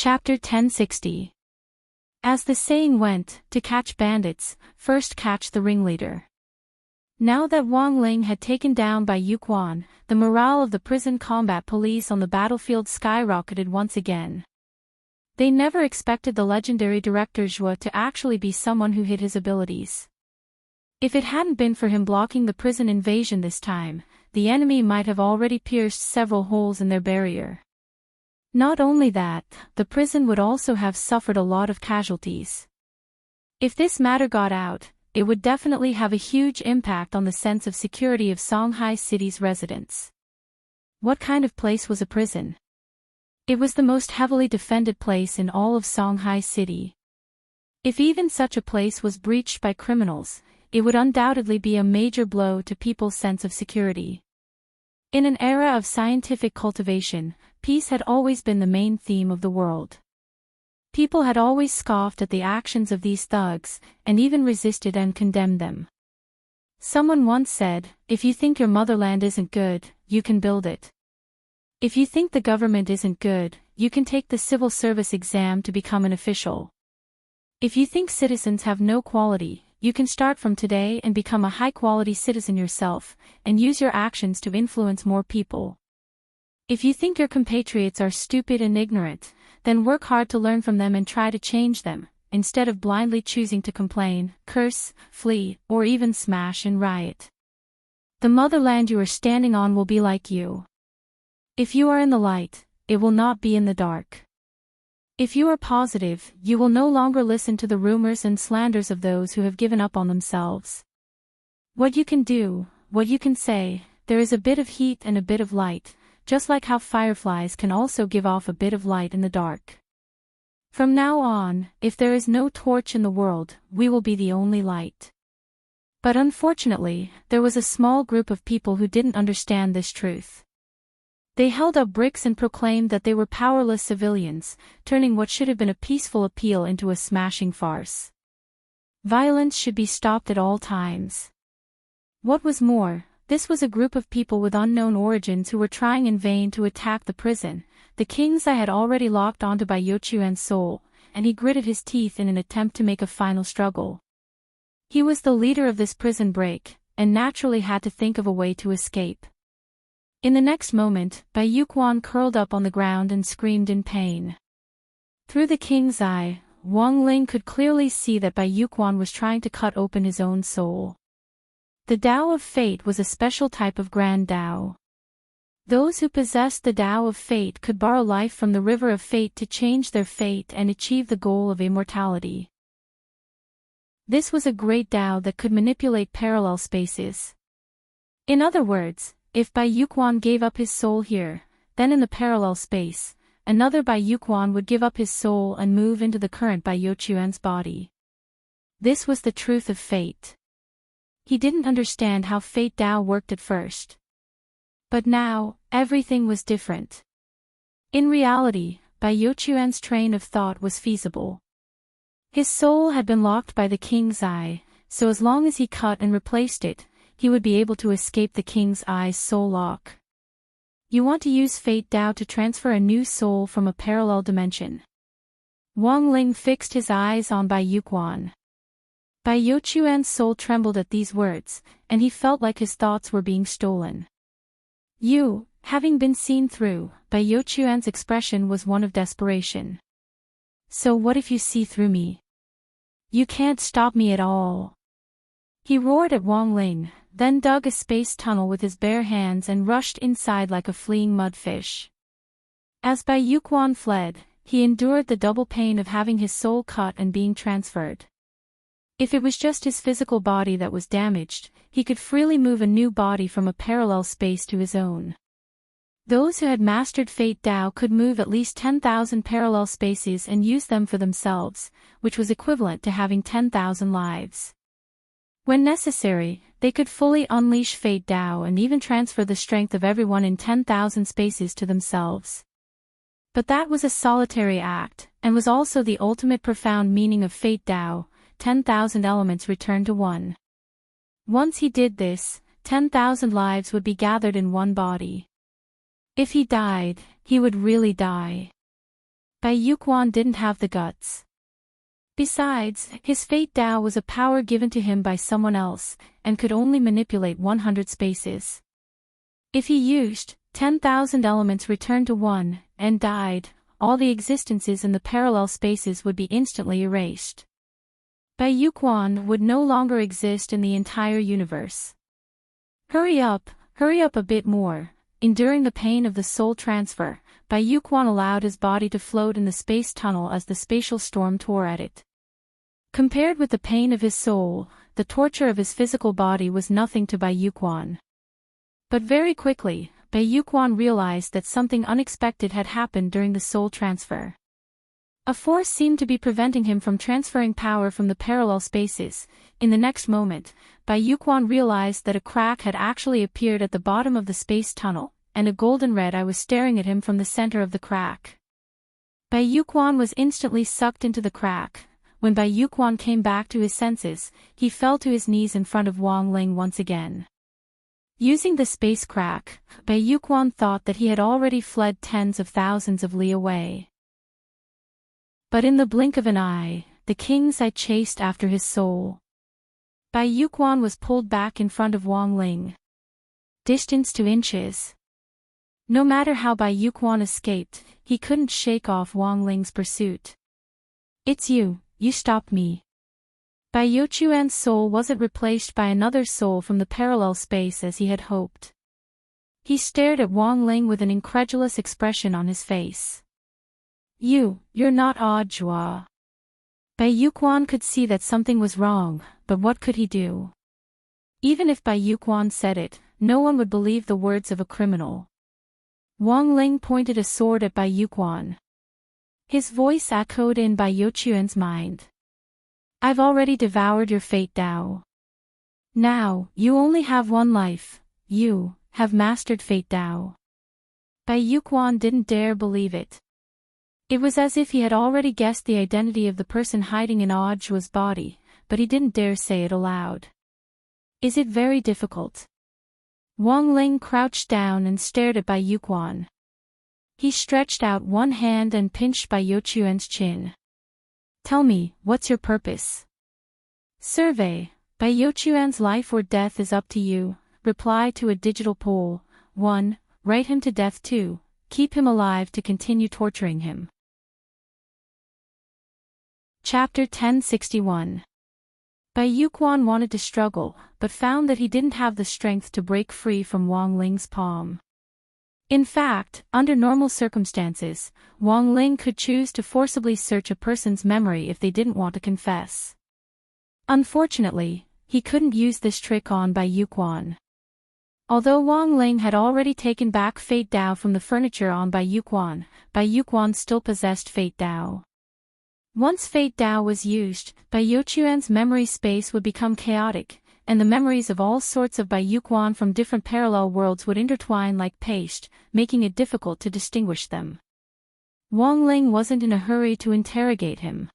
Chapter 1060. As the saying went, to catch bandits, first catch the ringleader. Now that Wang Ling had taken down Bai Yuquan, the morale of the prison combat police on the battlefield skyrocketed once again. They never expected the legendary director Zhua to actually be someone who hid his abilities. If it hadn't been for him blocking the prison invasion this time, the enemy might have already pierced several holes in their barrier. Not only that, the prison would also have suffered a lot of casualties. If this matter got out, it would definitely have a huge impact on the sense of security of Songhai City's residents. What kind of place was a prison? It was the most heavily defended place in all of Songhai City. If even such a place was breached by criminals, it would undoubtedly be a major blow to people's sense of security. In an era of scientific cultivation, peace had always been the main theme of the world. People had always scoffed at the actions of these thugs, and even resisted and condemned them. Someone once said, "If you think your motherland isn't good, you can build it. If you think the government isn't good, you can take the civil service exam to become an official. If you think citizens have no quality, you can start from today and become a high-quality citizen yourself, and use your actions to influence more people. If you think your compatriots are stupid and ignorant, then work hard to learn from them and try to change them, instead of blindly choosing to complain, curse, flee, or even smash and riot. The motherland you are standing on will be like you. If you are in the light, it will not be in the dark. If you are positive, you will no longer listen to the rumors and slanders of those who have given up on themselves. What you can do, what you can say, there is a bit of heat and a bit of light, just like how fireflies can also give off a bit of light in the dark. From now on, if there is no torch in the world, we will be the only light." But unfortunately, there was a small group of people who didn't understand this truth. They held up bricks and proclaimed that they were powerless civilians, turning what should have been a peaceful appeal into a smashing farce. Violence should be stopped at all times. What was more, this was a group of people with unknown origins who were trying in vain to attack the prison. The king's eye had already locked onto Bai Yuquan's soul, and he gritted his teeth in an attempt to make a final struggle. He was the leader of this prison break, and naturally had to think of a way to escape. In the next moment, Bai Yuquan curled up on the ground and screamed in pain. Through the king's eye, Wang Ling could clearly see that Bai Yuquan was trying to cut open his own soul. The Tao of Fate was a special type of Grand Tao. Those who possessed the Tao of Fate could borrow life from the river of fate to change their fate and achieve the goal of immortality. This was a great Tao that could manipulate parallel spaces. In other words, if Bai Yuquan gave up his soul here, then in the parallel space, another Bai Yuquan would give up his soul and move into the current Bai Yuquan's body. This was the truth of fate. He didn't understand how fate Tao worked at first. But now, everything was different. In reality, Bai Yuquan's train of thought was feasible. His soul had been locked by the king's eye, so as long as he cut and replaced it, he would be able to escape the king's eye's soul lock. You want to use Fate Tao to transfer a new soul from a parallel dimension. Wang Ling fixed his eyes on Bai Yuquan. Bai Yuquan's soul trembled at these words, and he felt like his thoughts were being stolen. You, having been seen through, Bai Yuquan's expression was one of desperation. "So what if you see through me? You can't stop me at all." He roared at Wang Ling, then dug a space tunnel with his bare hands and rushed inside like a fleeing mudfish. As Bai Yuquan fled, he endured the double pain of having his soul cut and being transferred. If it was just his physical body that was damaged, he could freely move a new body from a parallel space to his own. Those who had mastered Fate Tao could move at least 10,000 parallel spaces and use them for themselves, which was equivalent to having 10,000 lives. When necessary, they could fully unleash Fate Tao and even transfer the strength of everyone in 10,000 spaces to themselves. But that was a solitary act, and was also the ultimate profound meaning of Fate Tao. 10,000 elements returned to one. Once he did this, 10,000 lives would be gathered in one body. If he died, he would really die. Bai Yuquan didn't have the guts. Besides, his Fate Dao was a power given to him by someone else, and could only manipulate 100 spaces. If he used 10,000 elements returned to one, and died, all the existences in the parallel spaces would be instantly erased. Bai Yuquan would no longer exist in the entire universe. Hurry up a bit more. Enduring the pain of the soul transfer, Bai Yuquan allowed his body to float in the space tunnel as the spatial storm tore at it. Compared with the pain of his soul, the torture of his physical body was nothing to Bai Yuquan. But very quickly, Bai Yuquan realized that something unexpected had happened during the soul transfer. A force seemed to be preventing him from transferring power from the parallel spaces. In the next moment, Bai Yuquan realized that a crack had actually appeared at the bottom of the space tunnel, and a golden red eye was staring at him from the center of the crack. Bai Yuquan was instantly sucked into the crack. When Bai Yuquan came back to his senses, he fell to his knees in front of Wang Ling once again. Using the space crack, Bai Yuquan thought that he had already fled tens of thousands of li away. But in the blink of an eye, the king's eye chased after his soul. Bai Yuquan was pulled back in front of Wang Ling. Distance to inches. No matter how Bai Yuquan escaped, he couldn't shake off Wang Ling's pursuit. "It's you stopped me." Bai Yuquan's soul wasn't replaced by another soul from the parallel space as he had hoped. He stared at Wang Ling with an incredulous expression on his face. You're not Audiobook." Bai Yuquan could see that something was wrong, but what could he do? Even if Bai Yuquan said it, no one would believe the words of a criminal. Wang Ling pointed a sword at Bai Yuquan. His voice echoed in Bai Yuquan's mind. "I've already devoured your Fate Dao. Now, you only have one life. You have mastered Fate Dao." Bai Yuquan didn't dare believe it. It was as if he had already guessed the identity of the person hiding in Audiobook's body, but he didn't dare say it aloud. "Is it very difficult?" Wang Ling crouched down and stared at Bai Yuquan. He stretched out one hand and pinched Bai Yuquan's chin. "Tell me, what's your purpose?" "Survey, Bai Yuquan's life or death is up to you. Reply to a digital poll. 1. Write him to death. 2. Keep him alive to continue torturing him." Chapter 1061. Bai Yuquan wanted to struggle, but found that he didn't have the strength to break free from Wang Ling's palm. In fact, under normal circumstances, Wang Ling could choose to forcibly search a person's memory if they didn't want to confess. Unfortunately, he couldn't use this trick on Bai Yuquan. Although Wang Ling had already taken back Fate Dao from the furniture on Bai Yuquan still possessed Fate Dao. Once Fate Dao was used, Bai Yuquan's memory space would become chaotic, and the memories of all sorts of Bai Yuquan from different parallel worlds would intertwine like paste, making it difficult to distinguish them. Wang Ling wasn't in a hurry to interrogate him.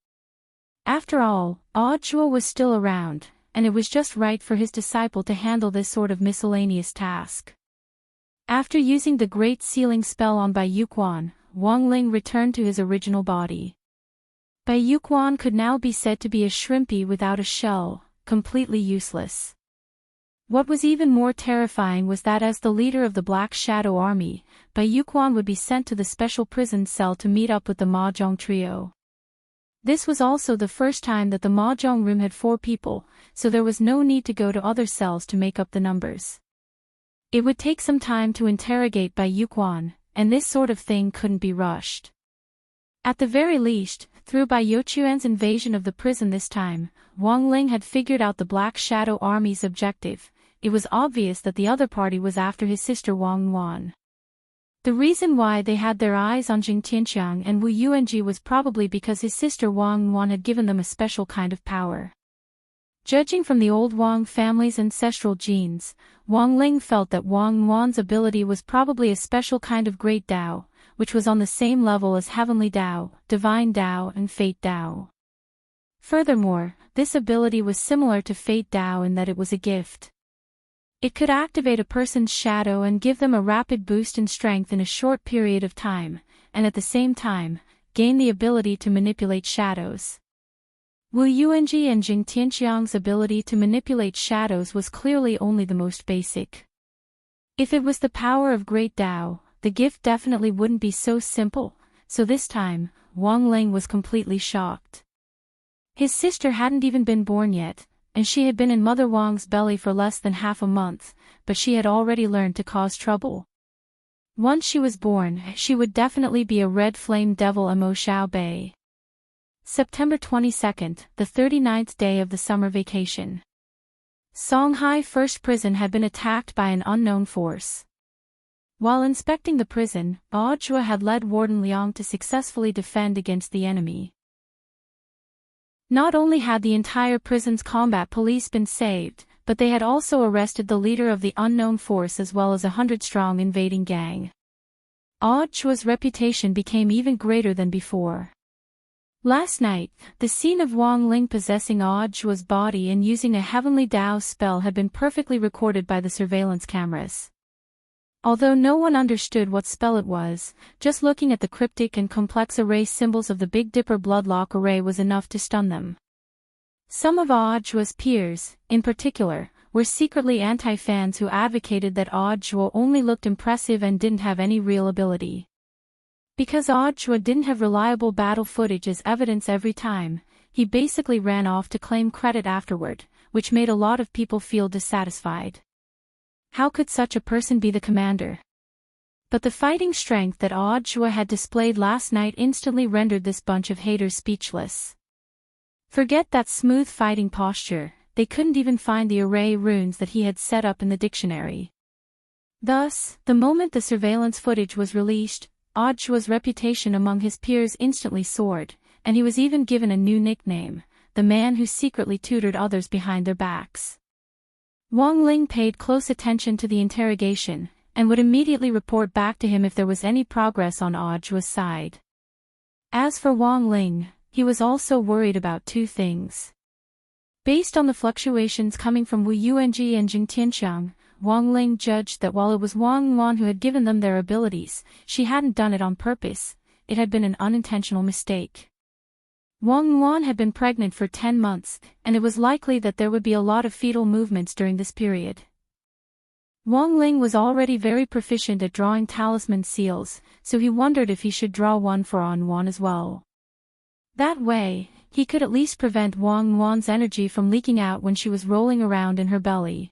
After all, Audiobook was still around, and it was just right for his disciple to handle this sort of miscellaneous task. After using the Great Sealing spell on Bai Yuquan, Wang Ling returned to his original body. Bai Yuquan could now be said to be a shrimpy without a shell, completely useless. What was even more terrifying was that as the leader of the Black Shadow Army, Bai Yuquan would be sent to the special prison cell to meet up with the Mahjong trio. This was also the first time that the Mahjong room had 4 people, so there was no need to go to other cells to make up the numbers. It would take some time to interrogate Bai Yuquan, and this sort of thing couldn't be rushed. At the very least, through Bai Yuquan's invasion of the prison this time, Wang Ling had figured out the Black Shadow Army's objective. It was obvious that the other party was after his sister Wang Wan. The reason why they had their eyes on Jing Tianqiang and Wu Yuanji was probably because his sister Wang Wan had given them a special kind of power. Judging from the old Wang family's ancestral genes, Wang Ling felt that Wang Wan's ability was probably a special kind of Great Dao, which was on the same level as Heavenly Dao, Divine Dao and Fate Dao. Furthermore, this ability was similar to Fate Dao in that it was a gift. It could activate a person's shadow and give them a rapid boost in strength in a short period of time, and at the same time, gain the ability to manipulate shadows. Wu Yuanji and Jing Tianxiang's ability to manipulate shadows was clearly only the most basic. If it was the power of Great Tao, the gift definitely wouldn't be so simple, so this time, Wang Ling was completely shocked. His sister hadn't even been born yet, and she had been in Mother Wang's belly for less than half a month, but she had already learned to cause trouble. Once she was born, she would definitely be a red flame devil Mo Xiao Bei. September 22nd, the 39th day of the summer vacation. Songhai First Prison had been attacked by an unknown force. While inspecting the prison, Audrey had led Warden Liang to successfully defend against the enemy. Not only had the entire prison's combat police been saved, but they had also arrested the leader of the unknown force as well as a 100-strong invading gang. Audrey's reputation became even greater than before. Last night, the scene of Wang Ling possessing Audrey's body and using a heavenly Dao spell had been perfectly recorded by the surveillance cameras. Although no one understood what spell it was, just looking at the cryptic and complex array symbols of the Big Dipper Bloodlock array was enough to stun them. Some of Audrey's peers, in particular, were secretly anti-fans who advocated that Audrey only looked impressive and didn't have any real ability. Because Audrey didn't have reliable battle footage as evidence every time, he basically ran off to claim credit afterward, which made a lot of people feel dissatisfied. How could such a person be the commander? But the fighting strength that Audrey had displayed last night instantly rendered this bunch of haters speechless. Forget that smooth fighting posture, they couldn't even find the array runes that he had set up in the dictionary. Thus, the moment the surveillance footage was released, Audrey's reputation among his peers instantly soared, and he was even given a new nickname, the man who secretly tutored others behind their backs. Wang Ling paid close attention to the interrogation, and would immediately report back to him if there was any progress on Audrey's side. As for Wang Ling, he was also worried about two things. Based on the fluctuations coming from Wu Yuanji and Jing Tianxiang, Wang Ling judged that while it was Wang Yuan who had given them their abilities, she hadn't done it on purpose, it had been an unintentional mistake. Wang Yuan had been pregnant for 10 months, and it was likely that there would be a lot of fetal movements during this period. Wang Ling was already very proficient at drawing talisman seals, so he wondered if he should draw one for An Yuan as well. That way, he could at least prevent Wang Yuan's energy from leaking out when she was rolling around in her belly.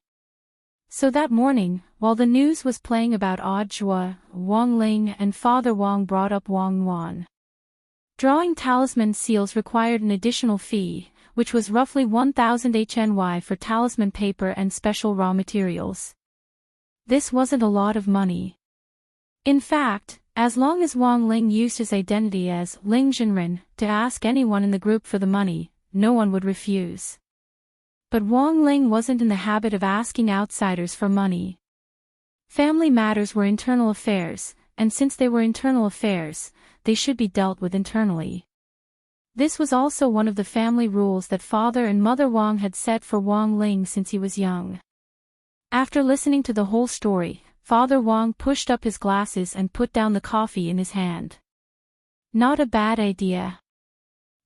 So that morning, while the news was playing about Audrey, Wang Ling and Father Wang brought up Wang Yuan. Drawing talisman seals required an additional fee, which was roughly 1,000 HNY for talisman paper and special raw materials. This wasn't a lot of money. In fact, as long as Wang Ling used his identity as Ling Zhenren to ask anyone in the group for the money, no one would refuse. But Wang Ling wasn't in the habit of asking outsiders for money. Family matters were internal affairs, and since they were internal affairs, they should be dealt with internally. This was also one of the family rules that Father and Mother Wang had set for Wang Ling since he was young. After listening to the whole story, Father Wang pushed up his glasses and put down the coffee in his hand. Not a bad idea.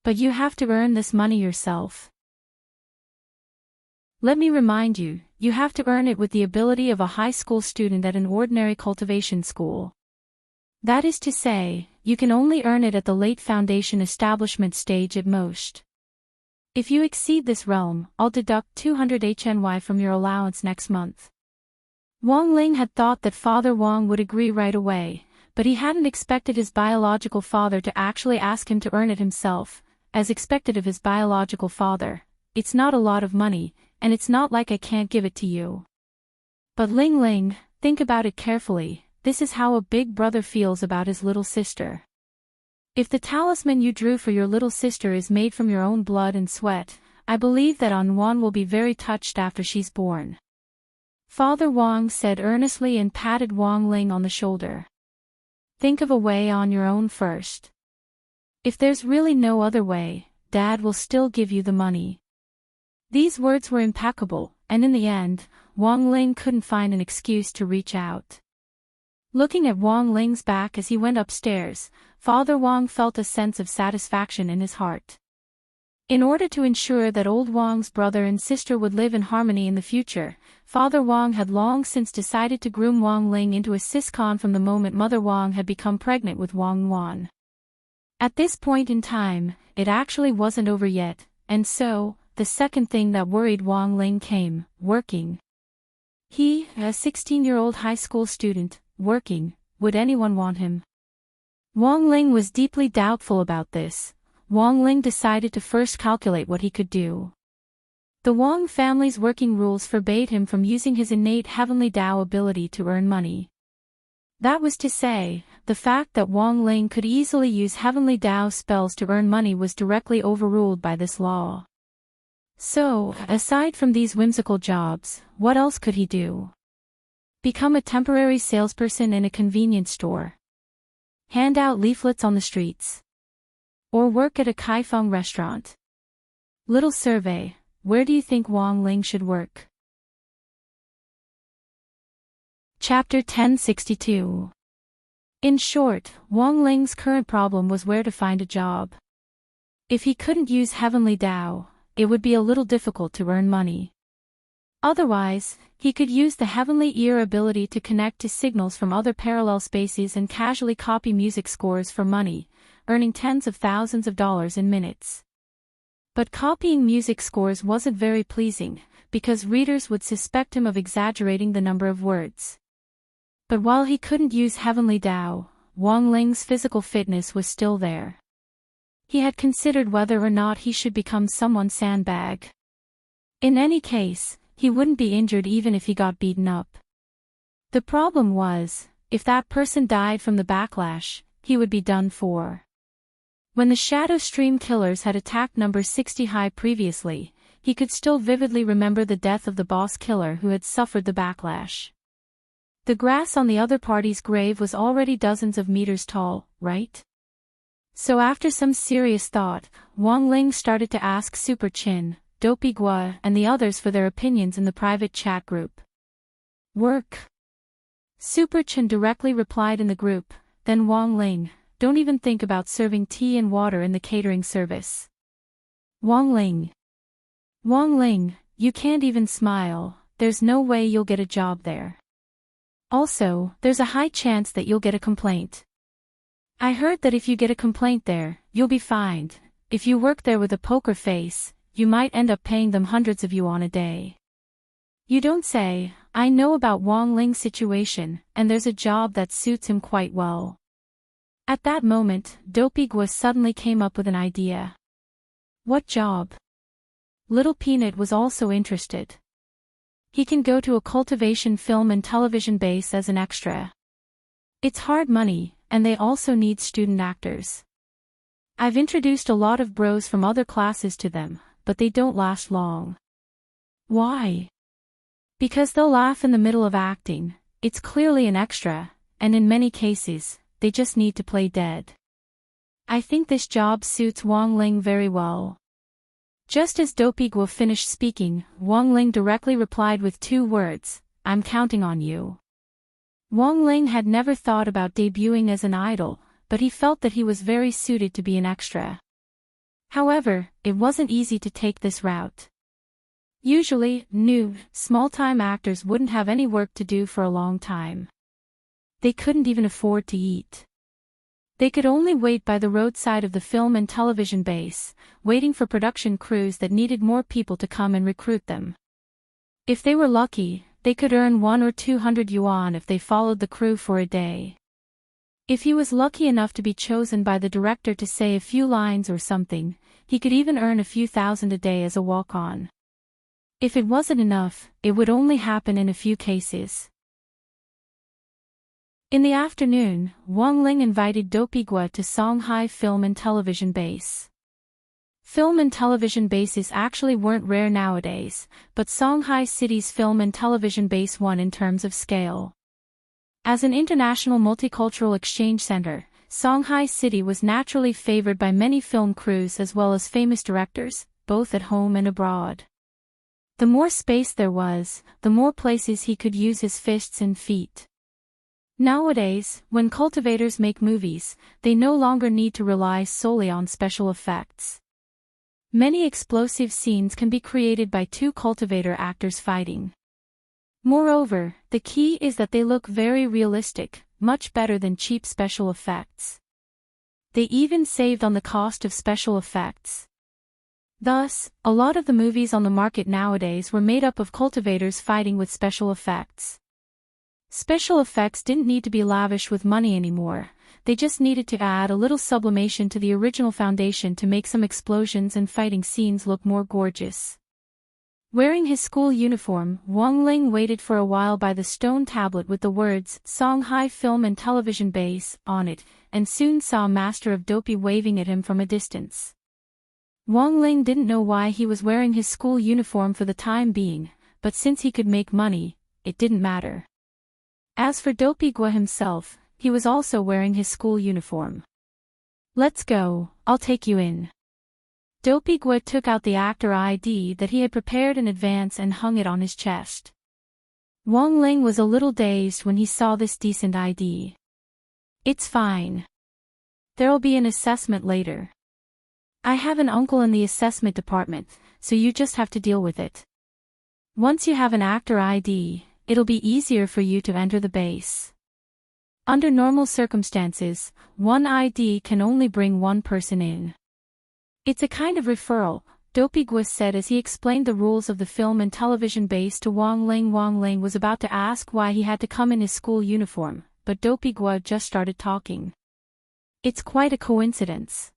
But you have to earn this money yourself. Let me remind you, you have to earn it with the ability of a high school student at an ordinary cultivation school. That is to say, you can only earn it at the late foundation establishment stage at most. If you exceed this realm, I'll deduct 200 HNY from your allowance next month. Wang Ling had thought that Father Wang would agree right away, but he hadn't expected his biological father to actually ask him to earn it himself, as expected of his biological father. It's not a lot of money, and it's not like I can't give it to you. But Ling Ling, think about it carefully, this is how a big brother feels about his little sister. If the talisman you drew for your little sister is made from your own blood and sweat, I believe that An Yuan will be very touched after she's born. Father Wang said earnestly and patted Wang Ling on the shoulder. Think of a way on your own first. If there's really no other way, Dad will still give you the money. These words were impeccable, and in the end, Wang Ling couldn't find an excuse to reach out. Looking at Wang Ling's back as he went upstairs, Father Wang felt a sense of satisfaction in his heart. In order to ensure that old Wang's brother and sister would live in harmony in the future, Father Wang had long since decided to groom Wang Ling into a siscon from the moment Mother Wang had become pregnant with Wang Yuan. At this point in time, it actually wasn't over yet, and so, the second thing that worried Wang Ling came: working. He, a 16-year-old high school student, working, would anyone want him? Wang Ling was deeply doubtful about this. Wang Ling decided to first calculate what he could do. The Wang family's working rules forbade him from using his innate Heavenly Tao ability to earn money. That was to say, the fact that Wang Ling could easily use Heavenly Tao spells to earn money was directly overruled by this law. So, aside from these whimsical jobs, what else could he do? Become a temporary salesperson in a convenience store. Hand out leaflets on the streets. Or work at a Kaifeng restaurant. Little survey, where do you think Wang Ling should work? Chapter 1062. In short, Wang Ling's current problem was where to find a job. If he couldn't use Heavenly Tao, it would be a little difficult to earn money. Otherwise, he could use the Heavenly Ear ability to connect to signals from other parallel spaces and casually copy music scores for money, earning tens of thousands of dollars in minutes. But copying music scores wasn't very pleasing, because readers would suspect him of exaggerating the number of words. But while he couldn't use Heavenly Tao, Wang Ling's physical fitness was still there. He had considered whether or not he should become someone's sandbag. In any case, he wouldn't be injured even if he got beaten up. The problem was, if that person died from the backlash, he would be done for. When the Shadow Stream killers had attacked number 60 high previously, he could still vividly remember the death of the boss killer who had suffered the backlash. The grass on the other party's grave was already dozens of meters tall, right? So after some serious thought, Wang Ling started to ask Super Chin, Dopey Gua, and the others for their opinions in the private chat group. Work. Super Chin directly replied in the group, then Wang Ling, don't even think about serving tea and water in the catering service. Wang Ling. Wang Ling, you can't even smile, there's no way you'll get a job there. Also, there's a high chance that you'll get a complaint. I heard that if you get a complaint there, you'll be fined. If you work there with a poker face, you might end up paying them hundreds of yuan a day. You don't say. I know about Wang Ling's situation, and there's a job that suits him quite well. At that moment, Dopey Gua suddenly came up with an idea. What job? Little Peanut was also interested. He can go to a cultivation film and television base as an extra. It's hard money, and they also need student actors. I've introduced a lot of bros from other classes to them, but they don't last long. Why? Because they'll laugh in the middle of acting, it's clearly an extra, and in many cases, they just need to play dead. I think this job suits Wang Ling very well. Just as Dopey Gua finished speaking, Wang Ling directly replied with 2 words, I'm counting on you. Wang Ling had never thought about debuting as an idol, but he felt that he was very suited to be an extra. However, it wasn't easy to take this route. Usually, new, small-time actors wouldn't have any work to do for a long time. They couldn't even afford to eat. They could only wait by the roadside of the film and television base, waiting for production crews that needed more people to come and recruit them. If they were lucky, they could earn 100 or 200 yuan if they followed the crew for a day. If he was lucky enough to be chosen by the director to say a few lines or something, he could even earn a few thousand a day as a walk-on. If it wasn't enough, it would only happen in a few cases. In the afternoon, Wang Ling invited Dopey Gua to Songhai Film and Television Base. Film and television bases actually weren't rare nowadays, but Songhai City's Film and Television Base won in terms of scale. As an international multicultural exchange center, Songhai City was naturally favored by many film crews as well as famous directors, both at home and abroad. The more space there was, the more places he could use his fists and feet. Nowadays, when cultivators make movies, they no longer need to rely solely on special effects. Many explosive scenes can be created by two cultivator actors fighting. Moreover, the key is that they look very realistic, much better than cheap special effects. They even saved on the cost of special effects. Thus, a lot of the movies on the market nowadays were made up of cultivators fighting with special effects. Special effects didn't need to be lavish with money anymore, they just needed to add a little sublimation to the original foundation to make some explosions and fighting scenes look more gorgeous. Wearing his school uniform, Wang Ling waited for a while by the stone tablet with the words, Shanghai Film and Television Base, on it, and soon saw Master of Dopey waving at him from a distance. Wang Ling didn't know why he was wearing his school uniform for the time being, but since he could make money, it didn't matter. As for Dopey Gua himself, he was also wearing his school uniform. Let's go, I'll take you in. Dopey Gua took out the actor ID that he had prepared in advance and hung it on his chest. Wang Ling was a little dazed when he saw this decent ID. It's fine. There'll be an assessment later. I have an uncle in the assessment department, so you just have to deal with it. Once you have an actor ID, it'll be easier for you to enter the base. Under normal circumstances, one ID can only bring one person in. It's a kind of referral, Dopey Gua said as he explained the rules of the film and television base to Wang Ling. Wang Ling was about to ask why he had to come in his school uniform, but Dopey Gua just started talking. It's quite a coincidence.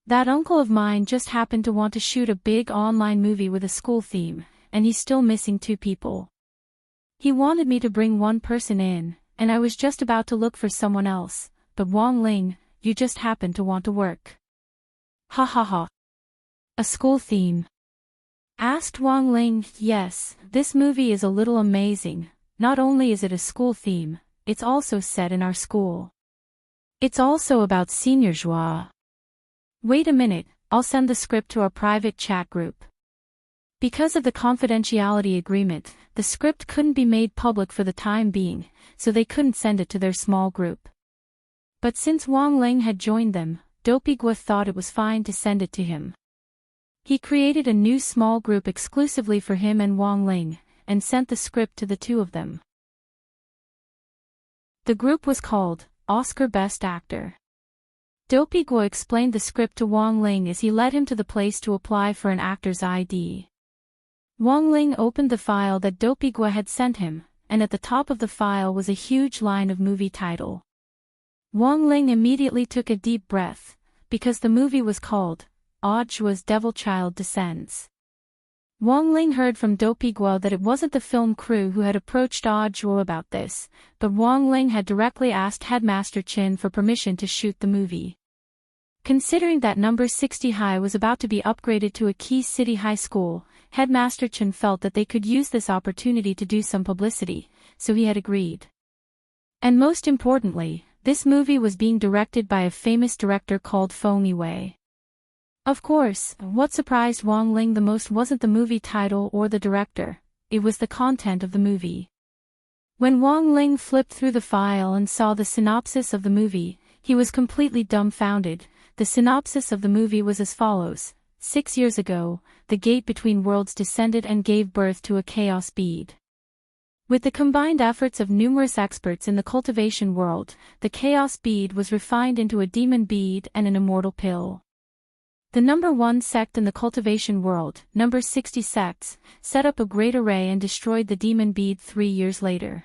That uncle of mine just happened to want to shoot a big online movie with a school theme, and he's still missing 2 people. He wanted me to bring one person in, and I was just about to look for someone else, but Wang Ling, you just happen to want to work. Ha ha ha. A school theme? Asked Wang Ling. Yes, this movie is a little amazing. Not only is it a school theme, it's also set in our school. It's also about Senior Joie. Wait a minute, I'll send the script to our private chat group. Because of the confidentiality agreement, the script couldn't be made public for the time being, so they couldn't send it to their small group. But since Wang Ling had joined them, Dopey Gua thought it was fine to send it to him. He created a new small group exclusively for him and Wang Ling, and sent the script to the 2 of them. The group was called Oscar Best Actor. Dopey Gua explained the script to Wang Ling as he led him to the place to apply for an actor's ID. Wang Ling opened the file that Dopey Gua had sent him, and at the top of the file was a huge line of movie title. Wang Ling immediately took a deep breath, because the movie was called Audiobooks Devil Child Descends. Wang Ling heard from Dopey Gua that it wasn't the film crew who had approached Audiobooks about this, but Wang Ling had directly asked Headmaster Chin for permission to shoot the movie. Considering that number 60 High was about to be upgraded to a key city high school, Headmaster Chin felt that they could use this opportunity to do some publicity, so he had agreed. And most importantly, this movie was being directed by a famous director called Feng Yiwei. Of course, what surprised Wang Ling the most wasn't the movie title or the director, it was the content of the movie. When Wang Ling flipped through the file and saw the synopsis of the movie, he was completely dumbfounded. The synopsis of the movie was as follows: 6 years ago, the gate between worlds descended and gave birth to a chaos bead. With the combined efforts of numerous experts in the cultivation world, the chaos bead was refined into a demon bead and an immortal pill. The number 1 sect in the cultivation world, number 60 sects, set up a great array and destroyed the demon bead 3 years later.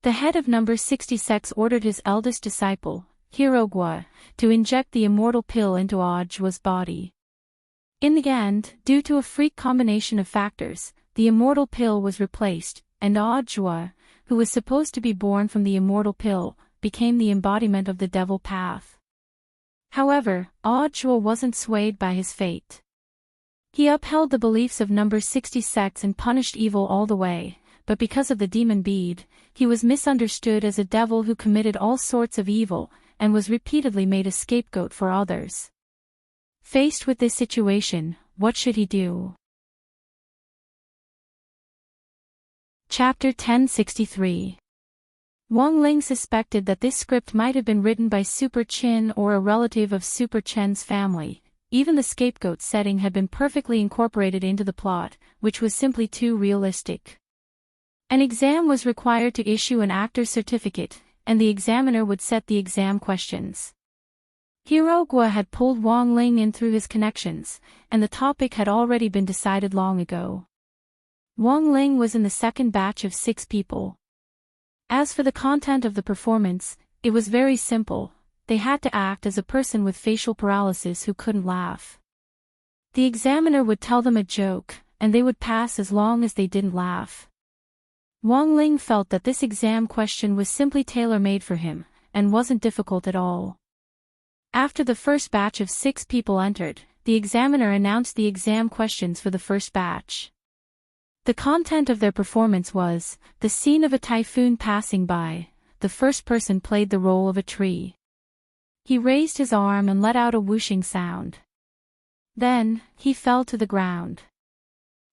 The head of number 60 sects ordered his eldest disciple, Hirogwa, to inject the immortal pill into Audiobooks' body. In the end, due to a freak combination of factors, the immortal pill was replaced, and Audiobooks, who was supposed to be born from the immortal pill, became the embodiment of the devil path. However, Audiobooks wasn't swayed by his fate. He upheld the beliefs of number 60 sects and punished evil all the way, but because of the demon bead, he was misunderstood as a devil who committed all sorts of evil, and was repeatedly made a scapegoat for others. Faced with this situation, what should he do? Chapter 1063. Wang Ling suspected that this script might have been written by Super Chin or a relative of Super Chen's family. Even the scapegoat setting had been perfectly incorporated into the plot, which was simply too realistic. An exam was required to issue an actor's certificate, and the examiner would set the exam questions. Hirogwa had pulled Wang Ling in through his connections, and the topic had already been decided long ago. Wang Ling was in the second batch of 6 people. As for the content of the performance, it was very simple. They had to act as a person with facial paralysis who couldn't laugh. The examiner would tell them a joke, and they would pass as long as they didn't laugh. Wang Ling felt that this exam question was simply tailor-made for him, and wasn't difficult at all. After the first batch of 6 people entered, the examiner announced the exam questions for the first batch. The content of their performance was the scene of a typhoon passing by. The first person played the role of a tree. He raised his arm and let out a whooshing sound. Then, he fell to the ground.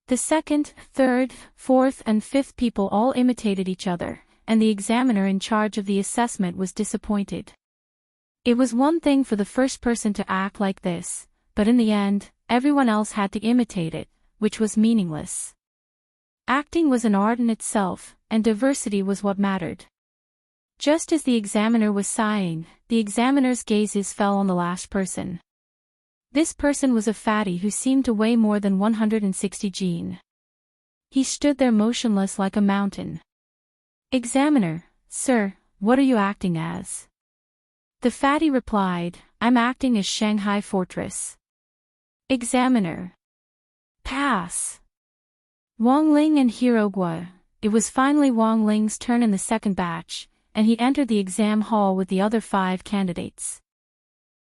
The second, third, fourth and fifth people all imitated each other, and the examiner in charge of the assessment was disappointed. It was one thing for the first person to act like this, but in the end, everyone else had to imitate it, which was meaningless. Acting was an art in itself, and diversity was what mattered. Just as the examiner was sighing, the examiner's gazes fell on the last person. This person was a fatty who seemed to weigh more than 160 jin. He stood there motionless like a mountain. "Examiner, sir, what are you acting as?" The fatty replied, "I'm acting as Shanghai Fortress." Examiner. Pass. Wang Ling and Hirogwa. It was finally Wang Ling's turn in the second batch, and he entered the exam hall with the other 5 candidates.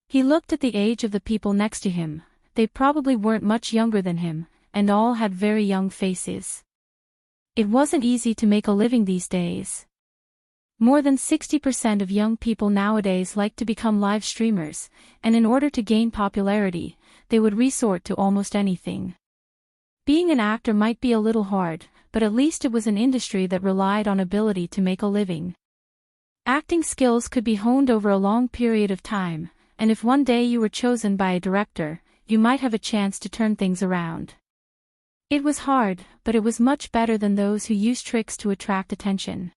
He looked at the age of the people next to him. They probably weren't much younger than him, and all had very young faces. It wasn't easy to make a living these days. More than 60% of young people nowadays like to become live streamers, and in order to gain popularity, they would resort to almost anything. Being an actor might be a little hard, but at least it was an industry that relied on ability to make a living. Acting skills could be honed over a long period of time, and if one day you were chosen by a director, you might have a chance to turn things around. It was hard, but it was much better than those who use tricks to attract attention.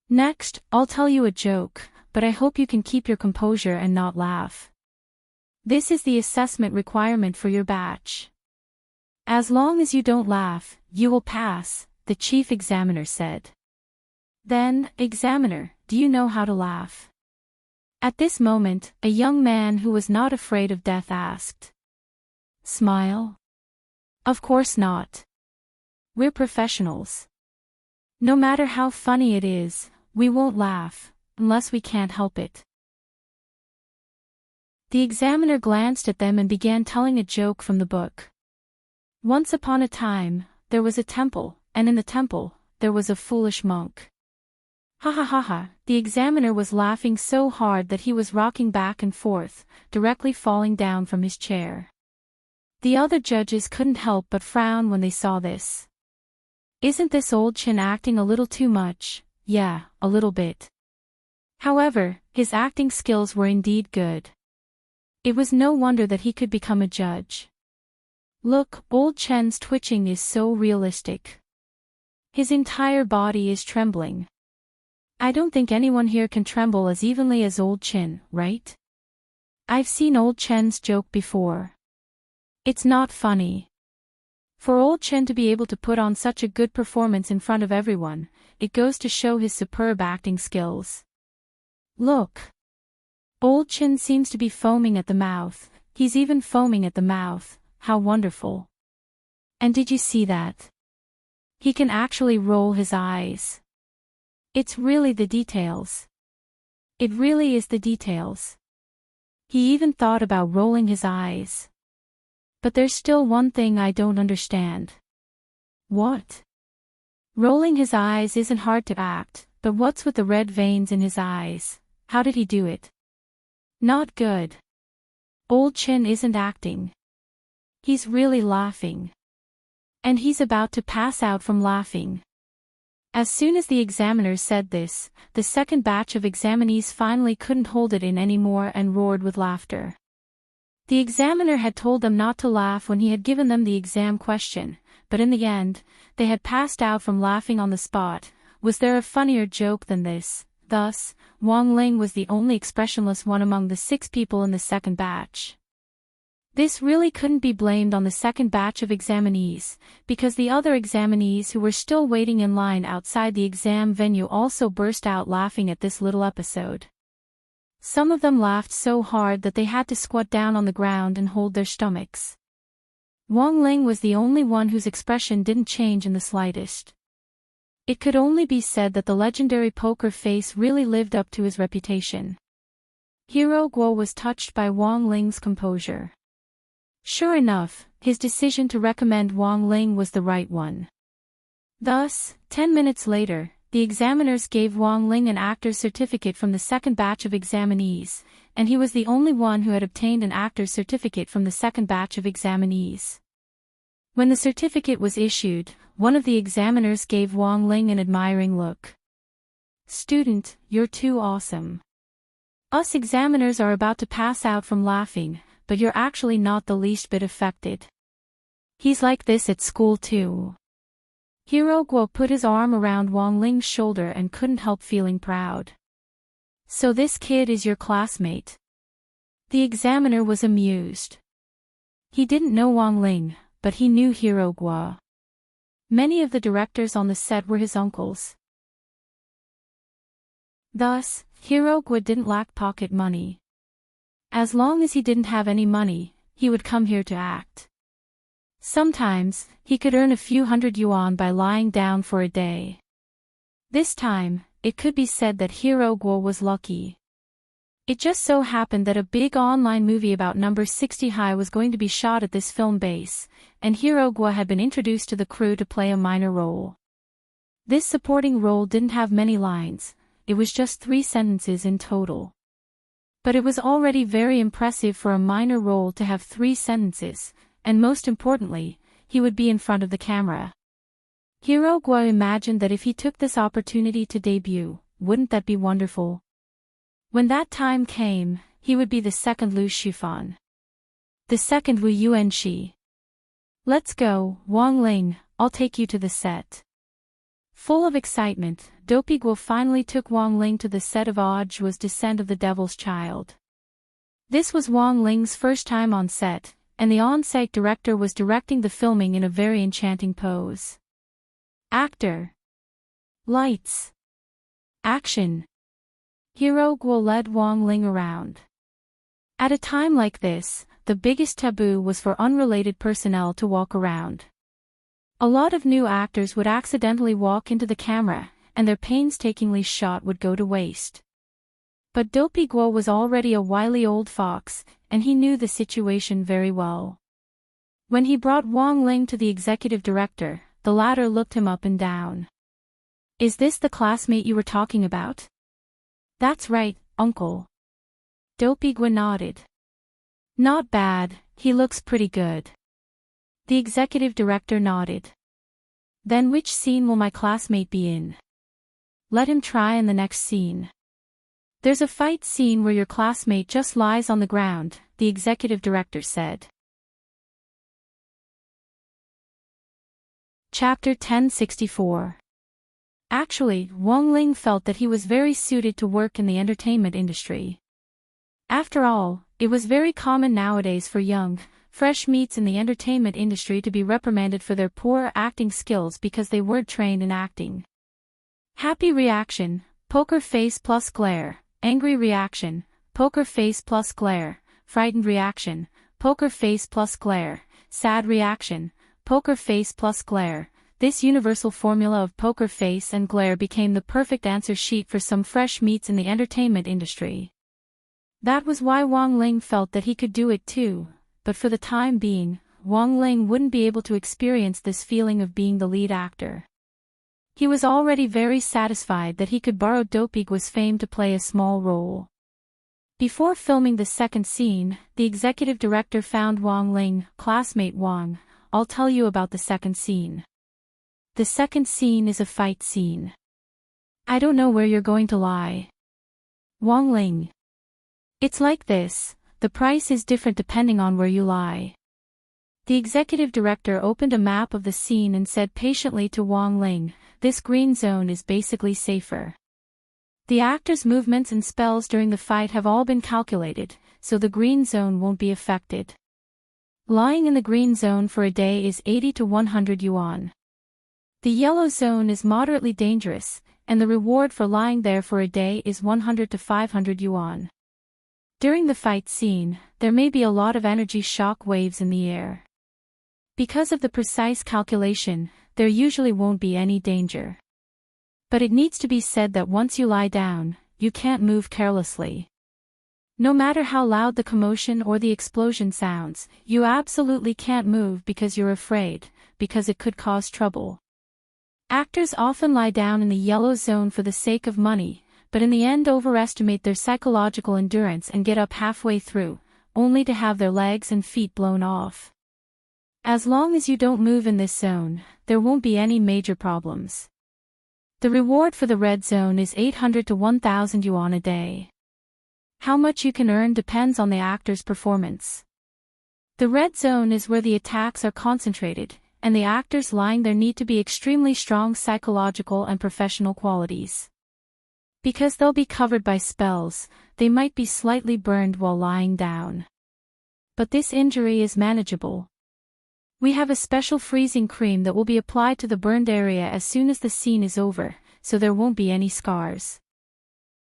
Next, I'll tell you a joke, but I hope you can keep your composure and not laugh. This is the assessment requirement for your batch. As long as you don't laugh, you will pass, the chief examiner said. Then, examiner, do you know how to laugh? At this moment, a young man who was not afraid of death asked. Smile? Of course not. We're professionals. No matter how funny it is, we won't laugh, unless we can't help it. The examiner glanced at them and began telling a joke from the book. Once upon a time, there was a temple, and in the temple, there was a foolish monk. Ha ha ha ha, the examiner was laughing so hard that he was rocking back and forth, directly falling down from his chair. The other judges couldn't help but frown when they saw this. Isn't this old Chin acting a little too much? Yeah, a little bit. However, his acting skills were indeed good. It was no wonder that he could become a judge. Look, old Chen's twitching is so realistic. His entire body is trembling. I don't think anyone here can tremble as evenly as old Chen, right? I've seen old Chen's joke before. It's not funny. For old Chen to be able to put on such a good performance in front of everyone, it goes to show his superb acting skills. Look. Old Chen seems to be foaming at the mouth. He's even foaming at the mouth. How wonderful. And did you see that? He can actually roll his eyes. It's really the details. It really is the details. He even thought about rolling his eyes. But there's still one thing I don't understand. What? Rolling his eyes isn't hard to act, but what's with the red veins in his eyes? How did he do it? Not good. Old Chin isn't acting. He's really laughing. And he's about to pass out from laughing. As soon as the examiners said this, the second batch of examinees finally couldn't hold it in anymore and roared with laughter. The examiner had told them not to laugh when he had given them the exam question, but in the end, they had passed out from laughing on the spot. Was there a funnier joke than this? Thus, Wang Ling was the only expressionless one among the 6 people in the second batch. This really couldn't be blamed on the second batch of examinees, because the other examinees who were still waiting in line outside the exam venue also burst out laughing at this little episode. Some of them laughed so hard that they had to squat down on the ground and hold their stomachs. Wang Ling was the only one whose expression didn't change in the slightest. It could only be said that the legendary poker face really lived up to his reputation. Hero Guo was touched by Wang Ling's composure. Sure enough, his decision to recommend Wang Ling was the right one. Thus, 10 minutes later, the examiners gave Wang Ling an actor's certificate from the second batch of examinees, and he was the only one who had obtained an actor's certificate from the second batch of examinees. When the certificate was issued, one of the examiners gave Wang Ling an admiring look. "Student, you're too awesome. Us examiners are about to pass out from laughing, but you're actually not the least bit affected. He's like this at school too." Hero Guo put his arm around Wang Ling's shoulder and couldn't help feeling proud. "So this kid is your classmate?" The examiner was amused. He didn't know Wang Ling, but he knew Hero Guo. Many of the directors on the set were his uncles. Thus, Hero Guo didn't lack pocket money. As long as he didn't have any money, he would come here to act. Sometimes, he could earn a few hundred yuan by lying down for a day. This time, it could be said that Hero Guo was lucky. It just so happened that a big online movie about number 60 high was going to be shot at this film base, and Hero Guo had been introduced to the crew to play a minor role. This supporting role didn't have many lines, it was just 3 sentences in total. But it was already very impressive for a minor role to have 3 sentences, and most importantly, he would be in front of the camera. Hero Guo imagined that if he took this opportunity to debut, wouldn't that be wonderful? When that time came, he would be the second Lu Shifan. The second Wu Yuanxi. "Let's go, Wang Ling, I'll take you to the set." Full of excitement, Dopey Guo finally took Wang Ling to the set of Audiobook's Descent of the Devil's Child. This was Wang Ling's first time on set, and the on-site director was directing the filming in a very enchanting pose. Actor. Lights. Action. Hero Guo led Wang Ling around. At a time like this, the biggest taboo was for unrelated personnel to walk around. A lot of new actors would accidentally walk into the camera, and their painstakingly shot would go to waste. But Dopey Guo was already a wily old fox, and he knew the situation very well. When he brought Wang Ling to the executive director, the latter looked him up and down. "Is this the classmate you were talking about?" "That's right, uncle." Dopey Guo nodded. "Not bad, he looks pretty good." The executive director nodded. "Then which scene will my classmate be in?" "Let him try in the next scene." "There's a fight scene where your classmate just lies on the ground," the executive director said. Chapter 1064. Actually, Wang Ling felt that he was very suited to work in the entertainment industry. After all, it was very common nowadays for young, fresh meats in the entertainment industry to be reprimanded for their poor acting skills because they weren't trained in acting. Happy reaction, poker face plus glare. Angry reaction, poker face plus glare. Frightened reaction, poker face plus glare. Sad reaction, poker face plus glare. This universal formula of poker face and glare became the perfect answer sheet for some fresh meats in the entertainment industry. That was why Wang Ling felt that he could do it too, but for the time being, Wang Ling wouldn't be able to experience this feeling of being the lead actor. He was already very satisfied that he could borrow Dopey Guo's fame to play a small role. Before filming the second scene, the executive director found Wang Ling. "Classmate Wang, I'll tell you about the second scene. The second scene is a fight scene. I don't know where you're going to lie. Wong Ling. It's like this, the price is different depending on where you lie. The executive director opened a map of the scene and said patiently to Wong Ling, this green zone is basically safer. The actor's movements and spells during the fight have all been calculated, so the green zone won't be affected. Lying in the green zone for a day is 80 to 100 yuan. The yellow zone is moderately dangerous, and the reward for lying there for a day is 100 to 500 yuan. During the fight scene, there may be a lot of energy shock waves in the air. Because of the precise calculation, there usually won't be any danger. But it needs to be said that once you lie down, you can't move carelessly. No matter how loud the commotion or the explosion sounds, you absolutely can't move because you're afraid, because it could cause trouble. Actors often lie down in the yellow zone for the sake of money, but in the end overestimate their psychological endurance and get up halfway through, only to have their legs and feet blown off. As long as you don't move in this zone, there won't be any major problems. The reward for the red zone is 800 to 1000 yuan a day. How much you can earn depends on the actor's performance. The red zone is where the attacks are concentrated, and the actors lying there need to be extremely strong psychological and professional qualities. Because they'll be covered by spells, they might be slightly burned while lying down. But this injury is manageable. We have a special freezing cream that will be applied to the burned area as soon as the scene is over, so there won't be any scars.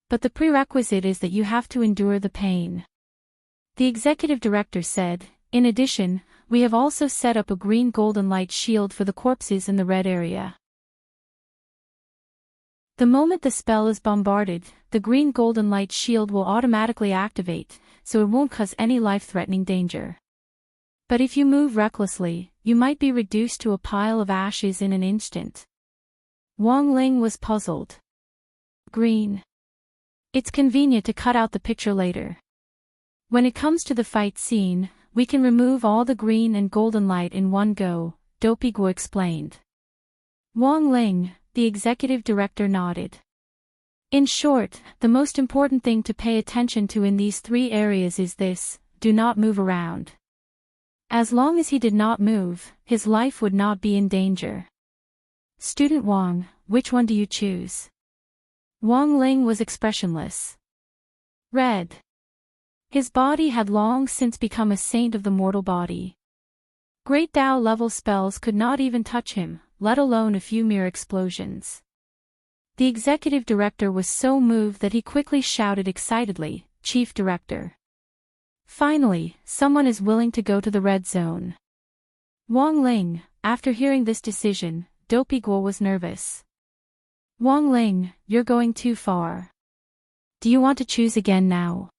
But the prerequisite is that you have to endure the pain. The executive director said, in addition, we have also set up a green golden light shield for the corpses in the red area. The moment the spell is bombarded, the green golden light shield will automatically activate, so it won't cause any life-threatening danger. But if you move recklessly, you might be reduced to a pile of ashes in an instant. Wong Ling was puzzled. Green. It's convenient to cut out the picture later. When it comes to the fight scene, we can remove all the green and golden light in one go, Dopey Guo explained. Wong Ling, the executive director nodded. In short, the most important thing to pay attention to in these three areas is this: do not move around. As long as he did not move, his life would not be in danger. Student Wang, which one do you choose? Wong Ling was expressionless. Red. His body had long since become a saint of the mortal body. Great Dao level spells could not even touch him, let alone a few mere explosions. The executive director was so moved that he quickly shouted excitedly, Chief Director. Finally, someone is willing to go to the red zone. Wong Ling, after hearing this decision, Dopey Guo was nervous. Wong Ling, you're going too far. Do you want to choose again now?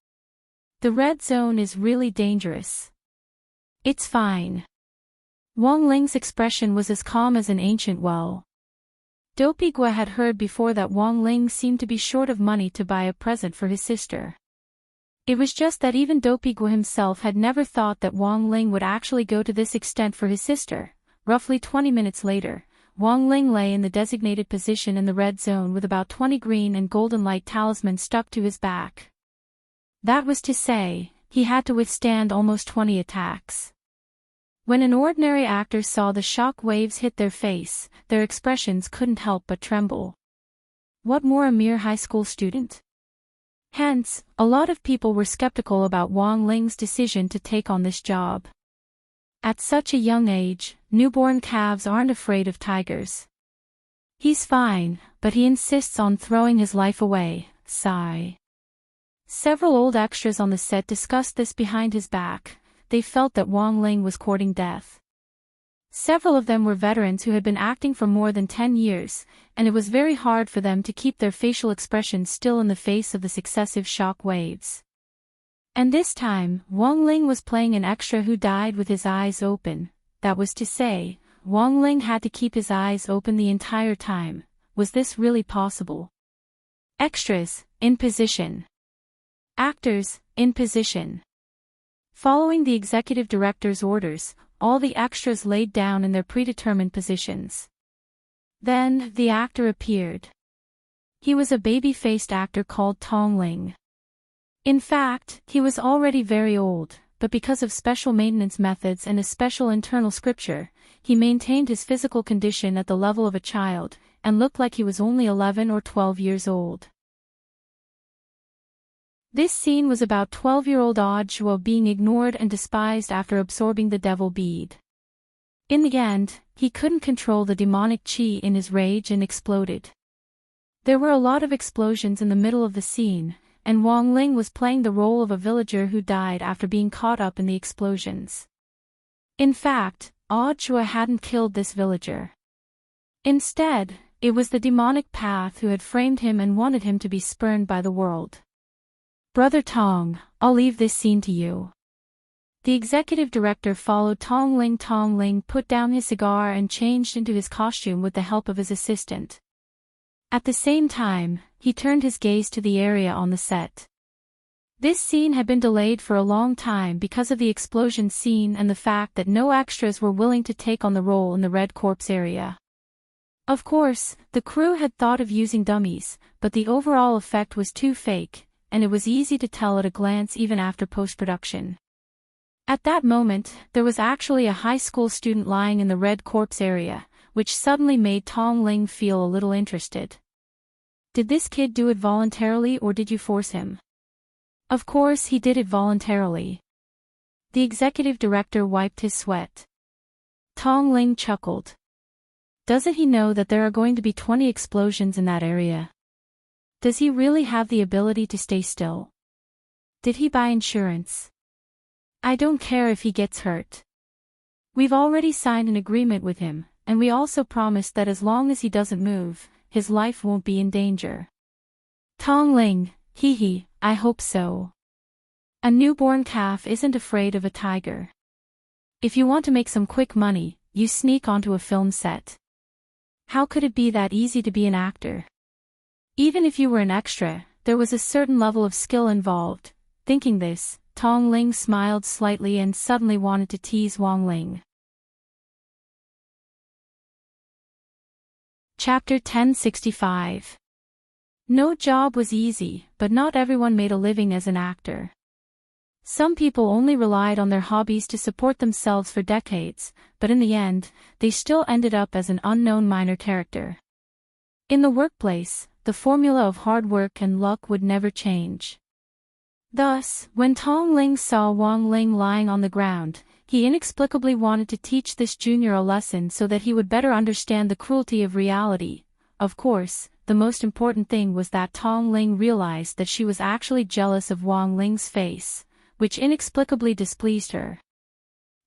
The red zone is really dangerous. It's fine. Wong Ling's expression was as calm as an ancient well. Dopey Guo had heard before that Wong Ling seemed to be short of money to buy a present for his sister. It was just that even Dopey Guo himself had never thought that Wong Ling would actually go to this extent for his sister. Roughly 20 minutes later, Wong Ling lay in the designated position in the red zone with about 20 green and golden light talismans stuck to his back. That was to say, he had to withstand almost 20 attacks. When an ordinary actor saw the shock waves hit their face, their expressions couldn't help but tremble. What more, a mere high school student? Hence, a lot of people were skeptical about Wong Ling's decision to take on this job. At such a young age, newborn calves aren't afraid of tigers. He's fine, but he insists on throwing his life away, sigh. Several old extras on the set discussed this behind his back. They felt that Wong Ling was courting death. Several of them were veterans who had been acting for more than 10 years, and it was very hard for them to keep their facial expressions still in the face of the successive shock waves. And this time, Wong Ling was playing an extra who died with his eyes open. That was to say, Wong Ling had to keep his eyes open the entire time. Was this really possible? Extras, in position. Actors, in position. Following the executive director's orders, all the extras laid down in their predetermined positions. Then, the actor appeared. He was a baby-faced actor called Tong Ling. In fact, he was already very old, but because of special maintenance methods and a special internal scripture, he maintained his physical condition at the level of a child, and looked like he was only 11 or 12 years old. This scene was about 12-year-old Audra being ignored and despised after absorbing the devil bead. In the end, he couldn't control the demonic chi in his rage and exploded. There were a lot of explosions in the middle of the scene, and Wang Ling was playing the role of a villager who died after being caught up in the explosions. In fact, Audra hadn't killed this villager. Instead, it was the demonic path who had framed him and wanted him to be spurned by the world. Brother Tong, I'll leave this scene to you. The executive director followed Tong Ling. Tong Ling put down his cigar and changed into his costume with the help of his assistant. At the same time, he turned his gaze to the area on the set. This scene had been delayed for a long time because of the explosion scene and the fact that no extras were willing to take on the role in the Red Corpse area. Of course, the crew had thought of using dummies, but the overall effect was too fake, and it was easy to tell at a glance even after post-production. At that moment, there was actually a high school student lying in the Red Corpse area, which suddenly made Tong Ling feel a little interested. Did this kid do it voluntarily or did you force him? Of course he did it voluntarily. The executive director wiped his sweat. Tong Ling chuckled. Doesn't he know that there are going to be 20 explosions in that area? Does he really have the ability to stay still? Did he buy insurance? I don't care if he gets hurt. We've already signed an agreement with him, and we also promised that as long as he doesn't move, his life won't be in danger. Tong Ling, hee, I hope so. A newborn calf isn't afraid of a tiger. If you want to make some quick money, you sneak onto a film set. How could it be that easy to be an actor? Even if you were an extra, there was a certain level of skill involved. Thinking this, Tong Ling smiled slightly and suddenly wanted to tease Wang Ling. Chapter 1065. No job was easy, but not everyone made a living as an actor. Some people only relied on their hobbies to support themselves for decades, but in the end, they still ended up as an unknown minor character. In the workplace, the formula of hard work and luck would never change. Thus, when Tong Ling saw Wang Ling lying on the ground, he inexplicably wanted to teach this junior a lesson so that he would better understand the cruelty of reality. Of course, the most important thing was that Tong Ling realized that she was actually jealous of Wang Ling's face, which inexplicably displeased her.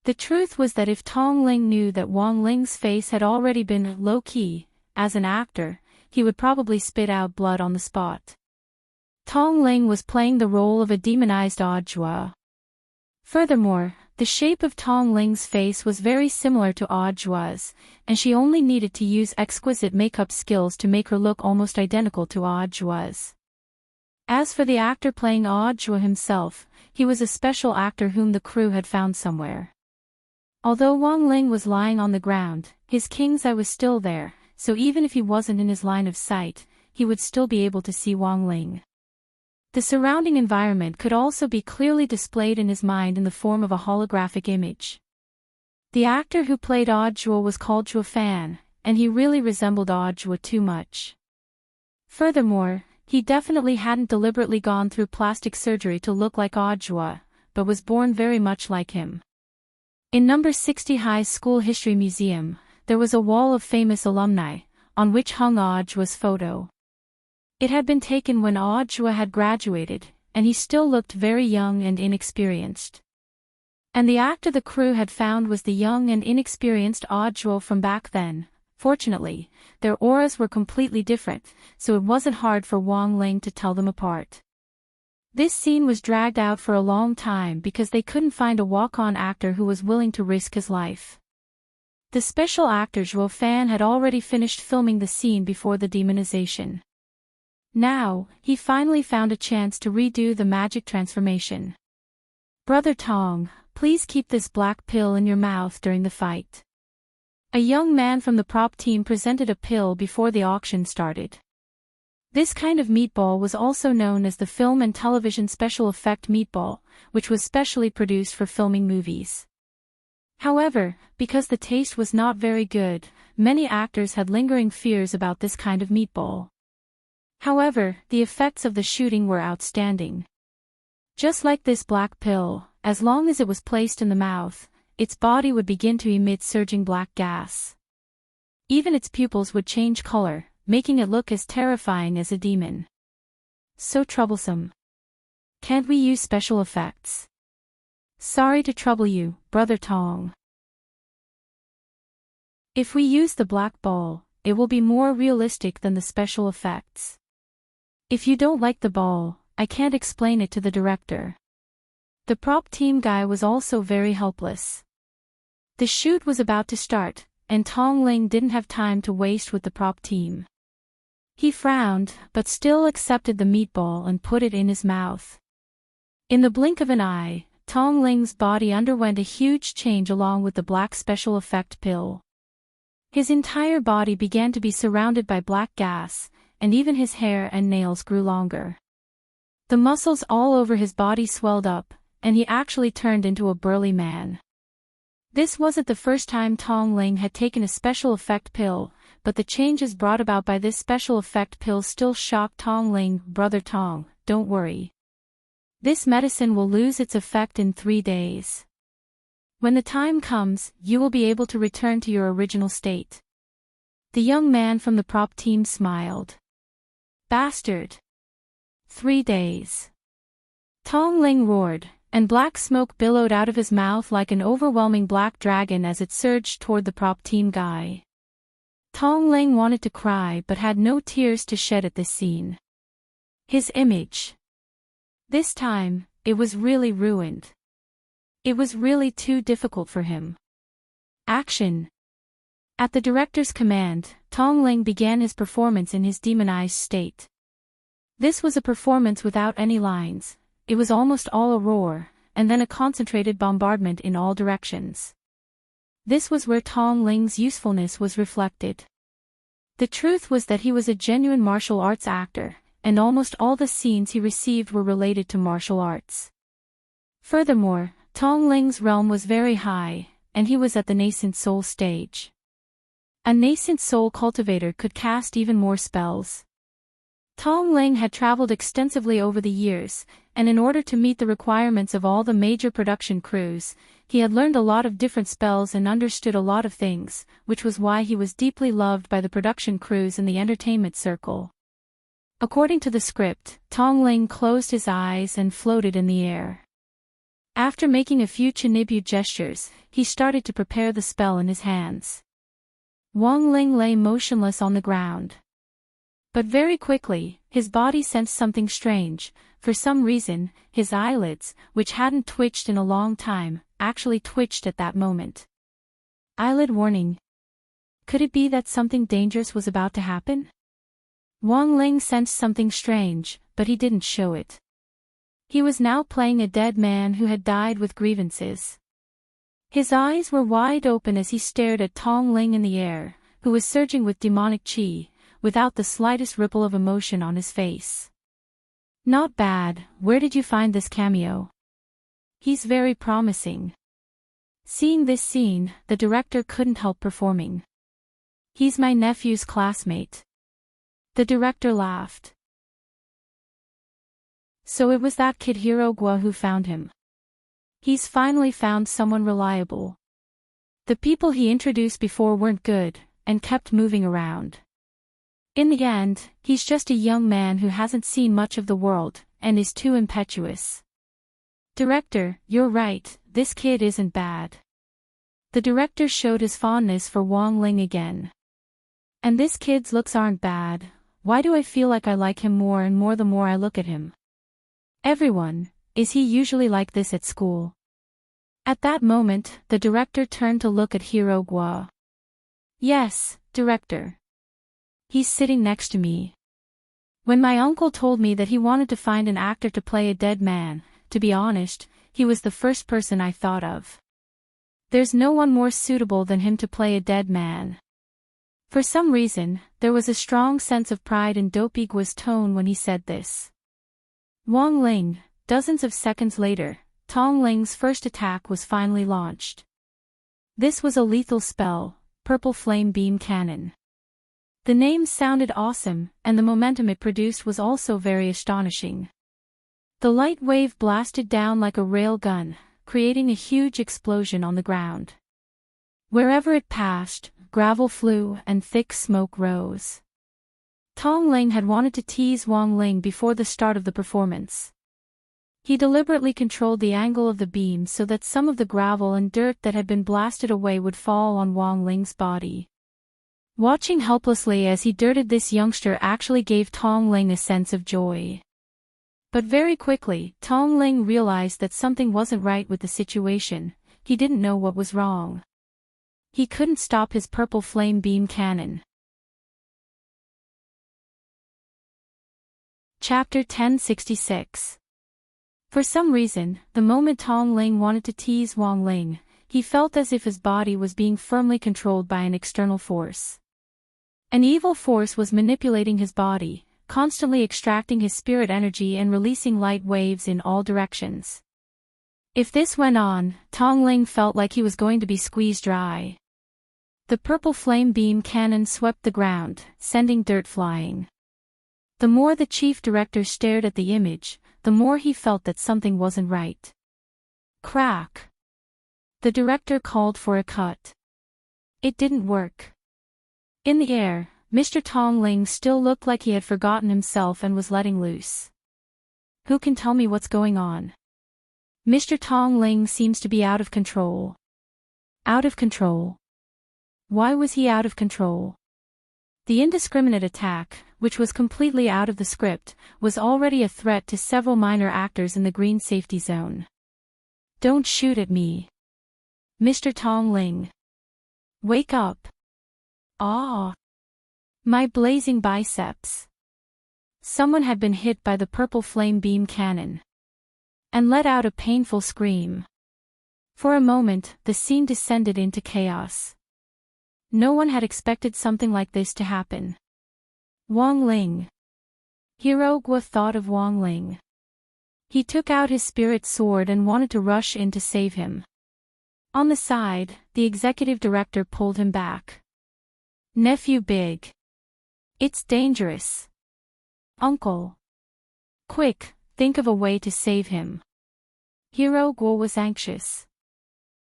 The truth was that if Tong Ling knew that Wang Ling's face had already been low-key, as an actor, he would probably spit out blood on the spot. Tong Ling was playing the role of a demonized Audra. Furthermore, the shape of Tong Ling's face was very similar to Audra's, and she only needed to use exquisite makeup skills to make her look almost identical to Audra's. As for the actor playing Audra himself, he was a special actor whom the crew had found somewhere. Although Wang Ling was lying on the ground, his king's eye was still there, so even if he wasn't in his line of sight, he would still be able to see Wang Ling. The surrounding environment could also be clearly displayed in his mind in the form of a holographic image. The actor who played Audra was called Zhuo Fan, and he really resembled Audra too much. Furthermore, he definitely hadn't deliberately gone through plastic surgery to look like Audra, but was born very much like him. In number 60 High School History Museum, there was a wall of famous alumni, on which hung Audra's photo. It had been taken when Audra had graduated, and he still looked very young and inexperienced. And the actor the crew had found was the young and inexperienced Audra from back then. Fortunately, their auras were completely different, so it wasn't hard for Wang Ling to tell them apart. This scene was dragged out for a long time because they couldn't find a walk-on actor who was willing to risk his life. The special actor Zhuo Fan had already finished filming the scene before the demonization. Now, he finally found a chance to redo the magic transformation. Brother Tong, please keep this black pill in your mouth during the fight. A young man from the prop team presented a pill before the auction started. This kind of meatball was also known as the film and television special effect meatball, which was specially produced for filming movies. However, because the taste was not very good, many actors had lingering fears about this kind of meatball. However, the effects of the shooting were outstanding. Just like this black pill, as long as it was placed in the mouth, its body would begin to emit surging black gas. Even its pupils would change color, making it look as terrifying as a demon. So troublesome. Can't we use special effects? Sorry to trouble you, Brother Tong. If we use the black ball, it will be more realistic than the special effects. If you don't like the ball, I can't explain it to the director. The prop team guy was also very helpless. The shoot was about to start, and Tong Ling didn't have time to waste with the prop team. He frowned, but still accepted the meatball and put it in his mouth. In the blink of an eye, Tong Ling's body underwent a huge change along with the black special effect pill. His entire body began to be surrounded by black gas, and even his hair and nails grew longer. The muscles all over his body swelled up, and he actually turned into a burly man. This wasn't the first time Tong Ling had taken a special effect pill, but the changes brought about by this special effect pill still shocked Tong Ling. Brother Tong, don't worry. This medicine will lose its effect in 3 days. When the time comes, you will be able to return to your original state. The young man from the prop team smiled. Bastard! 3 days. Tong Ling roared, and black smoke billowed out of his mouth like an overwhelming black dragon as it surged toward the prop team guy. Tong Ling wanted to cry but had no tears to shed at this scene. His image. This time, it was really ruined. It was really too difficult for him. Action! At the director's command, Tong Ling began his performance in his demonized state. This was a performance without any lines. It was almost all a roar, and then a concentrated bombardment in all directions. This was where Tong Ling's usefulness was reflected. The truth was that he was a genuine martial arts actor, and almost all the scenes he received were related to martial arts. Furthermore, Tong Ling's realm was very high, and he was at the nascent soul stage. A nascent soul cultivator could cast even more spells. Tong Ling had traveled extensively over the years, and in order to meet the requirements of all the major production crews, he had learned a lot of different spells and understood a lot of things, which was why he was deeply loved by the production crews in the entertainment circle. According to the script, Tong Ling closed his eyes and floated in the air. After making a few chinibyu gestures, he started to prepare the spell in his hands. Wang Ling lay motionless on the ground. But very quickly, his body sensed something strange. For some reason, his eyelids, which hadn't twitched in a long time, actually twitched at that moment. Eyelid warning. Could it be that something dangerous was about to happen? Wang Ling sensed something strange, but he didn't show it. He was now playing a dead man who had died with grievances. His eyes were wide open as he stared at Tong Ling in the air, who was surging with demonic qi, without the slightest ripple of emotion on his face. Not bad. Where did you find this cameo? He's very promising. Seeing this scene, the director couldn't help performing. He's my nephew's classmate. The director laughed. So it was that kid Hero Gua who found him. He's finally found someone reliable. The people he introduced before weren't good, and kept moving around. In the end, he's just a young man who hasn't seen much of the world, and is too impetuous. Director, you're right, this kid isn't bad. The director showed his fondness for Wang Ling again. And this kid's looks aren't bad. Why do I feel like I like him more and more the more I look at him? Everyone, is he usually like this at school? At that moment, the director turned to look at Hero Gua. Yes, director. He's sitting next to me. When my uncle told me that he wanted to find an actor to play a dead man, to be honest, he was the first person I thought of. There's no one more suitable than him to play a dead man. For some reason, there was a strong sense of pride in Dopey Gua's tone when he said this. Wong Ling, dozens of seconds later, Tong Ling's first attack was finally launched. This was a lethal spell, Purple Flame Beam Cannon. The name sounded awesome, and the momentum it produced was also very astonishing. The light wave blasted down like a rail gun, creating a huge explosion on the ground. Wherever it passed, gravel flew and thick smoke rose. Tong Ling had wanted to tease Wong Ling before the start of the performance. He deliberately controlled the angle of the beam so that some of the gravel and dirt that had been blasted away would fall on Wong Ling's body. Watching helplessly as he dirted this youngster actually gave Tong Ling a sense of joy. But very quickly, Tong Ling realized that something wasn't right with the situation. He didn't know what was wrong. He couldn't stop his purple flame beam cannon. Chapter 1066. For some reason, the moment Tong Ling wanted to tease Wong Ling, he felt as if his body was being firmly controlled by an external force. An evil force was manipulating his body, constantly extracting his spirit energy and releasing light waves in all directions. If this went on, Tong Ling felt like he was going to be squeezed dry. The purple flame beam cannon swept the ground, sending dirt flying. The more the chief director stared at the image, the more he felt that something wasn't right. Crack! The director called for a cut. It didn't work. In the air, Mr. Tong Ling still looked like he had forgotten himself and was letting loose. Who can tell me what's going on? Mr. Tong Ling seems to be out of control. Out of control. Why was he out of control? The indiscriminate attack, which was completely out of the script, was already a threat to several minor actors in the green safety zone. Don't shoot at me. Mr. Tong Ling. Wake up. Ah! My blazing biceps. Someone had been hit by the purple flame beam cannon. And let out a painful scream. For a moment, the scene descended into chaos. No one had expected something like this to happen. Wong Ling. Hero Gua thought of Wong Ling. He took out his spirit sword and wanted to rush in to save him. On the side, the executive director pulled him back. Nephew Big. It's dangerous. Uncle. Quick, think of a way to save him. Hero Gua was anxious.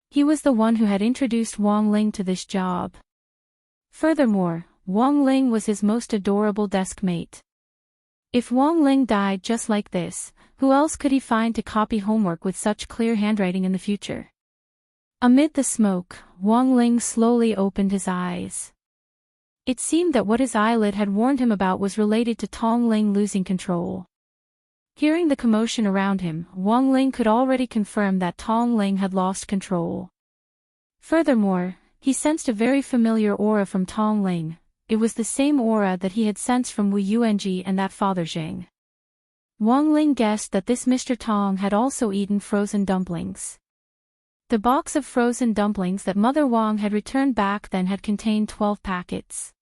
He was the one who had introduced Wong Ling to this job. Furthermore, Wong Ling was his most adorable desk mate. If Wong Ling died just like this, who else could he find to copy homework with such clear handwriting in the future? Amid the smoke, Wong Ling slowly opened his eyes. It seemed that what his eyelid had warned him about was related to Tong Ling losing control. Hearing the commotion around him, Wong Ling could already confirm that Tong Ling had lost control. Furthermore, he sensed a very familiar aura from Tong Ling. It was the same aura that he had sensed from Wu Yuanji and that Father Zhang. Wong Ling guessed that this Mr. Tong had also eaten frozen dumplings. The box of frozen dumplings that Mother Wong had returned back then had contained 12 packets.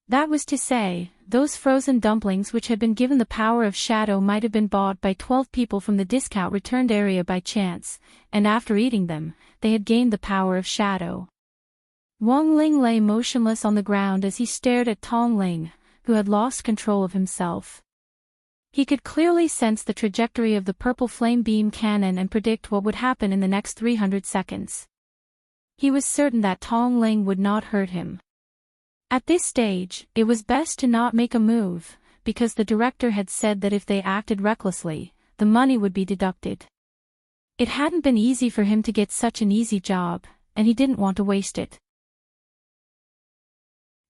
That was to say, those frozen dumplings which had been given the power of shadow might have been bought by 12 people from the discount returned area by chance, and after eating them, they had gained the power of shadow. Wong Ling lay motionless on the ground as he stared at Tong Ling, who had lost control of himself. He could clearly sense the trajectory of the purple flame beam cannon and predict what would happen in the next 300 seconds. He was certain that Tong Ling would not hurt him. At this stage, it was best to not make a move, because the director had said that if they acted recklessly, the money would be deducted. It hadn't been easy for him to get such an easy job, and he didn't want to waste it.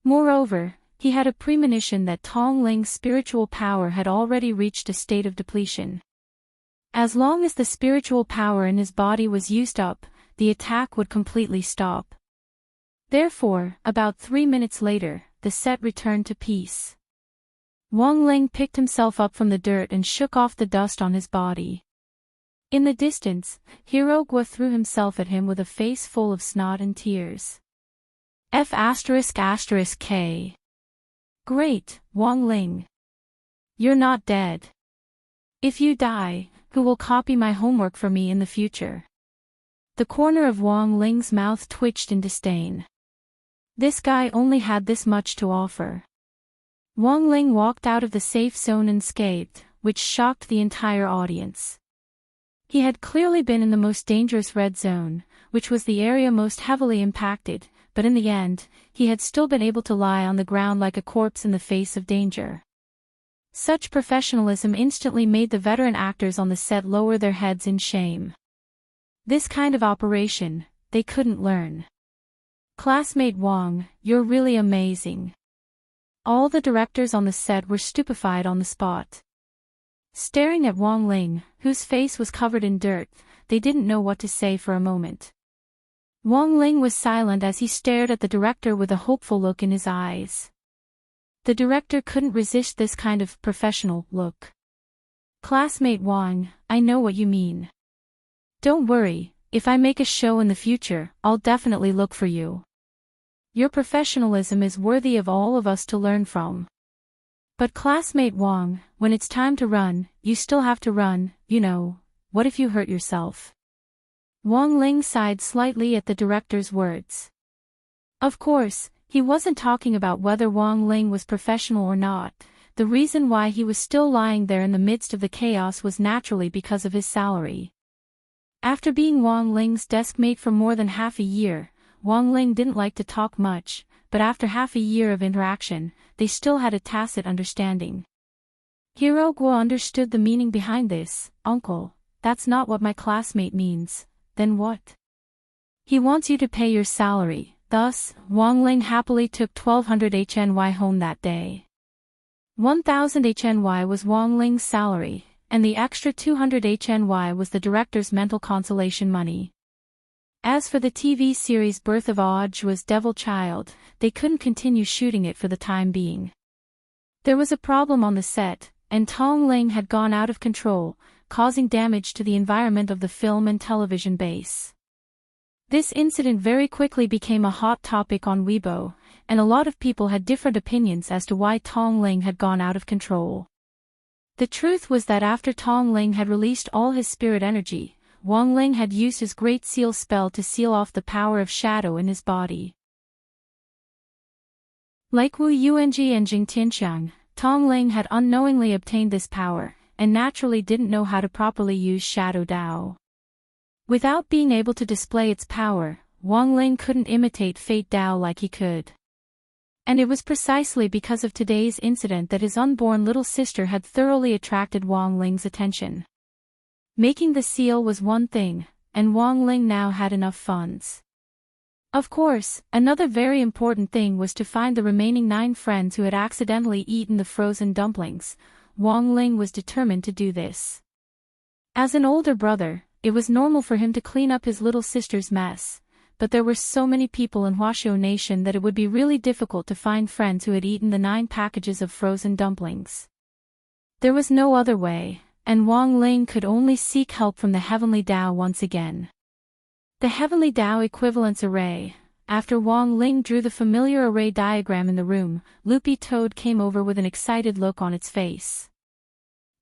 Moreover, he had a premonition that Tong Ling's spiritual power had already reached a state of depletion. As long as the spiritual power in his body was used up, the attack would completely stop. Therefore, about 3 minutes later, the set returned to peace. Wong Ling picked himself up from the dirt and shook off the dust on his body. In the distance, Hirogwa threw himself at him with a face full of snot and tears. F***K. Great, Wang Ling. You're not dead. If you die, who will copy my homework for me in the future? The corner of Wang Ling's mouth twitched in disdain. This guy only had this much to offer. Wang Ling walked out of the safe zone unscathed, which shocked the entire audience. He had clearly been in the most dangerous red zone, which was the area most heavily impacted, but in the end, he had still been able to lie on the ground like a corpse in the face of danger. Such professionalism instantly made the veteran actors on the set lower their heads in shame. This kind of operation, they couldn't learn. Classmate Wang, you're really amazing. All the directors on the set were stupefied on the spot. Staring at Wang Ling, whose face was covered in dirt, they didn't know what to say for a moment. Wang Ling was silent as he stared at the director with a hopeful look in his eyes. The director couldn't resist this kind of professional look. Classmate Wang, I know what you mean. Don't worry, if I make a show in the future, I'll definitely look for you. Your professionalism is worthy of all of us to learn from. But classmate Wang, when it's time to run, you still have to run, you know, what if you hurt yourself? Wang Ling sighed slightly at the director's words. Of course, he wasn't talking about whether Wang Ling was professional or not. The reason why he was still lying there in the midst of the chaos was naturally because of his salary. After being Wang Ling's desk mate for more than half a year, Wang Ling didn't like to talk much, but after half a year of interaction, they still had a tacit understanding. Hirogwa understood the meaning behind this. Uncle, that's not what my classmate means. Then what? He wants you to pay your salary. Thus, Wang Ling happily took 1200 HNY home that day. 1000 HNY was Wang Ling's salary, and the extra 200 HNY was the director's mental consolation money. As for the TV series Birth of Audiobook's Devil Child, they couldn't continue shooting it for the time being. There was a problem on the set, and Tong Ling had gone out of control, causing damage to the environment of the film and television base. This incident very quickly became a hot topic on Weibo, and a lot of people had different opinions as to why Tong Ling had gone out of control. The truth was that after Tong Ling had released all his spirit energy, Wang Ling had used his Great Seal spell to seal off the power of shadow in his body. Like Wu Yuanji and Jing Tianxiang, Tong Ling had unknowingly obtained this power, and naturally didn't know how to properly use Shadow Dao. Without being able to display its power, Wang Ling couldn't imitate Fate Dao like he could. And it was precisely because of today's incident that his unborn little sister had thoroughly attracted Wang Ling's attention. Making the seal was one thing, and Wang Ling now had enough funds. Of course, another very important thing was to find the remaining 9 friends who had accidentally eaten the frozen dumplings. Wang Ling was determined to do this. As an older brother, it was normal for him to clean up his little sister's mess, but there were so many people in Huaxiao Nation that it would be really difficult to find friends who had eaten the 9 packages of frozen dumplings. There was no other way, and Wang Ling could only seek help from the Heavenly Dao once again. The Heavenly Dao Equivalence Array. After Wang Ling drew the familiar array diagram in the room, Loopy Toad came over with an excited look on its face.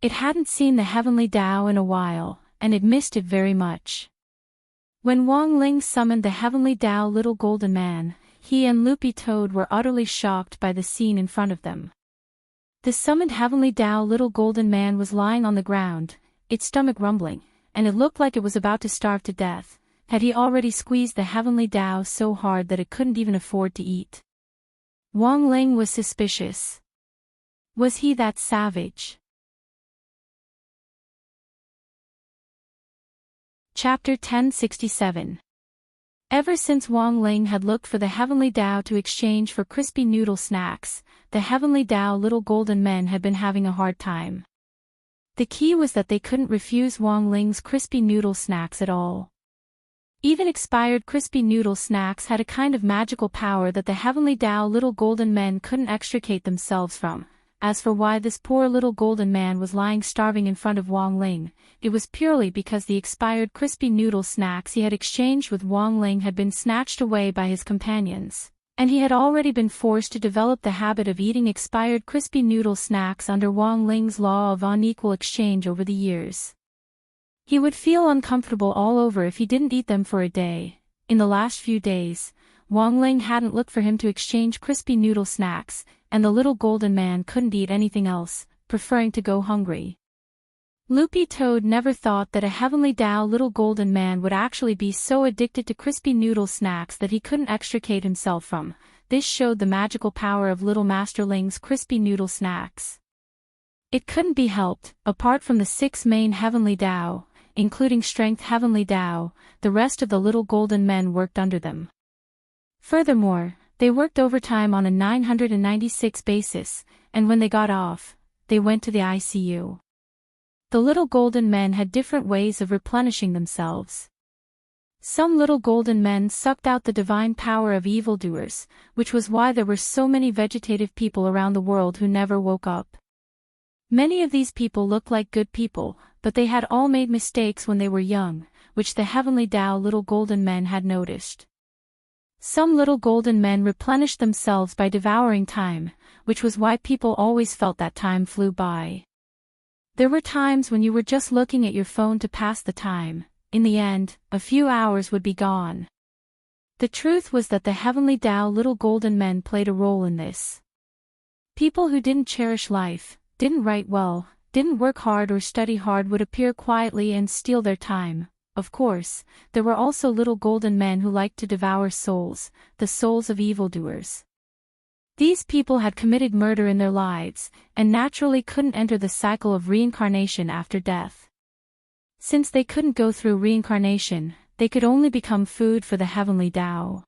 It hadn't seen the Heavenly Dao in a while, and it missed it very much. When Wang Ling summoned the Heavenly Dao Little Golden Man, he and Loopy Toad were utterly shocked by the scene in front of them. The summoned Heavenly Dao Little Golden Man was lying on the ground, its stomach rumbling, and it looked like it was about to starve to death. Had he already squeezed the Heavenly Dao so hard that it couldn't even afford to eat? Wang Ling was suspicious. Was he that savage? Chapter 1067. Ever since Wang Ling had looked for the Heavenly Dao to exchange for crispy noodle snacks, the Heavenly Dao Little Golden Men had been having a hard time. The key was that they couldn't refuse Wang Ling's crispy noodle snacks at all. Even expired crispy noodle snacks had a kind of magical power that the Heavenly Dao Little Golden Men couldn't extricate themselves from. As for why this poor little golden man was lying starving in front of Wang Ling, it was purely because the expired crispy noodle snacks he had exchanged with Wang Ling had been snatched away by his companions, and he had already been forced to develop the habit of eating expired crispy noodle snacks under Wang Ling's law of unequal exchange over the years. He would feel uncomfortable all over if he didn't eat them for a day. In the last few days, Wang Ling hadn't looked for him to exchange crispy noodle snacks, and the little golden man couldn't eat anything else, preferring to go hungry. Loopy Toad never thought that a heavenly Tao little golden man would actually be so addicted to crispy noodle snacks that he couldn't extricate himself from. This showed the magical power of little Master Ling's crispy noodle snacks. It couldn't be helped. Apart from the 6 main heavenly Tao, including Strength Heavenly Tao, the rest of the little golden men worked under them. Furthermore, they worked overtime on a 996 basis, and when they got off, they went to the ICU. The little golden men had different ways of replenishing themselves. Some little golden men sucked out the divine power of evildoers, which was why there were so many vegetative people around the world who never woke up. Many of these people looked like good people, but they had all made mistakes when they were young, which the heavenly Tao little golden men had noticed. Some little golden men replenished themselves by devouring time, which was why people always felt that time flew by. There were times when you were just looking at your phone to pass the time. In the end, a few hours would be gone. The truth was that the heavenly Tao little golden men played a role in this. People who didn't cherish life, didn't write well, didn't work hard or study hard would appear quietly and steal their time. Of course, there were also little golden men who liked to devour souls, the souls of evildoers. These people had committed murder in their lives, and naturally couldn't enter the cycle of reincarnation after death. Since they couldn't go through reincarnation, they could only become food for the heavenly Tao.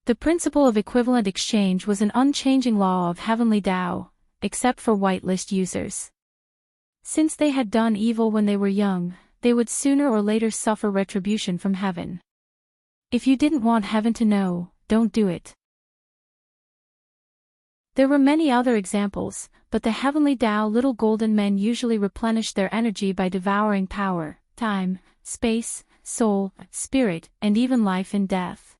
The principle of equivalent exchange was an unchanging law of heavenly Tao, except for whitelist users. Since they had done evil when they were young, they would sooner or later suffer retribution from heaven. If you didn't want heaven to know, don't do it. There were many other examples, but the heavenly Tao little golden men usually replenished their energy by devouring power, time, space, soul, spirit, and even life and death.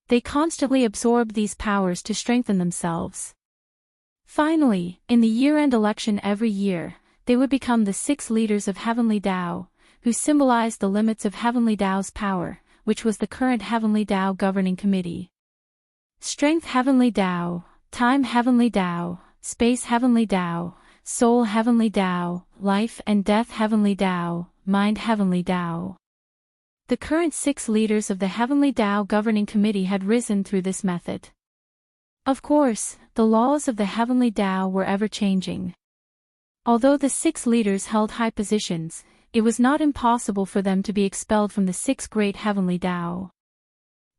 They constantly absorbed these powers to strengthen themselves. Finally, in the year-end election every year, they would become the 6 leaders of heavenly Tao, who symbolized the limits of heavenly Tao's power, which was the current heavenly Tao governing committee. Strength heavenly Tao, time heavenly Tao, space heavenly Tao, soul heavenly Tao, life and death heavenly Tao, mind heavenly Tao. The current 6 leaders of the heavenly Tao governing committee had risen through this method. Of course, the laws of the heavenly Tao were ever-changing. Although the 6 leaders held high positions, it was not impossible for them to be expelled from the 6 great heavenly Tao.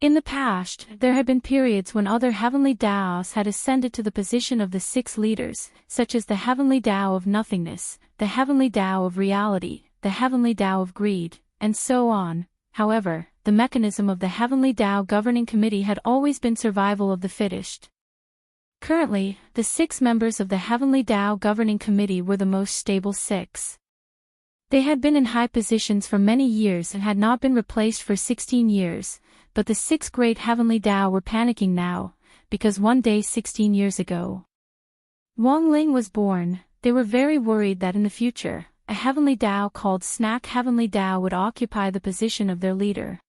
In the past, there had been periods when other heavenly Taos had ascended to the position of the 6 leaders, such as the heavenly Tao of nothingness, the heavenly Tao of reality, the heavenly Tao of greed, and so on. However, the mechanism of the heavenly Tao governing committee had always been survival of the fittest. Currently, the 6 members of the heavenly Tao governing committee were the most stable 6. They had been in high positions for many years and had not been replaced for 16 years, but the 6 great heavenly Tao were panicking now, because one day 16 years ago, Wang Ling was born. They were very worried that in the future, a heavenly Tao called Snack Heavenly Tao would occupy the position of their leader.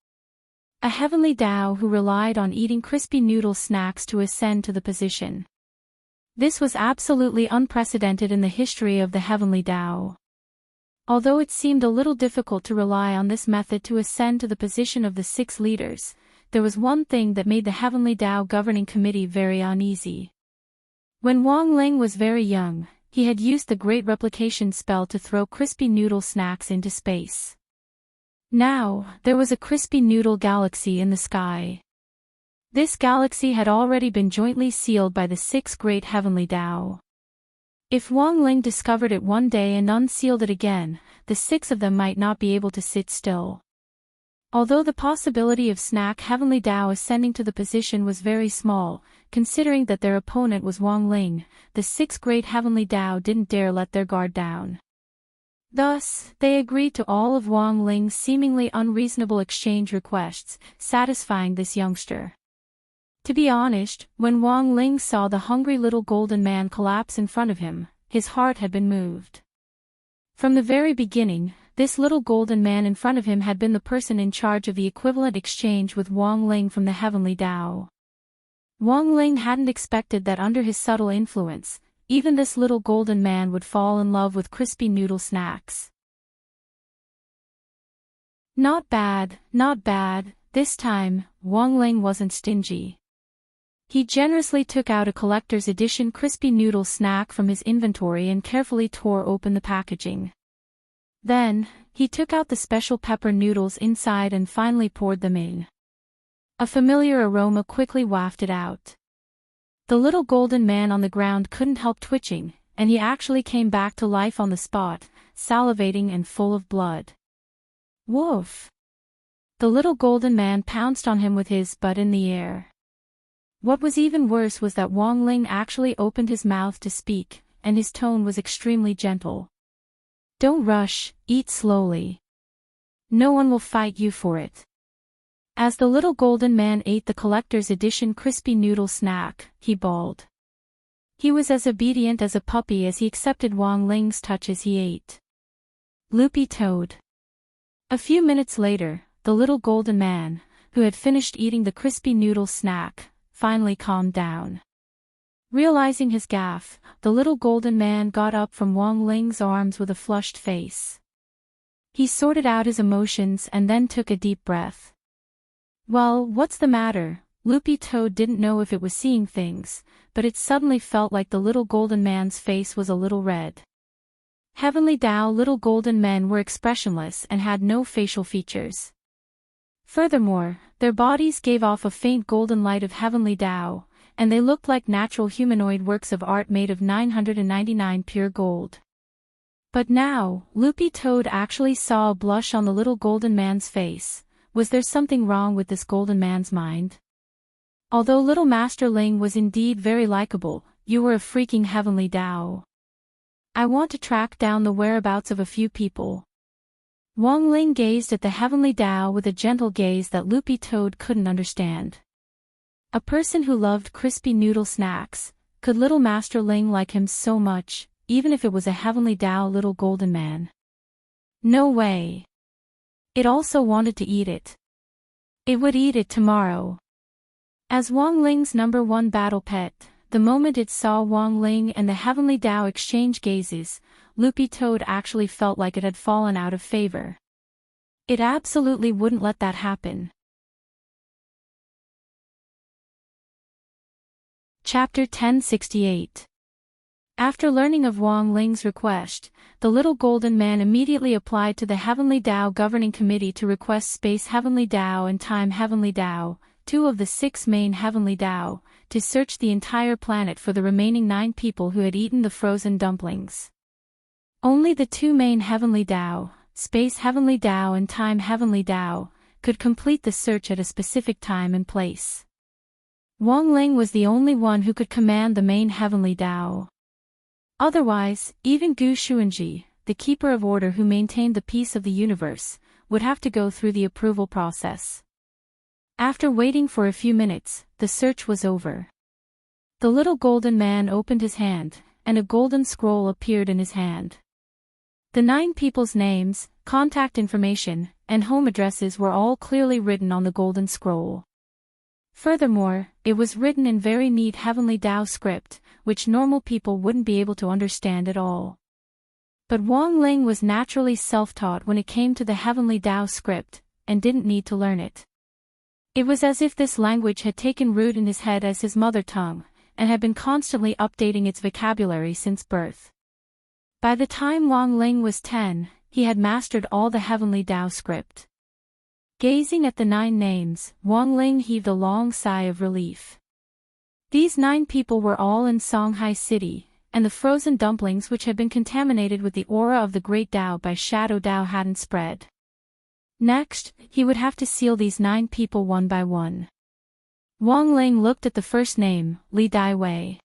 A heavenly Tao who relied on eating crispy noodle snacks to ascend to the position. This was absolutely unprecedented in the history of the heavenly Tao. Although it seemed a little difficult to rely on this method to ascend to the position of the 6 leaders, there was one thing that made the heavenly Tao governing committee very uneasy. When Wang Ling was very young, he had used the great replication spell to throw crispy noodle snacks into space. Now, there was a crispy noodle galaxy in the sky. This galaxy had already been jointly sealed by the 6 great heavenly Tao. If Wang Ling discovered it one day and unsealed it again, the 6 of them might not be able to sit still. Although the possibility of Snack Heavenly Dao ascending to the position was very small, considering that their opponent was Wang Ling, the six great Heavenly Dao didn't dare let their guard down. Thus, they agreed to all of Wang Ling's seemingly unreasonable exchange requests, satisfying this youngster. To be honest, when Wang Ling saw the hungry little golden man collapse in front of him, his heart had been moved. From the very beginning, this little golden man in front of him had been the person in charge of the equivalent exchange with Wang Ling from the Heavenly Dao. Wang Ling hadn't expected that under his subtle influence, even this little golden man would fall in love with crispy noodle snacks. Not bad, not bad. This time, Wang Ling wasn't stingy. He generously took out a collector's edition crispy noodle snack from his inventory and carefully tore open the packaging. Then, he took out the special pepper noodles inside and finally poured them in. A familiar aroma quickly wafted out. The little golden man on the ground couldn't help twitching, and he actually came back to life on the spot, salivating and full of blood. Woof! The little golden man pounced on him with his butt in the air. What was even worse was that Wang Ling actually opened his mouth to speak, and his tone was extremely gentle. Don't rush, eat slowly. No one will fight you for it. As the little golden man ate the collector's edition crispy noodle snack, he bawled. He was as obedient as a puppy as he accepted Wang Ling's touch as he ate. Loopy toad. A few minutes later, the little golden man, who had finished eating the crispy noodle snack, finally calmed down. Realizing his gaffe, the little golden man got up from Wang Ling's arms with a flushed face. He sorted out his emotions and then took a deep breath. Well, what's the matter? Loopy Toad didn't know if it was seeing things, but it suddenly felt like the little golden man's face was a little red. Heavenly Dao little golden men were expressionless and had no facial features. Furthermore, their bodies gave off a faint golden light of Heavenly Dao, and they looked like natural humanoid works of art made of 999 pure gold. But now, Loopy Toad actually saw a blush on the little golden man's face. Was there something wrong with this golden man's mind? Although little Master Ling was indeed very likable, you were a freaking Heavenly Dao. I want to track down the whereabouts of a few people. Wang Ling gazed at the Heavenly Dao with a gentle gaze that Loopy Toad couldn't understand. A person who loved crispy noodle snacks, could little Master Ling like him so much, even if it was a Heavenly Dao little golden man? No way. It also wanted to eat it. It would eat it tomorrow. As Wang Ling's #1 battle pet, the moment it saw Wang Ling and the Heavenly Dao exchange gazes, Loopy Toad actually felt like it had fallen out of favor. It absolutely wouldn't let that happen. Chapter 1068. After learning of Wang Ling's request, the little golden man immediately applied to the Heavenly Dao Governing Committee to request Space Heavenly Dao and Time Heavenly Dao, 2 of the 6 main Heavenly Dao, to search the entire planet for the remaining 9 people who had eaten the frozen dumplings. Only the 2 main Heavenly Dao, Space Heavenly Dao and Time Heavenly Dao, could complete the search at a specific time and place. Wang Ling was the only one who could command the main Heavenly Dao. Otherwise, even Gu Xuanji, the keeper of order who maintained the peace of the universe, would have to go through the approval process. After waiting for a few minutes, the search was over. The little golden man opened his hand, and a golden scroll appeared in his hand. The 9 people's names, contact information, and home addresses were all clearly written on the golden scroll. Furthermore, it was written in very neat Heavenly Dao script, which normal people wouldn't be able to understand at all. But Wang Ling was naturally self-taught when it came to the Heavenly Dao script, and didn't need to learn it. It was as if this language had taken root in his head as his mother tongue, and had been constantly updating its vocabulary since birth. By the time Wang Ling was 10, he had mastered all the Heavenly Dao script. Gazing at the 9 names, Wang Ling heaved a long sigh of relief. These 9 people were all in Songhai City, and the frozen dumplings which had been contaminated with the aura of the Great Dao by Shadow Dao hadn't spread. Next, he would have to seal these 9 people one by one. Wang Ling looked at the first name, Li Daiwei.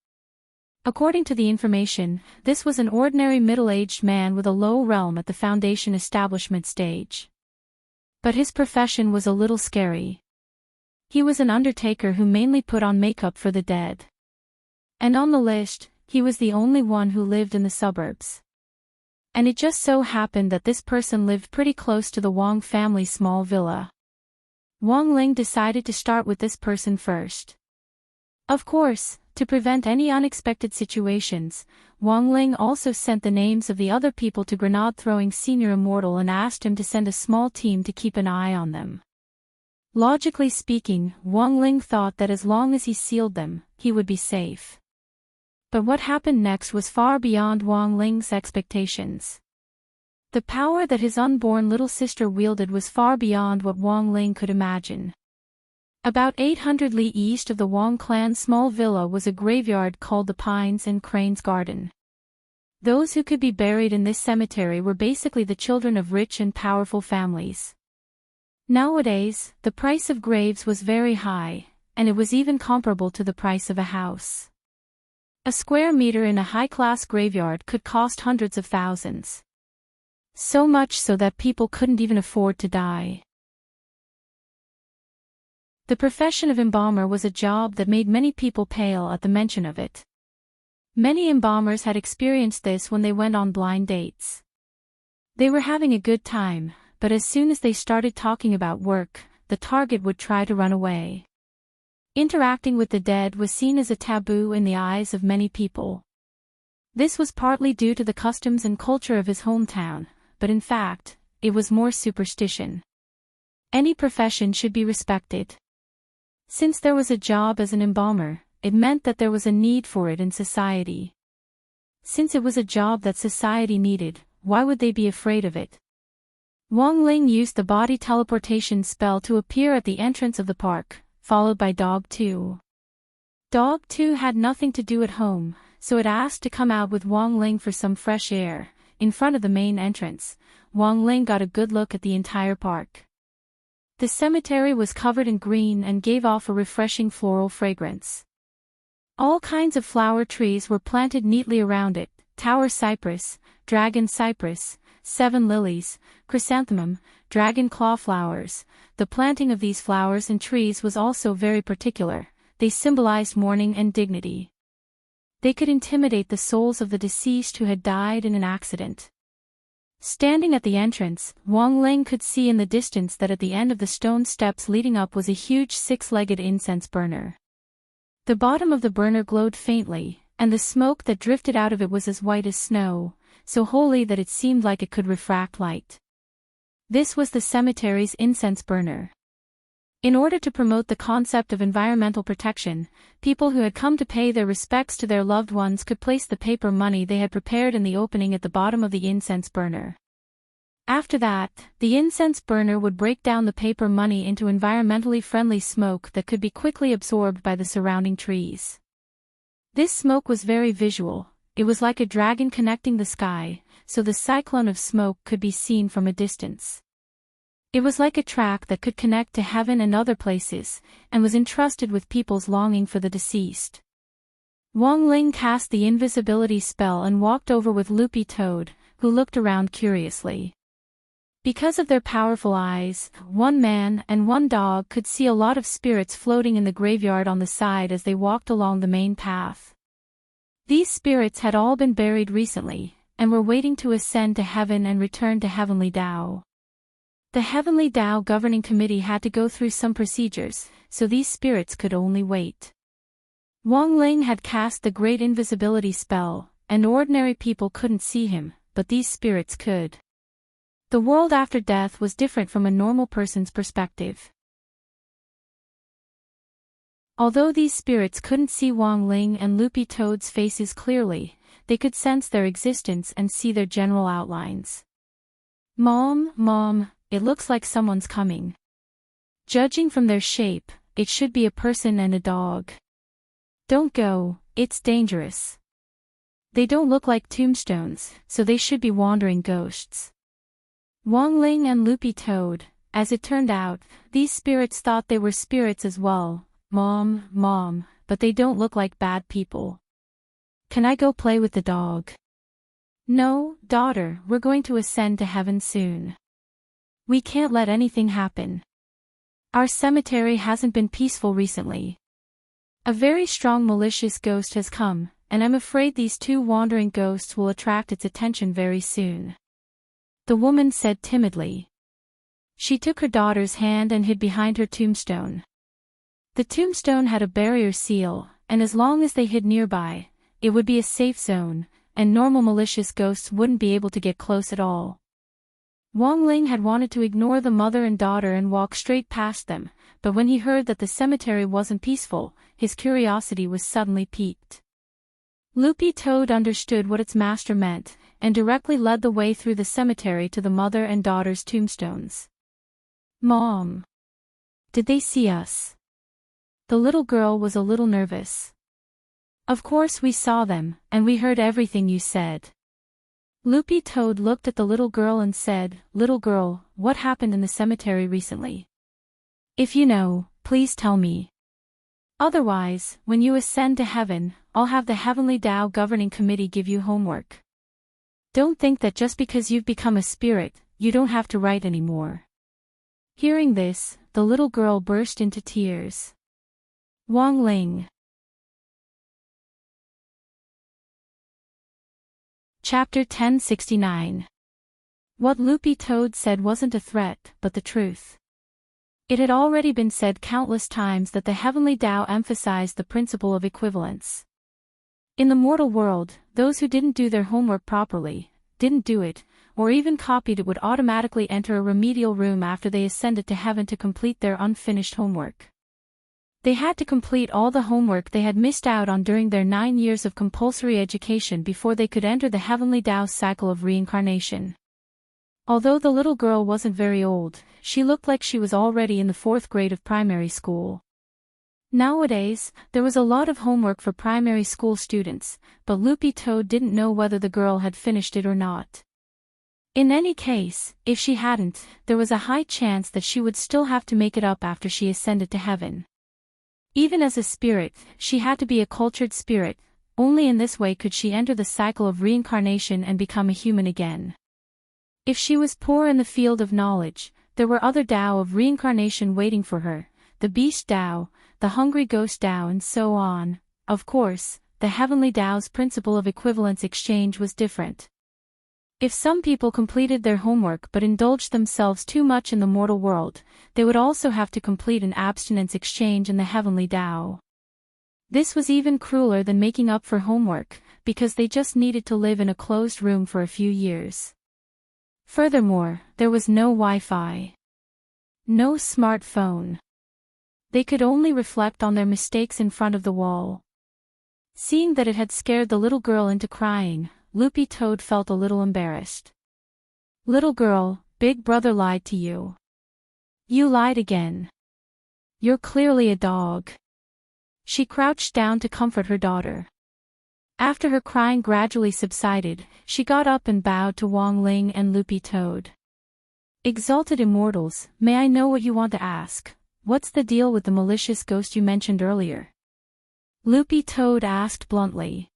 According to the information, this was an ordinary middle-aged man with a low realm at the foundation establishment stage. But his profession was a little scary. He was an undertaker who mainly put on makeup for the dead. And on the list, he was the only one who lived in the suburbs. And it just so happened that this person lived pretty close to the Wang family's small villa. Wang Ling decided to start with this person first. Of course, to prevent any unexpected situations, Wang Ling also sent the names of the other people to grenade-throwing Senior Immortal and asked him to send a small team to keep an eye on them. Logically speaking, Wang Ling thought that as long as he sealed them, he would be safe. But what happened next was far beyond Wang Ling's expectations. The power that his unborn little sister wielded was far beyond what Wang Ling could imagine. About 800 li east of the Wang clan's small villa was a graveyard called the Pines and Cranes Garden. Those who could be buried in this cemetery were basically the children of rich and powerful families. Nowadays, the price of graves was very high, and it was even comparable to the price of a house. A square meter in a high-class graveyard could cost hundreds of thousands. So much so that people couldn't even afford to die. The profession of embalmer was a job that made many people pale at the mention of it. Many embalmers had experienced this when they went on blind dates. They were having a good time, but as soon as they started talking about work, the target would try to run away. Interacting with the dead was seen as a taboo in the eyes of many people. This was partly due to the customs and culture of his hometown, but in fact, it was more superstition. Any profession should be respected. Since there was a job as an embalmer, it meant that there was a need for it in society. Since it was a job that society needed, why would they be afraid of it? Wang Ling used the body teleportation spell to appear at the entrance of the park, followed by Dog 2. Dog 2 had nothing to do at home, so it asked to come out with Wang Ling for some fresh air. In front of the main entrance, Wang Ling got a good look at the entire park. The cemetery was covered in green and gave off a refreshing floral fragrance. All kinds of flower trees were planted neatly around it: tower cypress, dragon cypress, 7 lilies, chrysanthemum, dragon claw flowers. The planting of these flowers and trees was also very particular. They symbolized mourning and dignity. They could intimidate the souls of the deceased who had died in an accident. Standing at the entrance, Wang Ling could see in the distance that at the end of the stone steps leading up was a huge 6-legged incense burner. The bottom of the burner glowed faintly, and the smoke that drifted out of it was as white as snow, so holy that it seemed like it could refract light. This was the cemetery's incense burner. In order to promote the concept of environmental protection, people who had come to pay their respects to their loved ones could place the paper money they had prepared in the opening at the bottom of the incense burner. After that, the incense burner would break down the paper money into environmentally friendly smoke that could be quickly absorbed by the surrounding trees. This smoke was very visual. It was like a dragon connecting the sky, so the cyclone of smoke could be seen from a distance. It was like a track that could connect to heaven and other places, and was entrusted with people's longing for the deceased. Wang Ling cast the invisibility spell and walked over with Loopy Toad, who looked around curiously. Because of their powerful eyes, 1 man and 1 dog could see a lot of spirits floating in the graveyard on the side as they walked along the main path. These spirits had all been buried recently, and were waiting to ascend to heaven and return to Heavenly Tao. The Heavenly Tao governing committee had to go through some procedures, so these spirits could only wait. Wang Ling had cast the great invisibility spell, and ordinary people couldn't see him, but these spirits could. The world after death was different from a normal person's perspective. Although these spirits couldn't see Wang Ling and Loopy Toad's faces clearly, they could sense their existence and see their general outlines. Mom, it looks like someone's coming. Judging from their shape, it should be a person and a dog. Don't go, it's dangerous. They don't look like tombstones, so they should be wandering ghosts. Wang Ling and Loopy Toad, As it turned out, these spirits thought they were spirits as well. Mom, but they don't look like bad people. Can I go play with the dog? No, daughter, we're going to ascend to heaven soon. We can't let anything happen. Our cemetery hasn't been peaceful recently. A very strong malicious ghost has come, and I'm afraid these two wandering ghosts will attract its attention very soon. The woman said timidly. She took her daughter's hand and hid behind her tombstone. The tombstone had a barrier seal, and as long as they hid nearby, it would be a safe zone, and normal malicious ghosts wouldn't be able to get close at all. Wang Ling had wanted to ignore the mother and daughter and walk straight past them, but when he heard that the cemetery wasn't peaceful, his curiosity was suddenly piqued. Loopy Toad understood what its master meant, and directly led the way through the cemetery to the mother and daughter's tombstones. Mom! Did they see us? The little girl was a little nervous. Of course we saw them, and we heard everything you said. Loopy Toad looked at the little girl and said, "Little girl, what happened in the cemetery recently? If you know, please tell me. Otherwise, when you ascend to heaven, I'll have the Heavenly Tao Governing Committee give you homework. Don't think that just because you've become a spirit, you don't have to write anymore." Hearing this, the little girl burst into tears. Wang Ling. Chapter 1069. What Loopy Toad said wasn't a threat, but the truth. It had already been said countless times that the Heavenly Tao emphasized the principle of equivalence. In the mortal world, those who didn't do their homework properly, didn't do it, or even copied it would automatically enter a remedial room after they ascended to heaven to complete their unfinished homework. They had to complete all the homework they had missed out on during their 9 years of compulsory education before they could enter the Heavenly Tao's cycle of reincarnation. Although the little girl wasn't very old, she looked like she was already in the 4th grade of primary school. Nowadays, there was a lot of homework for primary school students, but Loopy Toad didn't know whether the girl had finished it or not. In any case, if she hadn't, there was a high chance that she would still have to make it up after she ascended to heaven. Even as a spirit, she had to be a cultured spirit. Only in this way could she enter the cycle of reincarnation and become a human again. If she was poor in the field of knowledge, there were other Tao of reincarnation waiting for her, the Beast Tao, the Hungry Ghost Tao and so on. Of course, the Heavenly Tao's principle of equivalence exchange was different. If some people completed their homework but indulged themselves too much in the mortal world, they would also have to complete an abstinence exchange in the Heavenly Tao. This was even crueler than making up for homework, because they just needed to live in a closed room for a few years. Furthermore, there was no Wi-Fi. No smartphone. They could only reflect on their mistakes in front of the wall. Seeing that it had scared the little girl into crying, Loopy Toad felt a little embarrassed. "Little girl, Big Brother lied to you. You lied again. You're clearly a dog." She crouched down to comfort her daughter. After her crying gradually subsided, she got up and bowed to Wang Ling and Loopy Toad. "Exalted immortals, may I know what you want to ask? What's the deal with the malicious ghost you mentioned earlier?" Loopy Toad asked bluntly.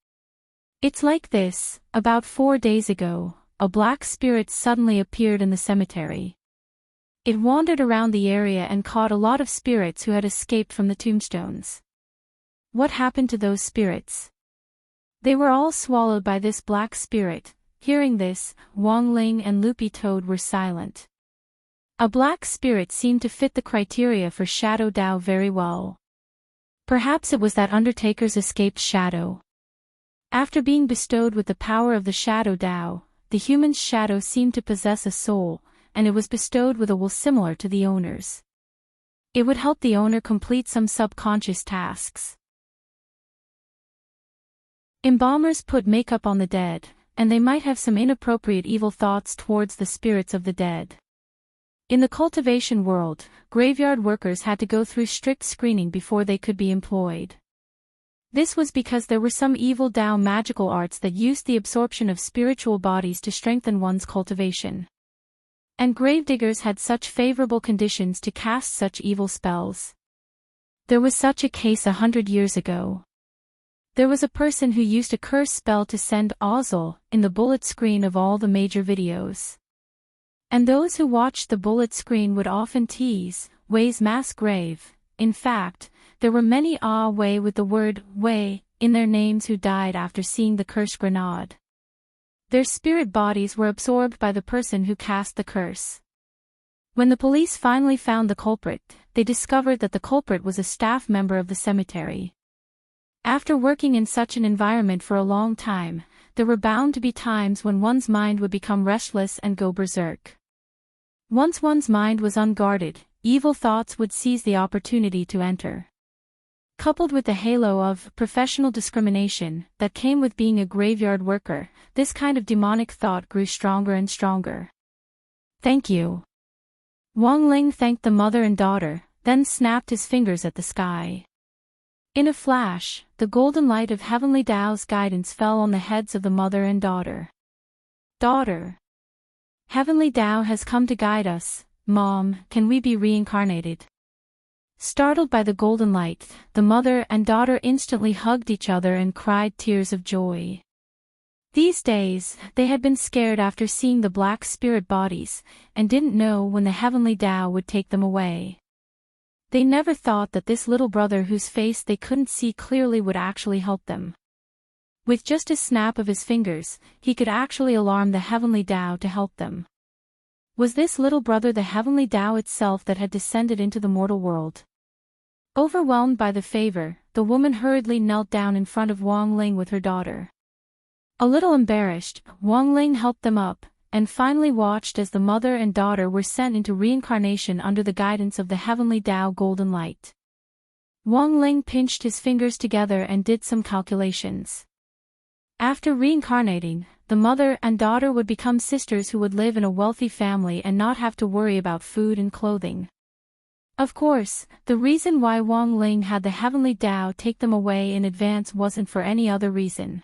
"It's like this, about 4 days ago, a black spirit suddenly appeared in the cemetery. It wandered around the area and caught a lot of spirits who had escaped from the tombstones. What happened to those spirits? They were all swallowed by this black spirit." Hearing this, Wang Ling and Loopy Toad were silent. A black spirit seemed to fit the criteria for Shadow Tao very well. Perhaps it was that Undertaker's escaped shadow. After being bestowed with the power of the Shadow Tao, the human's shadow seemed to possess a soul, and it was bestowed with a will similar to the owner's. It would help the owner complete some subconscious tasks. Embalmers put makeup on the dead, and they might have some inappropriate evil thoughts towards the spirits of the dead. In the cultivation world, graveyard workers had to go through strict screening before they could be employed. This was because there were some evil Tao magical arts that used the absorption of spiritual bodies to strengthen one's cultivation. And gravediggers had such favorable conditions to cast such evil spells. There was such a case 100 years ago. There was a person who used a curse spell to send Ozzel in the bullet screen of all the major videos. And those who watched the bullet screen would often tease Wei's mass grave. In fact, there were many Wei with the word Wei in their names who died after seeing the cursed grenade. Their spirit bodies were absorbed by the person who cast the curse. When the police finally found the culprit, they discovered that the culprit was a staff member of the cemetery. After working in such an environment for a long time, there were bound to be times when one's mind would become restless and go berserk. Once one's mind was unguarded, evil thoughts would seize the opportunity to enter. Coupled with the halo of professional discrimination that came with being a graveyard worker, this kind of demonic thought grew stronger and stronger. "Thank you." Wang Ling thanked the mother and daughter, then snapped his fingers at the sky. In a flash, the golden light of Heavenly Tao's guidance fell on the heads of the mother and daughter. "Daughter. Heavenly Tao has come to guide us. Mom, can we be reincarnated?" Startled by the golden light, the mother and daughter instantly hugged each other and cried tears of joy. These days, they had been scared after seeing the black spirit bodies, and didn't know when the Heavenly Tao would take them away. They never thought that this little brother whose face they couldn't see clearly would actually help them. With just a snap of his fingers, he could actually alarm the Heavenly Tao to help them. Was this little brother the Heavenly Tao itself that had descended into the mortal world? Overwhelmed by the favor, the woman hurriedly knelt down in front of Wang Ling with her daughter. A little embarrassed, Wang Ling helped them up, and finally watched as the mother and daughter were sent into reincarnation under the guidance of the Heavenly Tao golden light. Wang Ling pinched his fingers together and did some calculations. After reincarnating, the mother and daughter would become sisters who would live in a wealthy family and not have to worry about food and clothing. Of course, the reason why Wang Ling had the Heavenly Tao take them away in advance wasn't for any other reason.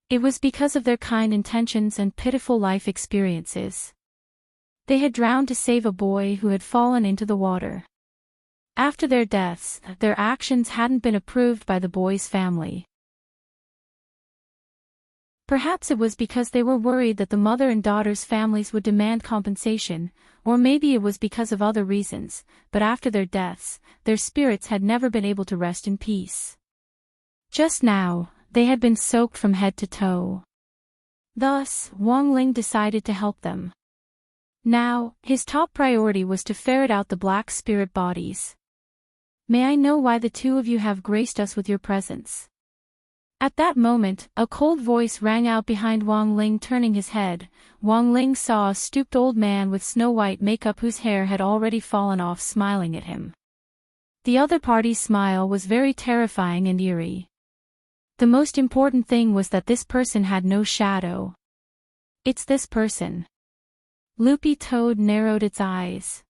It was because of their kind intentions and pitiful life experiences. They had drowned to save a boy who had fallen into the water. After their deaths, their actions hadn't been approved by the boy's family. Perhaps it was because they were worried that the mother and daughter's families would demand compensation, or maybe it was because of other reasons, but after their deaths, their spirits had never been able to rest in peace. Just now, they had been soaked from head to toe. Thus, Wang Ling decided to help them. Now, his top priority was to ferret out the black spirit bodies. "May I know why the two of you have graced us with your presence?" At that moment, a cold voice rang out behind Wang Ling. Turning his head, Wang Ling saw a stooped old man with snow-white makeup whose hair had already fallen off smiling at him. The other party's smile was very terrifying and eerie. The most important thing was that this person had no shadow. "It's this person." Loopy Toad narrowed its eyes.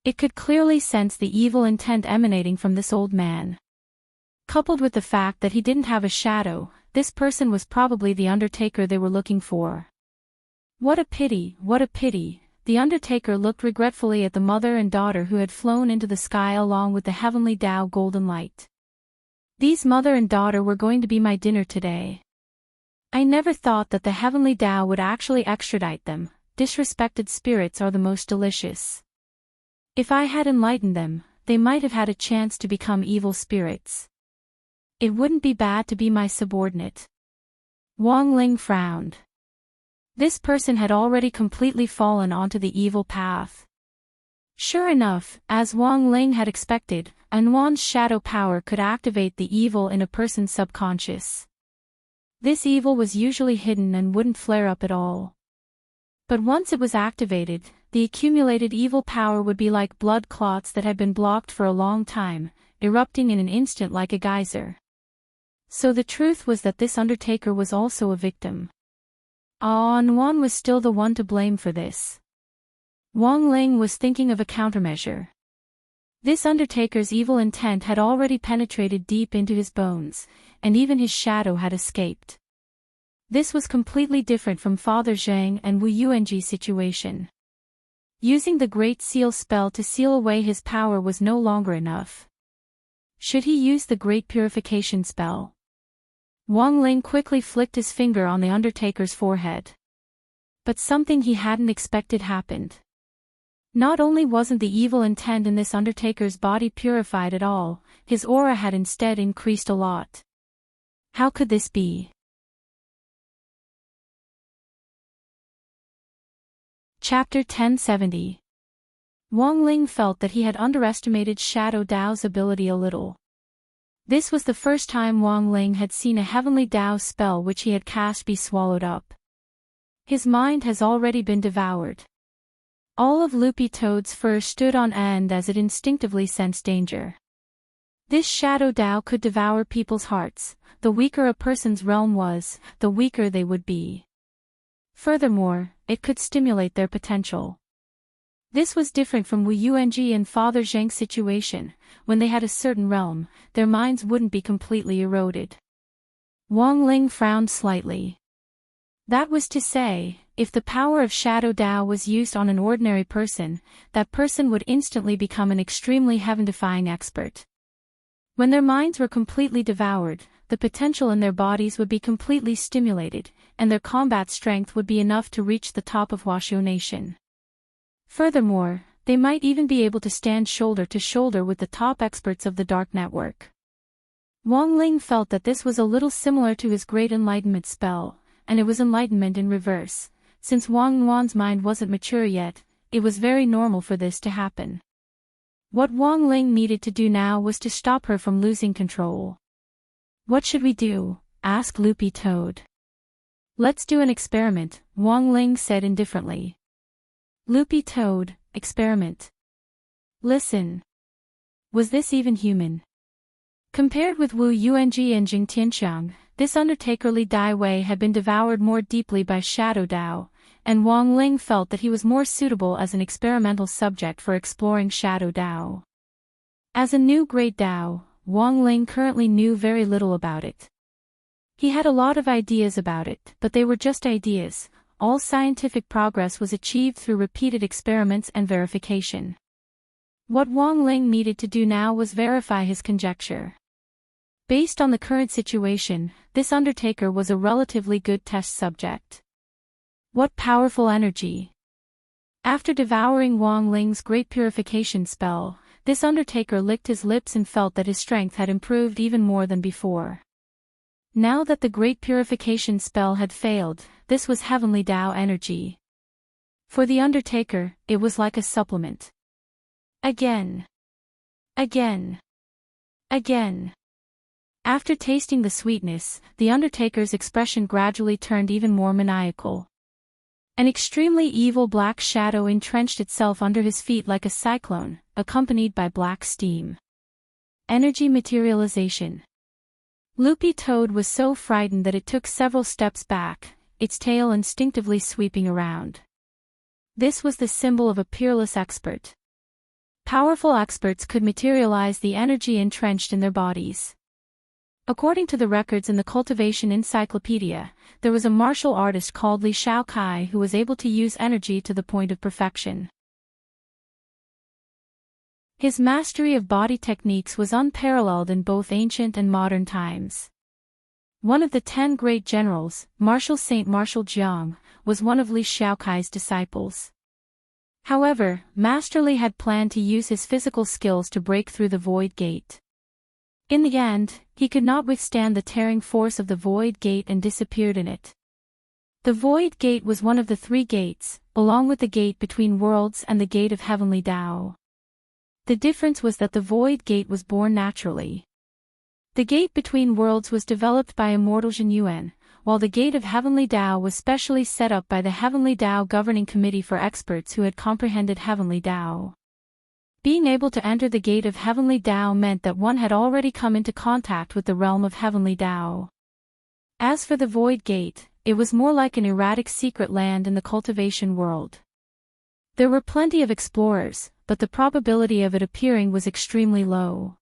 It could clearly sense the evil intent emanating from this old man. Coupled with the fact that he didn't have a shadow, this person was probably the Undertaker they were looking for. What a pity, what a pity. The Undertaker looked regretfully at the mother and daughter who had flown into the sky along with the Heavenly Tao golden light. "These mother and daughter were going to be my dinner today. I never thought that the Heavenly Tao would actually extradite them. Disrespected spirits are the most delicious. If I had enlightened them, they might have had a chance to become evil spirits. It wouldn't be bad to be my subordinate." Wang Ling frowned. This person had already completely fallen onto the evil path. Sure enough, as Wang Ling had expected, Anwan's shadow power could activate the evil in a person's subconscious. This evil was usually hidden and wouldn't flare up at all. But once it was activated, the accumulated evil power would be like blood clots that had been blocked for a long time, erupting in an instant like a geyser. So the truth was that this Undertaker was also a victim. Anwan was still the one to blame for this. Wang Ling was thinking of a countermeasure. This Undertaker's evil intent had already penetrated deep into his bones, and even his shadow had escaped. This was completely different from Father Zhang and Wu Yuanji's situation. Using the Great Seal spell to seal away his power was no longer enough. Should he use the Great Purification spell? Wang Ling quickly flicked his finger on the Undertaker's forehead. But something he hadn't expected happened. Not only wasn't the evil intent in this Undertaker's body purified at all, his aura had instead increased a lot. How could this be? Chapter 1070. Wang Ling felt that he had underestimated Shadow Dao's ability a little. This was the first time Wang Ling had seen a Heavenly Dao spell which he had cast be swallowed up. His mind has already been devoured. All of Loopy Toad's fur stood on end as it instinctively sensed danger. This Shadow Dao could devour people's hearts. The weaker a person's realm was, the weaker they would be. Furthermore, it could stimulate their potential. This was different from Wu Yuanji and Father Zheng's situation. When they had a certain realm, their minds wouldn't be completely eroded. Wang Ling frowned slightly. That was to say, if the power of Shadow Dao was used on an ordinary person, that person would instantly become an extremely heaven-defying expert. When their minds were completely devoured, the potential in their bodies would be completely stimulated, and their combat strength would be enough to reach the top of Washu Nation. Furthermore, they might even be able to stand shoulder to shoulder with the top experts of the Dark Network. Wang Ling felt that this was a little similar to his Great Enlightenment spell, and it was enlightenment in reverse. Since Wang Yuan's mind wasn't mature yet, it was very normal for this to happen. What Wang Ling needed to do now was to stop her from losing control. What should we do? Asked Loopy Toad. Let's do an experiment, Wang Ling said indifferently. Loopy Toad, experiment. Listen. Was this even human? Compared with Wu Yuanji and Jing Tianxiang, this Undertaker Li Daiwei had been devoured more deeply by Shadow Dao, and Wang Ling felt that he was more suitable as an experimental subject for exploring Shadow Dao. As a new Great Dao, Wang Ling currently knew very little about it. He had a lot of ideas about it, but they were just ideas. All scientific progress was achieved through repeated experiments and verification. What Wang Ling needed to do now was verify his conjecture. Based on the current situation, this Undertaker was a relatively good test subject. What powerful energy! After devouring Wang Ling's Great Purification spell, this Undertaker licked his lips and felt that his strength had improved even more than before. Now that the Great Purification spell had failed, this was Heavenly Dao energy. For the Undertaker, it was like a supplement. Again. Again. Again. After tasting the sweetness, the Undertaker's expression gradually turned even more maniacal. An extremely evil black shadow entrenched itself under his feet like a cyclone, accompanied by black steam. Energy materialization. Loopy Toad was so frightened that it took several steps back, its tail instinctively sweeping around. This was the symbol of a peerless expert. Powerful experts could materialize the energy entrenched in their bodies. According to the records in the Cultivation Encyclopedia, there was a martial artist called Li Shaokai who was able to use energy to the point of perfection. His mastery of body techniques was unparalleled in both ancient and modern times. One of the 10 great generals, Marshal Saint Marshal Jiang, was one of Li Shaokai's disciples. However, Master Li had planned to use his physical skills to break through the Void Gate. In the end, he could not withstand the tearing force of the Void Gate and disappeared in it. The Void Gate was one of the 3 gates, along with the Gate between Worlds and the Gate of Heavenly Dao. The difference was that the Void Gate was born naturally. The Gate between Worlds was developed by immortal Zhen Yuan, while the Gate of Heavenly Dao was specially set up by the Heavenly Dao Governing Committee for experts who had comprehended Heavenly Dao. Being able to enter the Gate of Heavenly Dao meant that one had already come into contact with the realm of Heavenly Dao. As for the Void Gate, it was more like an erratic secret land in the cultivation world. There were plenty of explorers, but the probability of it appearing was extremely low.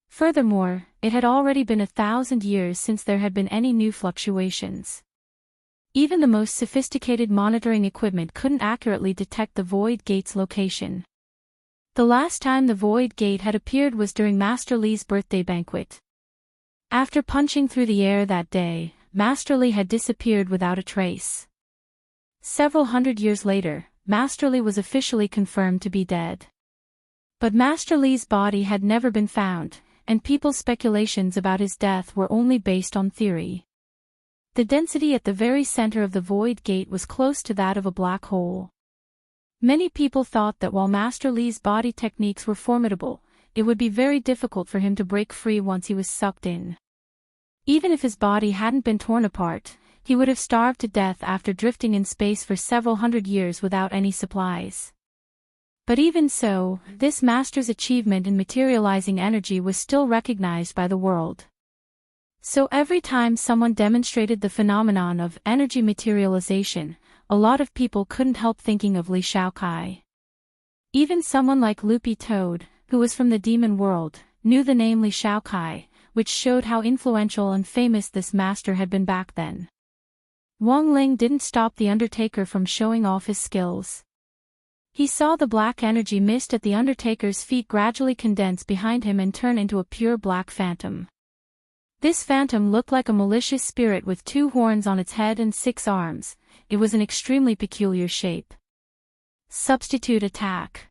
Furthermore, it had already been 1,000 years since there had been any new fluctuations. Even the most sophisticated monitoring equipment couldn't accurately detect the Void Gate's location. The last time the Void Gate had appeared was during Master Li's birthday banquet. After punching through the air that day, Master Li had disappeared without a trace. Several hundred years later, Master Li was officially confirmed to be dead. But Master Li's body had never been found, and people's speculations about his death were only based on theory. The density at the very center of the Void Gate was close to that of a black hole. Many people thought that while Master Li's body techniques were formidable, it would be very difficult for him to break free once he was sucked in. Even if his body hadn't been torn apart, he would have starved to death after drifting in space for several hundred years without any supplies. But even so, this master's achievement in materializing energy was still recognized by the world. So every time someone demonstrated the phenomenon of energy materialization, a lot of people couldn't help thinking of Li Shaokai. Even someone like Loopy Toad, who was from the demon world, knew the name Li Shaokai, which showed how influential and famous this master had been back then. Wang Ling didn't stop the Undertaker from showing off his skills. He saw the black energy mist at the Undertaker's feet gradually condense behind him and turn into a pure black phantom. This phantom looked like a malicious spirit with 2 horns on its head and 6 arms. It was an extremely peculiar shape. Substitute attack.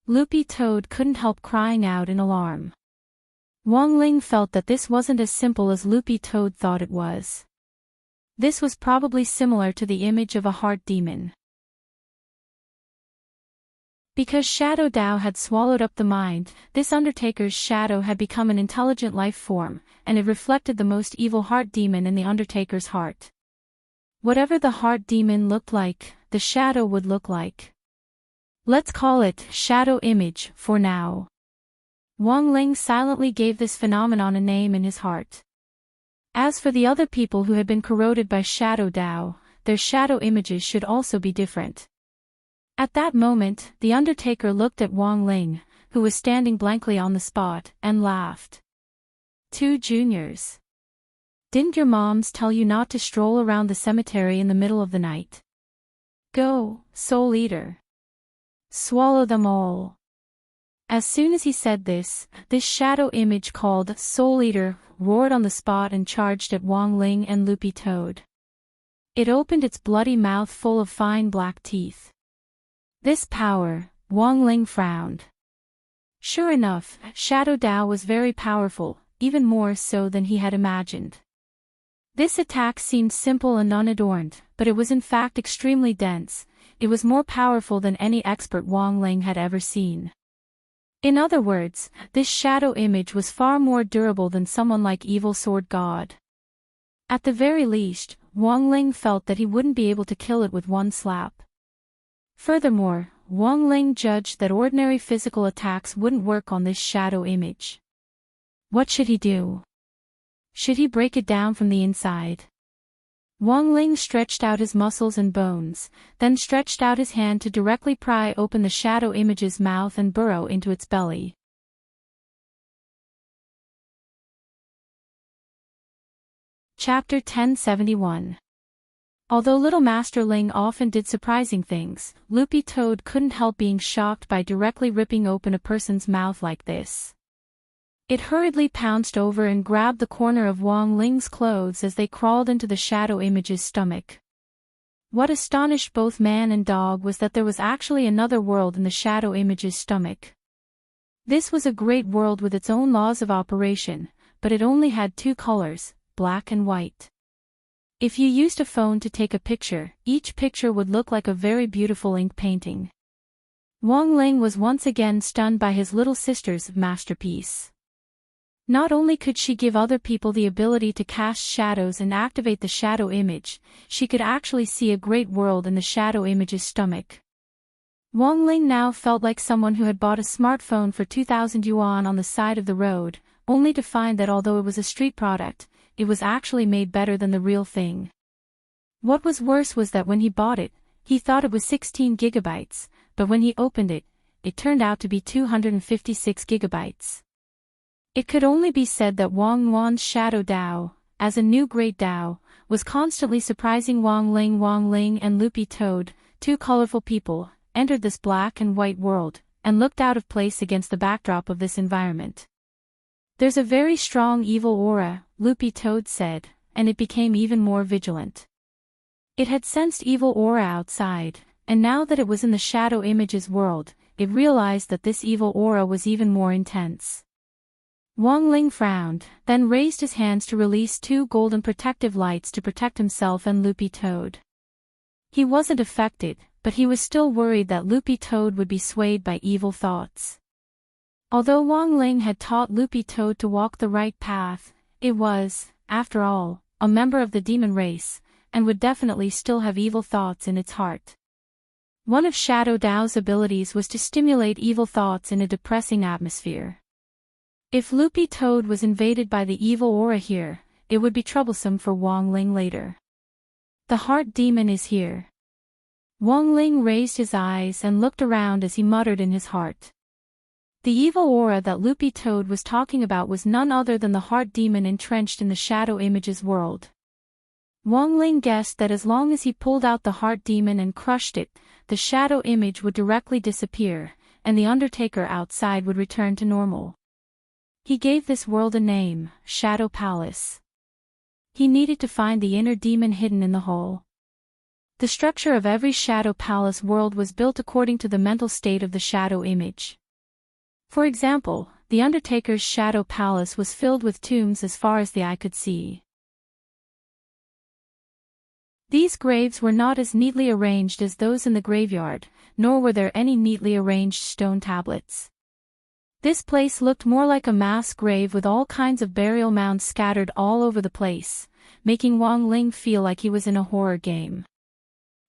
Loopy Toad couldn't help crying out in alarm. Wang Ling felt that this wasn't as simple as Loopy Toad thought it was. This was probably similar to the image of a heart demon. Because Shadow Dao had swallowed up the mind, this Undertaker's shadow had become an intelligent life form, and it reflected the most evil heart demon in the Undertaker's heart. Whatever the heart demon looked like, the shadow would look like. Let's call it Shadow Image for now. Wang Ling silently gave this phenomenon a name in his heart. As for the other people who had been corroded by Shadow Dao, their shadow images should also be different. At that moment, the Undertaker looked at Wang Ling, who was standing blankly on the spot, and laughed. 2 juniors. Didn't your moms tell you not to stroll around the cemetery in the middle of the night? Go, Soul Eater. Swallow them all. As soon as he said this shadow image called Soul Eater roared on the spot and charged at Wang Ling and Loopy Toad. It opened its bloody mouth full of fine black teeth. This power, Wang Ling frowned. Sure enough, Shadow Dao was very powerful, even more so than he had imagined. This attack seemed simple and unadorned, but it was in fact extremely dense. It was more powerful than any expert Wang Ling had ever seen. In other words, this shadow image was far more durable than someone like Evil Sword God. At the very least, Wang Ling felt that he wouldn't be able to kill it with one slap. Furthermore, Wang Ling judged that ordinary physical attacks wouldn't work on this shadow image. What should he do? Should he break it down from the inside? Wang Ling stretched out his muscles and bones, then stretched out his hand to directly pry open the shadow image's mouth and burrow into its belly. Chapter 1071. Although Little Master Ling often did surprising things, Loopy Toad couldn't help being shocked by directly ripping open a person's mouth like this. It hurriedly pounced over and grabbed the corner of Wang Ling's clothes as they crawled into the shadow image's stomach. What astonished both man and dog was that there was actually another world in the shadow image's stomach. This was a great world with its own laws of operation, but it only had 2 colors, black and white. If you used a phone to take a picture, each picture would look like a very beautiful ink painting. Wang Ling was once again stunned by his little sister's masterpiece. Not only could she give other people the ability to cast shadows and activate the shadow image, she could actually see a great world in the shadow image's stomach. Wang Ling now felt like someone who had bought a smartphone for 2,000 yuan on the side of the road, only to find that although it was a street product, it was actually made better than the real thing. What was worse was that when he bought it, he thought it was 16 gigabytes, but when he opened it, it turned out to be 256 gigabytes. It could only be said that Wang Wan's Shadow Dao, as a new great Dao, was constantly surprising Wong Ling. Wong Ling and Loopy Toad, two colorful people, entered this black and white world, and looked out of place against the backdrop of this environment. "There's a very strong evil aura," Loopy Toad said, and it became even more vigilant. It had sensed evil aura outside, and now that it was in the shadow images world, it realized that this evil aura was even more intense. Wong Ling frowned, then raised his hands to release two golden protective lights to protect himself and Loopy Toad. He wasn't affected, but he was still worried that Loopy Toad would be swayed by evil thoughts. Although Wong Ling had taught Loopy Toad to walk the right path, it was, after all, a member of the demon race, and would definitely still have evil thoughts in its heart. One of Shadow Dao's abilities was to stimulate evil thoughts in a depressing atmosphere. If Loopy Toad was invaded by the evil aura here, it would be troublesome for Wong Ling later. "The heart demon is here." Wong Ling raised his eyes and looked around as he muttered in his heart. The evil aura that Loopy Toad was talking about was none other than the heart demon entrenched in the shadow images world. Wong Ling guessed that as long as he pulled out the heart demon and crushed it, the shadow image would directly disappear, and the Undertaker outside would return to normal. He gave this world a name, Shadow Palace. He needed to find the inner demon hidden in the hole. The structure of every Shadow Palace world was built according to the mental state of the shadow image. For example, the Undertaker's Shadow Palace was filled with tombs as far as the eye could see. These graves were not as neatly arranged as those in the graveyard, nor were there any neatly arranged stone tablets. This place looked more like a mass grave with all kinds of burial mounds scattered all over the place, making Wong Ling feel like he was in a horror game.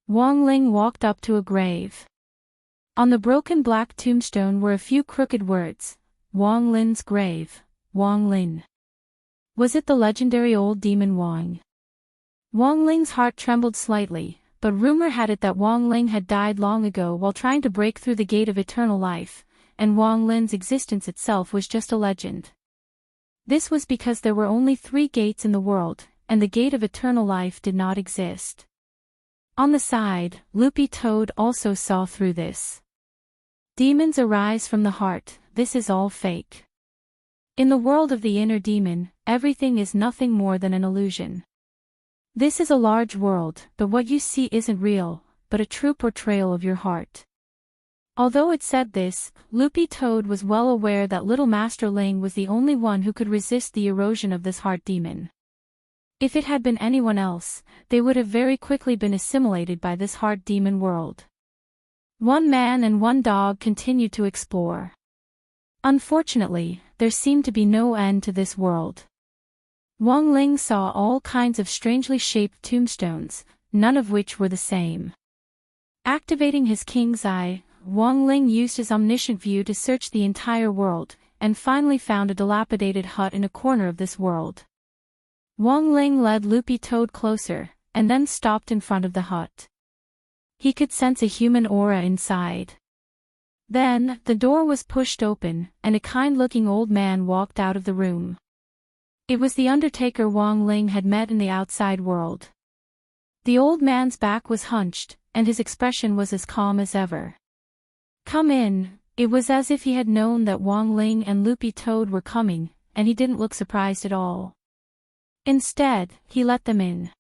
Wong Ling walked up to a grave. On the broken black tombstone were a few crooked words, "Wong Lin's grave, Wong Lin." Was it the legendary old demon Wong? Wong Ling's heart trembled slightly, but rumor had it that Wong Ling had died long ago while trying to break through the gate of eternal life, and Wong Lin's existence itself was just a legend. This was because there were only 3 gates in the world, and the gate of eternal life did not exist. On the side, Loopy Toad also saw through this. Demons arise from the heart, this is all fake. In the world of the inner demon, everything is nothing more than an illusion. This is a large world, but what you see isn't real, but a true portrayal of your heart. Although it said this, Loopy Toad was well aware that Little Master Ling was the only one who could resist the erosion of this heart demon. If it had been anyone else, they would have very quickly been assimilated by this heart demon world. One man and one dog continued to explore. Unfortunately, there seemed to be no end to this world. Wong Ling saw all kinds of strangely shaped tombstones, none of which were the same. Activating his king's eye, Wong Ling used his omniscient view to search the entire world, and finally found a dilapidated hut in a corner of this world. Wong Ling led Loopy Toad closer, and then stopped in front of the hut. He could sense a human aura inside. Then, the door was pushed open, and a kind-looking old man walked out of the room. It was the Undertaker Wong Ling had met in the outside world. The old man's back was hunched, and his expression was as calm as ever. "Come in." It was as if he had known that Wong Ling and Loopy Toad were coming, and he didn't look surprised at all. Instead, he let them in.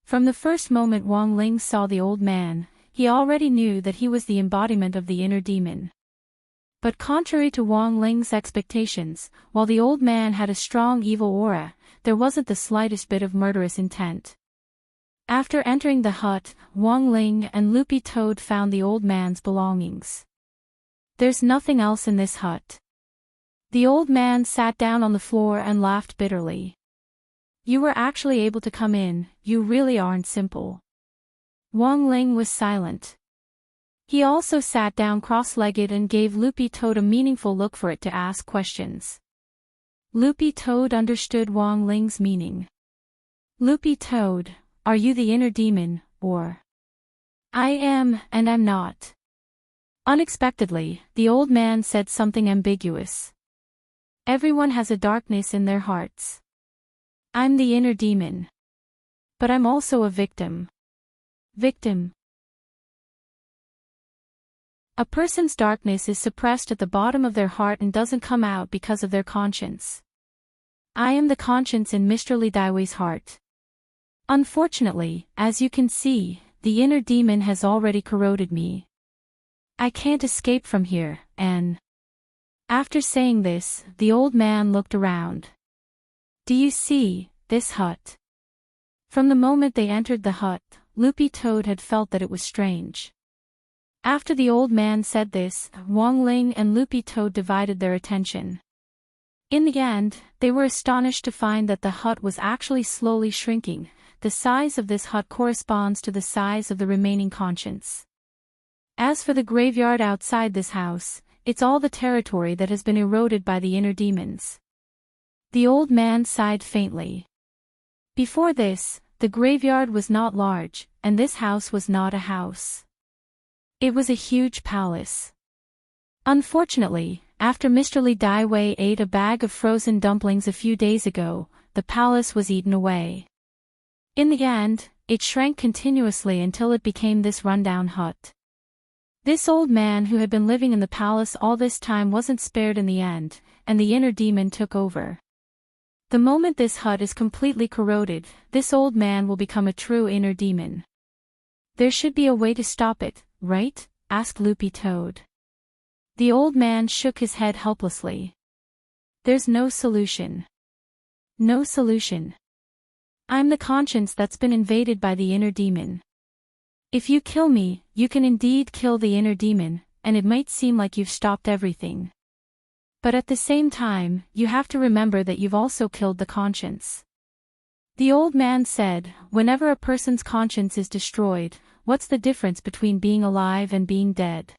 From the first moment Wong Ling saw the old man, he already knew that he was the embodiment of the inner demon. But contrary to Wong Ling's expectations, while the old man had a strong evil aura, there wasn't the slightest bit of murderous intent. After entering the hut, Wong Ling and Loopy Toad found the old man's belongings. "There's nothing else in this hut." The old man sat down on the floor and laughed bitterly. "You were actually able to come in, you really aren't simple." Wong Ling was silent. He also sat down cross-legged and gave Loopy Toad a meaningful look for it to ask questions. Loopy Toad understood Wong Ling's meaning. "Loopy Toad, are you the inner demon, or?" "I am, and I'm not." Unexpectedly, the old man said something ambiguous. "Everyone has a darkness in their hearts. I'm the inner demon." But I'm also a victim. Victim. A person's darkness is suppressed at the bottom of their heart and doesn't come out because of their conscience. I am the conscience in Mr. Lee Daiwei's heart. Unfortunately, as you can see, the inner demon has already corroded me. I can't escape from here, and... After saying this, the old man looked around. Do you see, this hut? From the moment they entered the hut, Loopy Toad had felt that it was strange. After the old man said this, Wang Ling and Loopy Toad divided their attention. In the end, they were astonished to find that the hut was actually slowly shrinking. The size of this hut corresponds to the size of the remaining conscience. As for the graveyard outside this house, it's all the territory that has been eroded by the inner demons. The old man sighed faintly. Before this, the graveyard was not large, and this house was not a house. It was a huge palace. Unfortunately, after Mr. Lee Daiwei ate a bag of frozen dumplings a few days ago, the palace was eaten away. In the end, it shrank continuously until it became this rundown hut. This old man who had been living in the palace all this time wasn't spared in the end, and the inner demon took over. The moment this hut is completely corroded, this old man will become a true inner demon. There should be a way to stop it, right? Asked Loopy Toad. The old man shook his head helplessly. There's no solution. No solution. I'm the conscience that's been invaded by the inner demon. If you kill me, you can indeed kill the inner demon, and it might seem like you've stopped everything. But at the same time, you have to remember that you've also killed the conscience. The old man said, whenever a person's conscience is destroyed, what's the difference between being alive and being dead?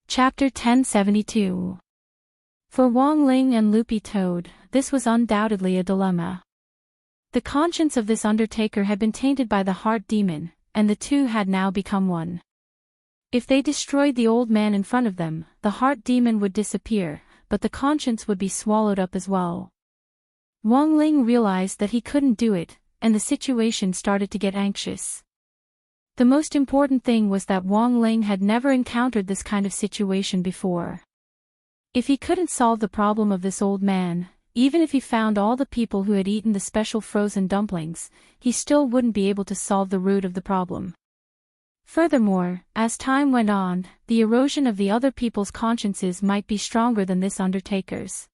Chapter 1072. For Wang Ling and Loopy Toad, this was undoubtedly a dilemma. The conscience of this undertaker had been tainted by the heart demon, and the two had now become one. If they destroyed the old man in front of them, the heart demon would disappear, but the conscience would be swallowed up as well. Wang Ling realized that he couldn't do it, and the situation started to get anxious. The most important thing was that Wang Ling had never encountered this kind of situation before. If he couldn't solve the problem of this old man, even if he found all the people who had eaten the special frozen dumplings, he still wouldn't be able to solve the root of the problem. Furthermore, as time went on, the erosion of the other people's consciences might be stronger than this undertaker's.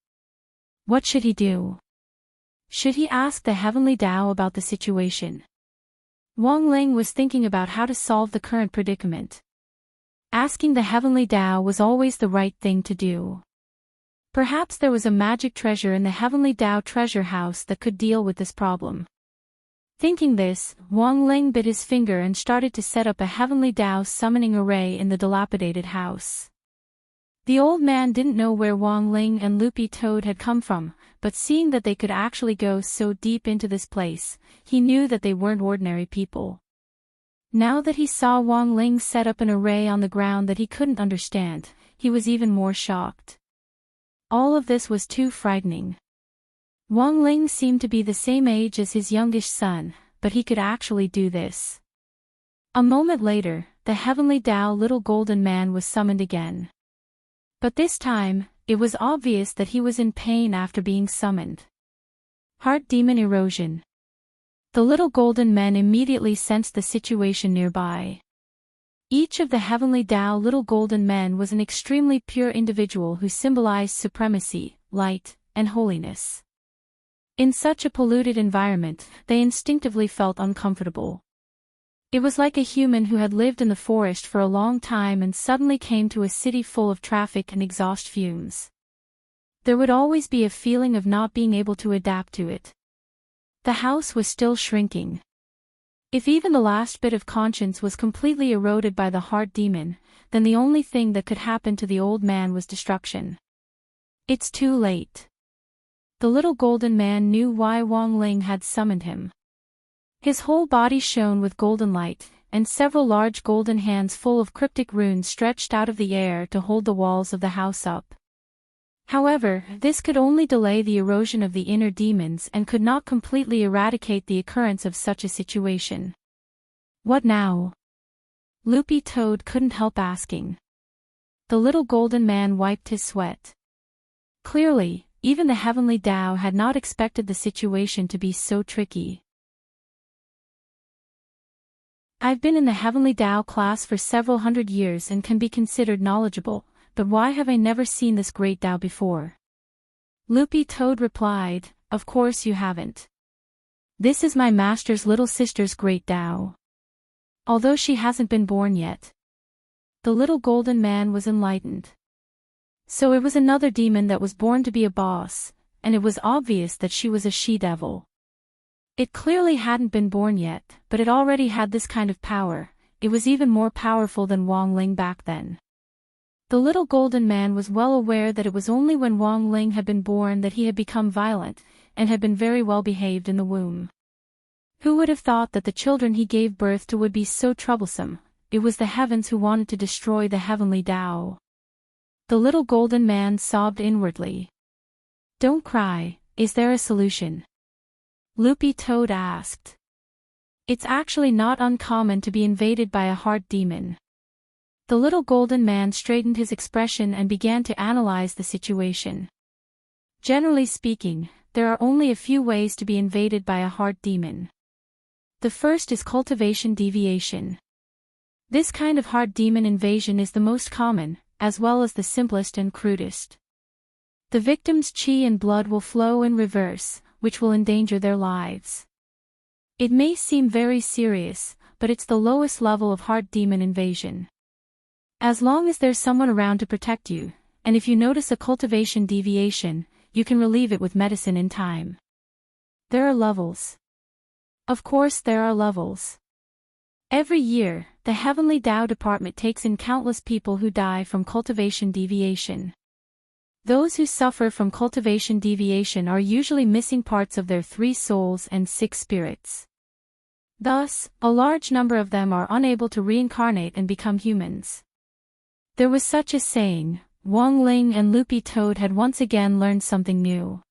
What should he do? Should he ask the Heavenly Tao about the situation? Wang Ling was thinking about how to solve the current predicament. Asking the Heavenly Tao was always the right thing to do. Perhaps there was a magic treasure in the Heavenly Tao treasure house that could deal with this problem. Thinking this, Wang Ling bit his finger and started to set up a Heavenly Tao summoning array in the dilapidated house. The old man didn't know where Wang Ling and Loopy Toad had come from, but seeing that they could actually go so deep into this place, he knew that they weren't ordinary people. Now that he saw Wang Ling set up an array on the ground that he couldn't understand, he was even more shocked. All of this was too frightening. Wang Ling seemed to be the same age as his youngest son, but he could actually do this. A moment later, the Heavenly Tao little golden man was summoned again. But this time, it was obvious that he was in pain after being summoned. Heart demon erosion. The little golden men immediately sensed the situation nearby. Each of the Heavenly Tao little golden men was an extremely pure individual who symbolized supremacy, light, and holiness. In such a polluted environment, they instinctively felt uncomfortable. It was like a human who had lived in the forest for a long time and suddenly came to a city full of traffic and exhaust fumes. There would always be a feeling of not being able to adapt to it. The house was still shrinking. If even the last bit of conscience was completely eroded by the heart demon, then the only thing that could happen to the old man was destruction. It's too late. The little golden man knew why Wang Ling had summoned him. His whole body shone with golden light, and several large golden hands full of cryptic runes stretched out of the air to hold the walls of the house up. However, this could only delay the erosion of the inner demons and could not completely eradicate the occurrence of such a situation. What now? Loopy Toad couldn't help asking. The little golden man wiped his sweat. Clearly, even the heavenly Tao had not expected the situation to be so tricky. I've been in the heavenly Tao class for several hundred years and can be considered knowledgeable, but why have I never seen this great Tao before? Loopy Toad replied, of course you haven't. This is my master's little sister's great Tao. Although she hasn't been born yet. The little golden man was enlightened. So it was another demon that was born to be a boss, and it was obvious that she was a she-devil. It clearly hadn't been born yet, but it already had this kind of power. It was even more powerful than Wang Ling back then. The little golden man was well aware that it was only when Wang Ling had been born that he had become violent, and had been very well behaved in the womb. Who would have thought that the children he gave birth to would be so troublesome? It was the heavens who wanted to destroy the heavenly Tao. The little golden man sobbed inwardly. Don't cry, is there a solution? Loopy Toad asked. It's actually not uncommon to be invaded by a heart demon. The little golden man straightened his expression and began to analyze the situation. Generally speaking, there are only a few ways to be invaded by a heart demon. The first is cultivation deviation. This kind of heart demon invasion is the most common, as well as the simplest and crudest. The victim's chi and blood will flow in reverse, which will endanger their lives. It may seem very serious, but it's the lowest level of heart demon invasion. As long as there's someone around to protect you, and if you notice a cultivation deviation, you can relieve it with medicine in time. There are levels. Of course there are levels. Every year, the Heavenly Tao Department takes in countless people who die from cultivation deviation. Those who suffer from cultivation deviation are usually missing parts of their 3 souls and 6 spirits. Thus, a large number of them are unable to reincarnate and become humans. There was such a saying, Wang Ling and Loopy Toad had once again learned something new.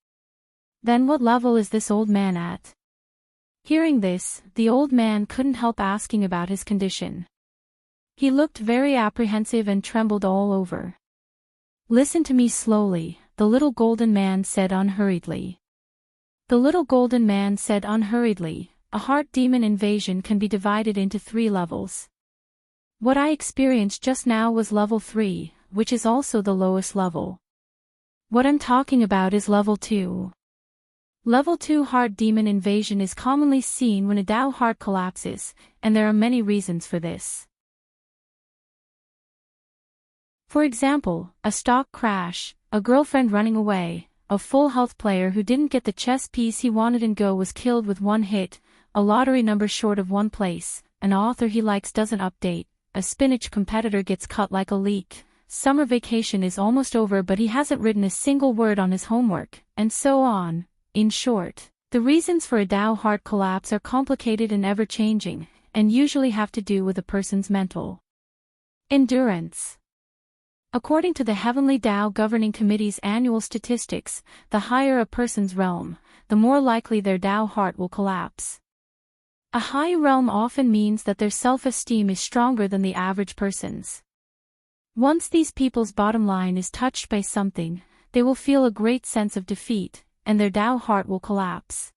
Then what level is this old man at? Hearing this, the old man couldn't help asking about his condition. He looked very apprehensive and trembled all over. Listen to me slowly, the little golden man said unhurriedly. The little golden man said unhurriedly, a heart demon invasion can be divided into 3 levels. What I experienced just now was level 3, which is also the lowest level. What I'm talking about is level 2. Level 2 heart demon invasion is commonly seen when a Tao heart collapses, and there are many reasons for this. For example, a stock crash, a girlfriend running away, a full health player who didn't get the chess piece he wanted in Go was killed with 1 hit, a lottery number short of 1 place, an author he likes doesn't update, a spinach competitor gets cut like a leak, summer vacation is almost over but he hasn't written a single word on his homework, and so on. In short, the reasons for a Tao heart collapse are complicated and ever-changing, and usually have to do with a person's mental endurance. According to the Heavenly Tao Governing Committee's annual statistics, the higher a person's realm, the more likely their Tao heart will collapse. A high realm often means that their self-esteem is stronger than the average person's. Once these people's bottom line is touched by something, they will feel a great sense of defeat, and their Tao heart will collapse.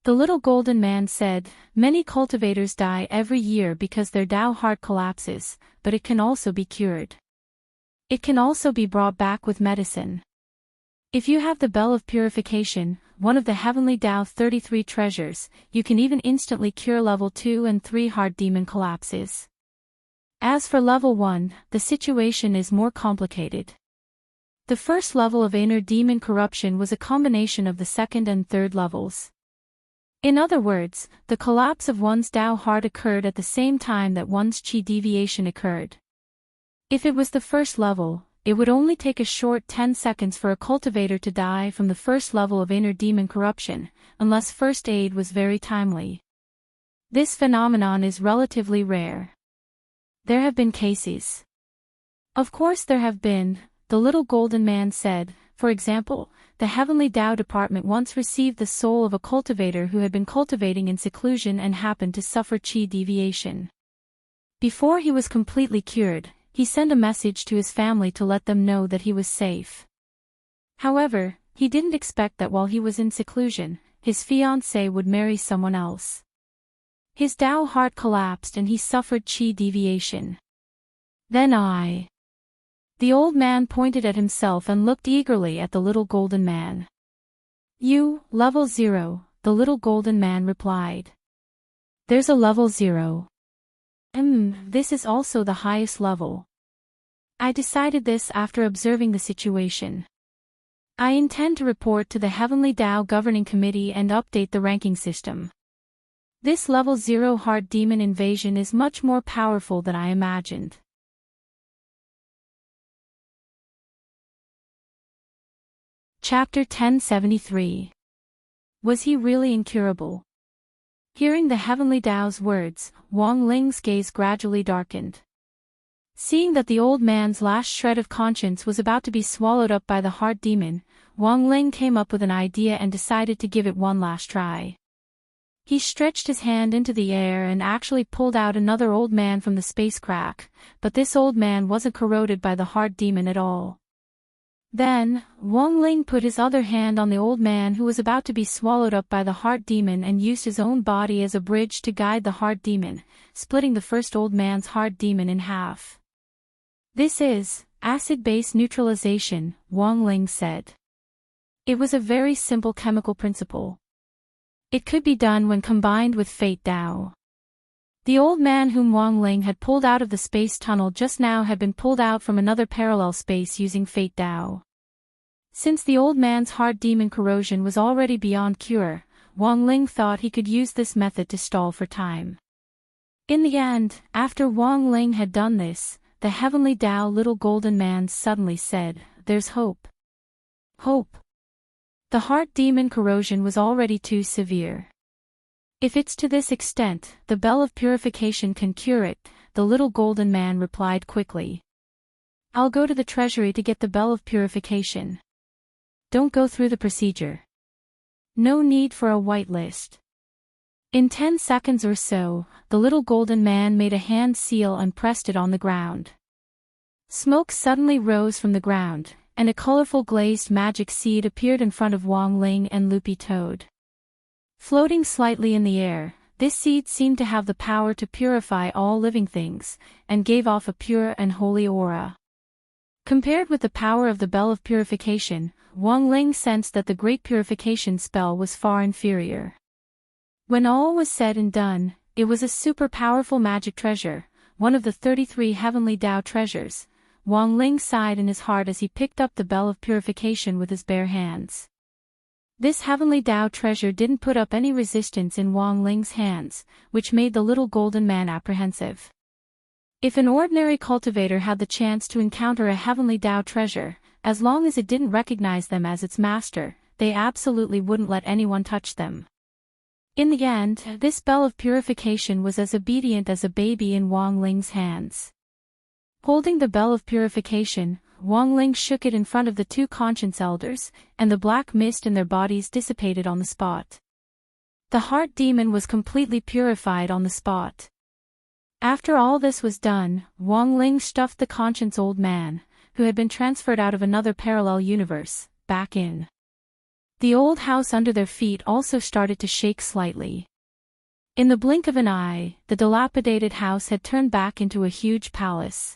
The little golden man said, many cultivators die every year because their Tao heart collapses, but it can also be cured. It can also be brought back with medicine. If you have the Bell of Purification, one of the Heavenly Tao 33 treasures, you can even instantly cure level 2 and 3 heart demon collapses. As for level 1, the situation is more complicated. The first level of inner demon corruption was a combination of the second and third levels. In other words, the collapse of one's Tao heart occurred at the same time that one's chi deviation occurred. If it was the first level, it would only take a short 10 seconds for a cultivator to die from the first level of inner demon corruption, unless first aid was very timely. This phenomenon is relatively rare. There have been cases. Of course there have been, the little golden man said, For example, the Heavenly Tao Department once received the soul of a cultivator who had been cultivating in seclusion and happened to suffer chi deviation. Before he was completely cured, he sent a message to his family to let them know that he was safe. However, he didn't expect that while he was in seclusion, his fiancée would marry someone else. His Tao heart collapsed and he suffered chi deviation. Then The old man pointed at himself and looked eagerly at the little golden man. "You, level 0, the little golden man replied. "There's a level 0. This is also the highest level. I decided this after observing the situation. I intend to report to the Heavenly Tao Governing Committee and update the ranking system. This level 0 heart demon invasion is much more powerful than I imagined." Chapter 1073. Was he really incurable? Hearing the Heavenly Tao's words, Wang Ling's gaze gradually darkened. Seeing that the old man's last shred of conscience was about to be swallowed up by the heart demon, Wang Ling came up with an idea and decided to give it one last try. He stretched his hand into the air and actually pulled out another old man from the space crack, but this old man wasn't corroded by the heart demon at all. Then, Wang Ling put his other hand on the old man who was about to be swallowed up by the heart demon and used his own body as a bridge to guide the heart demon, splitting the first old man's heart demon in half. "This is acid-base neutralization," Wang Ling said. It was a very simple chemical principle. It could be done when combined with Fate Tao. The old man whom Wang Ling had pulled out of the space tunnel just now had been pulled out from another parallel space using Fate Tao. Since the old man's heart demon corrosion was already beyond cure, Wang Ling thought he could use this method to stall for time. In the end, after Wang Ling had done this, the Heavenly Tao little golden man suddenly said, "There's hope." Hope. The heart demon corrosion was already too severe. "If it's to this extent, the bell of purification can cure it," the little golden man replied quickly. "I'll go to the treasury to get the bell of purification." "Don't go through the procedure. No need for a white list." In 10 seconds or so, the little golden man made a hand seal and pressed it on the ground. Smoke suddenly rose from the ground, and a colorful glazed magic seed appeared in front of Wang Ling and Loopy Toad. Floating slightly in the air, this seed seemed to have the power to purify all living things, and gave off a pure and holy aura. Compared with the power of the bell of purification, Wang Ling sensed that the great purification spell was far inferior. When all was said and done, it was a super powerful magic treasure, one of the 33 heavenly Tao treasures. Wang Ling sighed in his heart as he picked up the bell of purification with his bare hands. This heavenly Tao treasure didn't put up any resistance in Wang Ling's hands, which made the little golden man apprehensive. If an ordinary cultivator had the chance to encounter a heavenly Tao treasure, as long as it didn't recognize them as its master, they absolutely wouldn't let anyone touch them. In the end, this bell of purification was as obedient as a baby in Wang Ling's hands. Holding the bell of purification, Wang Ling shook it in front of the 2 conscience elders, and the black mist in their bodies dissipated on the spot. The heart demon was completely purified on the spot. After all this was done, Wang Ling stuffed the conscience old man, who had been transferred out of another parallel universe, back in. The old house under their feet also started to shake slightly. In the blink of an eye, the dilapidated house had turned back into a huge palace.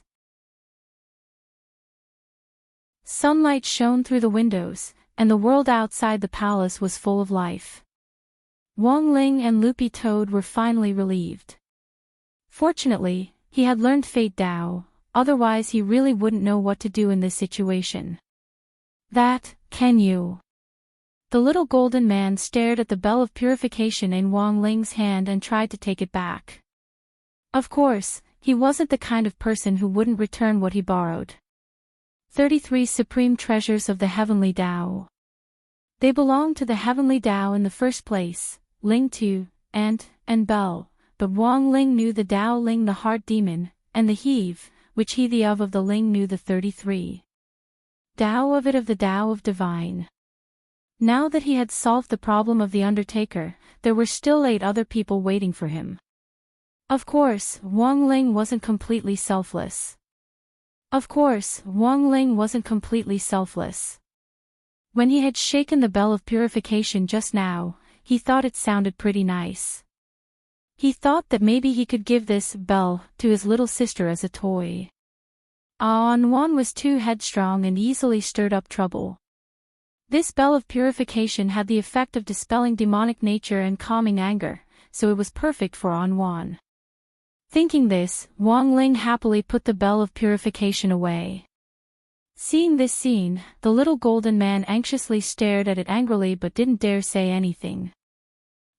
Sunlight shone through the windows, and the world outside the palace was full of life. Wang Ling and Loopy Toad were finally relieved. Fortunately, he had learned Fate Tao, otherwise he really wouldn't know what to do in this situation. Can you? The little golden man stared at the bell of purification in Wang Ling's hand and tried to take it back. Of course, he wasn't the kind of person who wouldn't return what he borrowed. 33 supreme treasures of the heavenly Tao. They belonged to the heavenly Tao in the first place, Ling Tu, Ant, and Bell, but Wang Ling knew the Tao Ling the heart demon, and the Heave, which he the of the Ling knew the 33. Tao of it of the Tao of Divine. Now that he had solved the problem of the Undertaker, there were still 8 other people waiting for him. Of course, Wang Ling wasn't completely selfless. When he had shaken the bell of purification just now, he thought it sounded pretty nice. He thought that maybe he could give this bell to his little sister as a toy. Anwan was too headstrong and easily stirred up trouble. This bell of purification had the effect of dispelling demonic nature and calming anger, so it was perfect for Anwan. Thinking this, Wang Ling happily put the bell of purification away. Seeing this scene, the little golden man anxiously stared at it angrily but didn't dare say anything.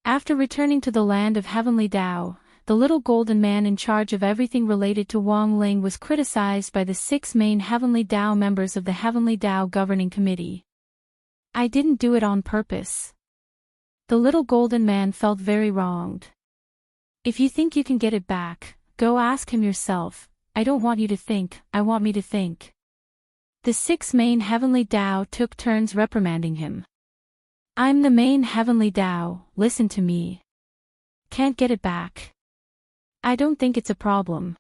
After returning to the land of Heavenly Tao, the little golden man in charge of everything related to Wang Ling was criticized by the 6 main Heavenly Tao members of the Heavenly Tao Governing Committee. I didn't do it on purpose. The little golden man felt very wronged. If you think you can get it back, go ask him yourself. I don't want you to think, I want me to think. The 6 main Heavenly Tao took turns reprimanding him. I'm the main Heavenly Tao, listen to me. Can't get it back. I don't think it's a problem.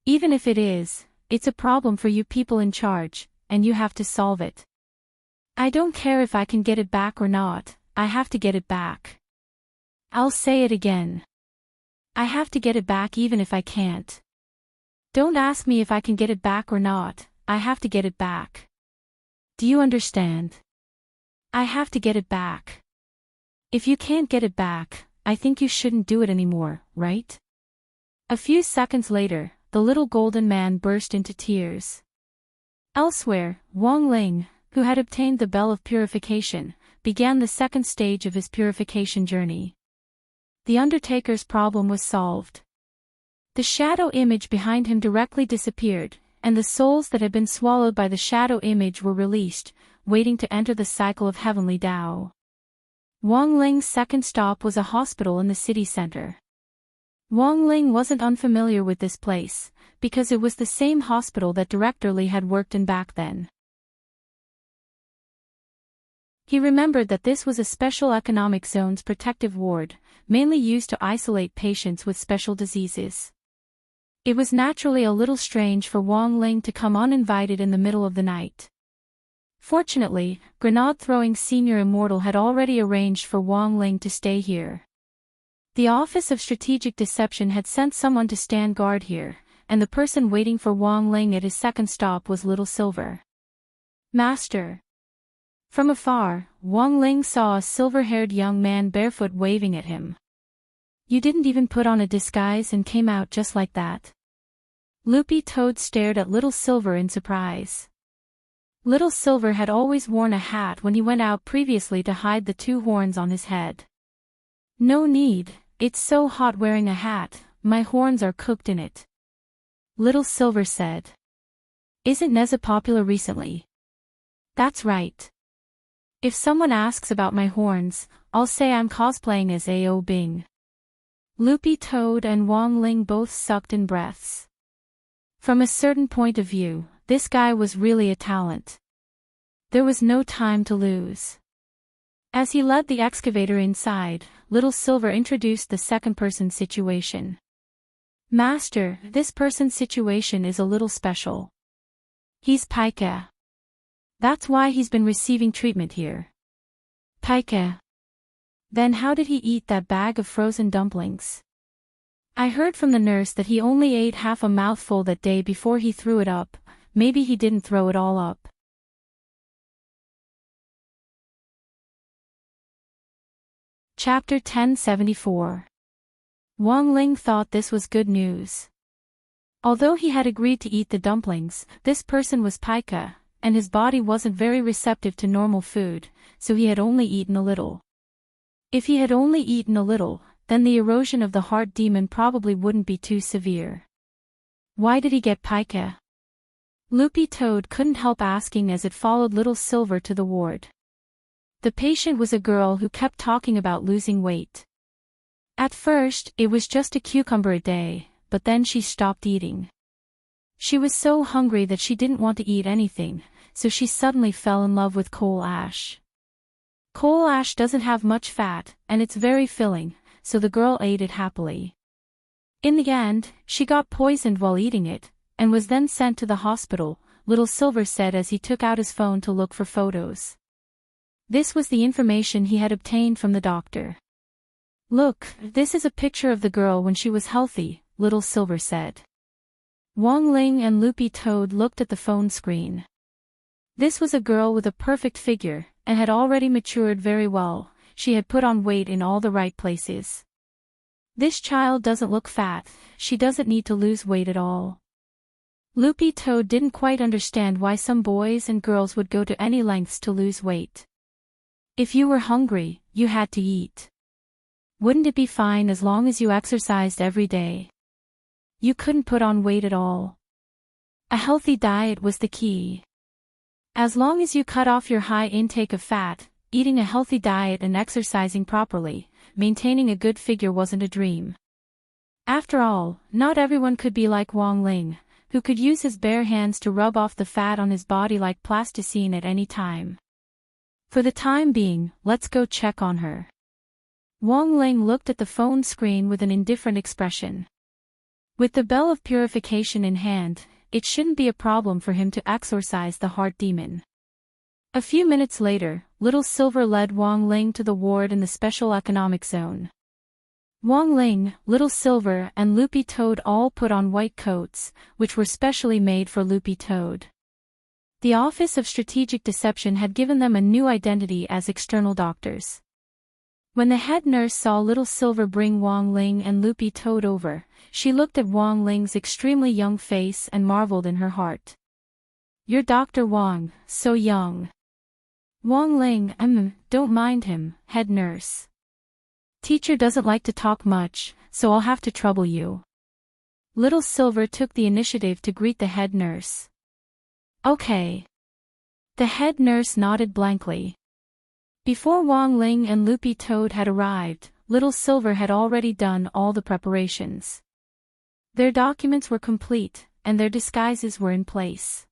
Even if it is, it's a problem for you people in charge, and you have to solve it. I don't care if I can get it back or not, I have to get it back. I'll say it again. I have to get it back even if I can't. Don't ask me if I can get it back or not, I have to get it back. Do you understand? I have to get it back. If you can't get it back, I think you shouldn't do it anymore, right? A few seconds later, the little golden man burst into tears. Elsewhere, Wang Ling, who had obtained the bell of purification, began the 2nd stage of his purification journey. The Undertaker's problem was solved. The shadow image behind him directly disappeared, and the souls that had been swallowed by the shadow image were released, waiting to enter the cycle of Heavenly Tao. Wang Ling's 2nd stop was a hospital in the city center. Wang Ling wasn't unfamiliar with this place, because it was the same hospital that Director Li had worked in back then. He remembered that this was a special economic zone's protective ward, mainly used to isolate patients with special diseases. It was naturally a little strange for Wang Ling to come uninvited in the middle of the night. Fortunately, Grenade-throwing Senior Immortal had already arranged for Wang Ling to stay here. The Office of Strategic Deception had sent someone to stand guard here, and the person waiting for Wang Ling at his 2nd stop was Little Silver. Master. From afar, Wang Ling saw a silver-haired young man barefoot waving at him. You didn't even put on a disguise and came out just like that. Loopy Toad stared at Little Silver in surprise. Little Silver had always worn a hat when he went out previously to hide the 2 horns on his head. No need, it's so hot wearing a hat, my horns are cooked in it. Little Silver said. Isn't Neza popular recently? That's right. If someone asks about my horns, I'll say I'm cosplaying as A.O. Bing. Loopy Toad and Wang Ling both sucked in breaths. From a certain point of view, this guy was really a talent. There was no time to lose. As he led the excavator inside, Little Silver introduced the 2nd-person situation. Master, this person's situation is a little special. He's Paika. That's why he's been receiving treatment here. Paika. Then how did he eat that bag of frozen dumplings? I heard from the nurse that he only ate half a mouthful that day before he threw it up. Maybe he didn't throw it all up. Chapter 1074. Wang Ling thought this was good news. Although he had agreed to eat the dumplings, this person was Paika, and his body wasn't very receptive to normal food, so he had only eaten a little. If he had only eaten a little, then the erosion of the heart demon probably wouldn't be too severe. Why did he get Paika? Loopy Toad couldn't help asking as it followed Little Silver to the ward. The patient was a girl who kept talking about losing weight. At first, it was just a cucumber a day, but then she stopped eating. She was so hungry that she didn't want to eat anything, so she suddenly fell in love with coal ash. Coal ash doesn't have much fat, and it's very filling, so the girl ate it happily. In the end, she got poisoned while eating it, and was then sent to the hospital, Little Silver said as he took out his phone to look for photos. This was the information he had obtained from the doctor. "Look, this is a picture of the girl when she was healthy," Little Silver said. Wang Ling and Loopy Toad looked at the phone screen. This was a girl with a perfect figure, and had already matured very well. She had put on weight in all the right places. This child doesn't look fat, she doesn't need to lose weight at all. Loopy Toad didn't quite understand why some boys and girls would go to any lengths to lose weight. If you were hungry, you had to eat. Wouldn't it be fine as long as you exercised every day? You couldn't put on weight at all. A healthy diet was the key. As long as you cut off your high intake of fat, eating a healthy diet and exercising properly, maintaining a good figure wasn't a dream. After all, not everyone could be like Wang Ling, who could use his bare hands to rub off the fat on his body like plasticine at any time. For the time being, let's go check on her. Wang Ling looked at the phone screen with an indifferent expression. With the bell of purification in hand, it shouldn't be a problem for him to exorcise the heart demon. A few minutes later, Little Silver led Wang Ling to the ward in the Special Economic Zone. Wang Ling, Little Silver, and Loopy Toad all put on white coats, which were specially made for Loopy Toad. The Office of Strategic Deception had given them a new identity as external doctors. When the head nurse saw Little Silver bring Wang Ling and Loopy Toad over, she looked at Wang Ling's extremely young face and marveled in her heart. "You're Dr. Wang, so young." "Wang Ling, don't mind him, head nurse. Teacher doesn't like to talk much, so I'll have to trouble you." Little Silver took the initiative to greet the head nurse. "Okay." The head nurse nodded blankly. Before Wang Ling and Loopy Toad had arrived, Little Silver had already done all the preparations. Their documents were complete, and their disguises were in place.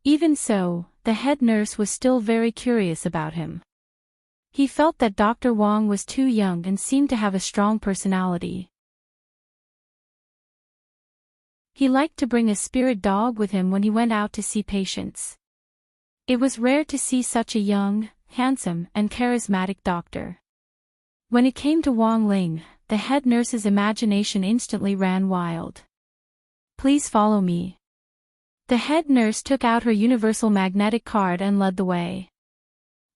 Even so, the head nurse was still very curious about him. He felt that Dr. Wang was too young and seemed to have a strong personality. He liked to bring a spirit dog with him when he went out to see patients. It was rare to see such a young, handsome, and charismatic doctor. When it came to Wang Ling, the head nurse's imagination instantly ran wild. "Please follow me." The head nurse took out her universal magnetic card and led the way.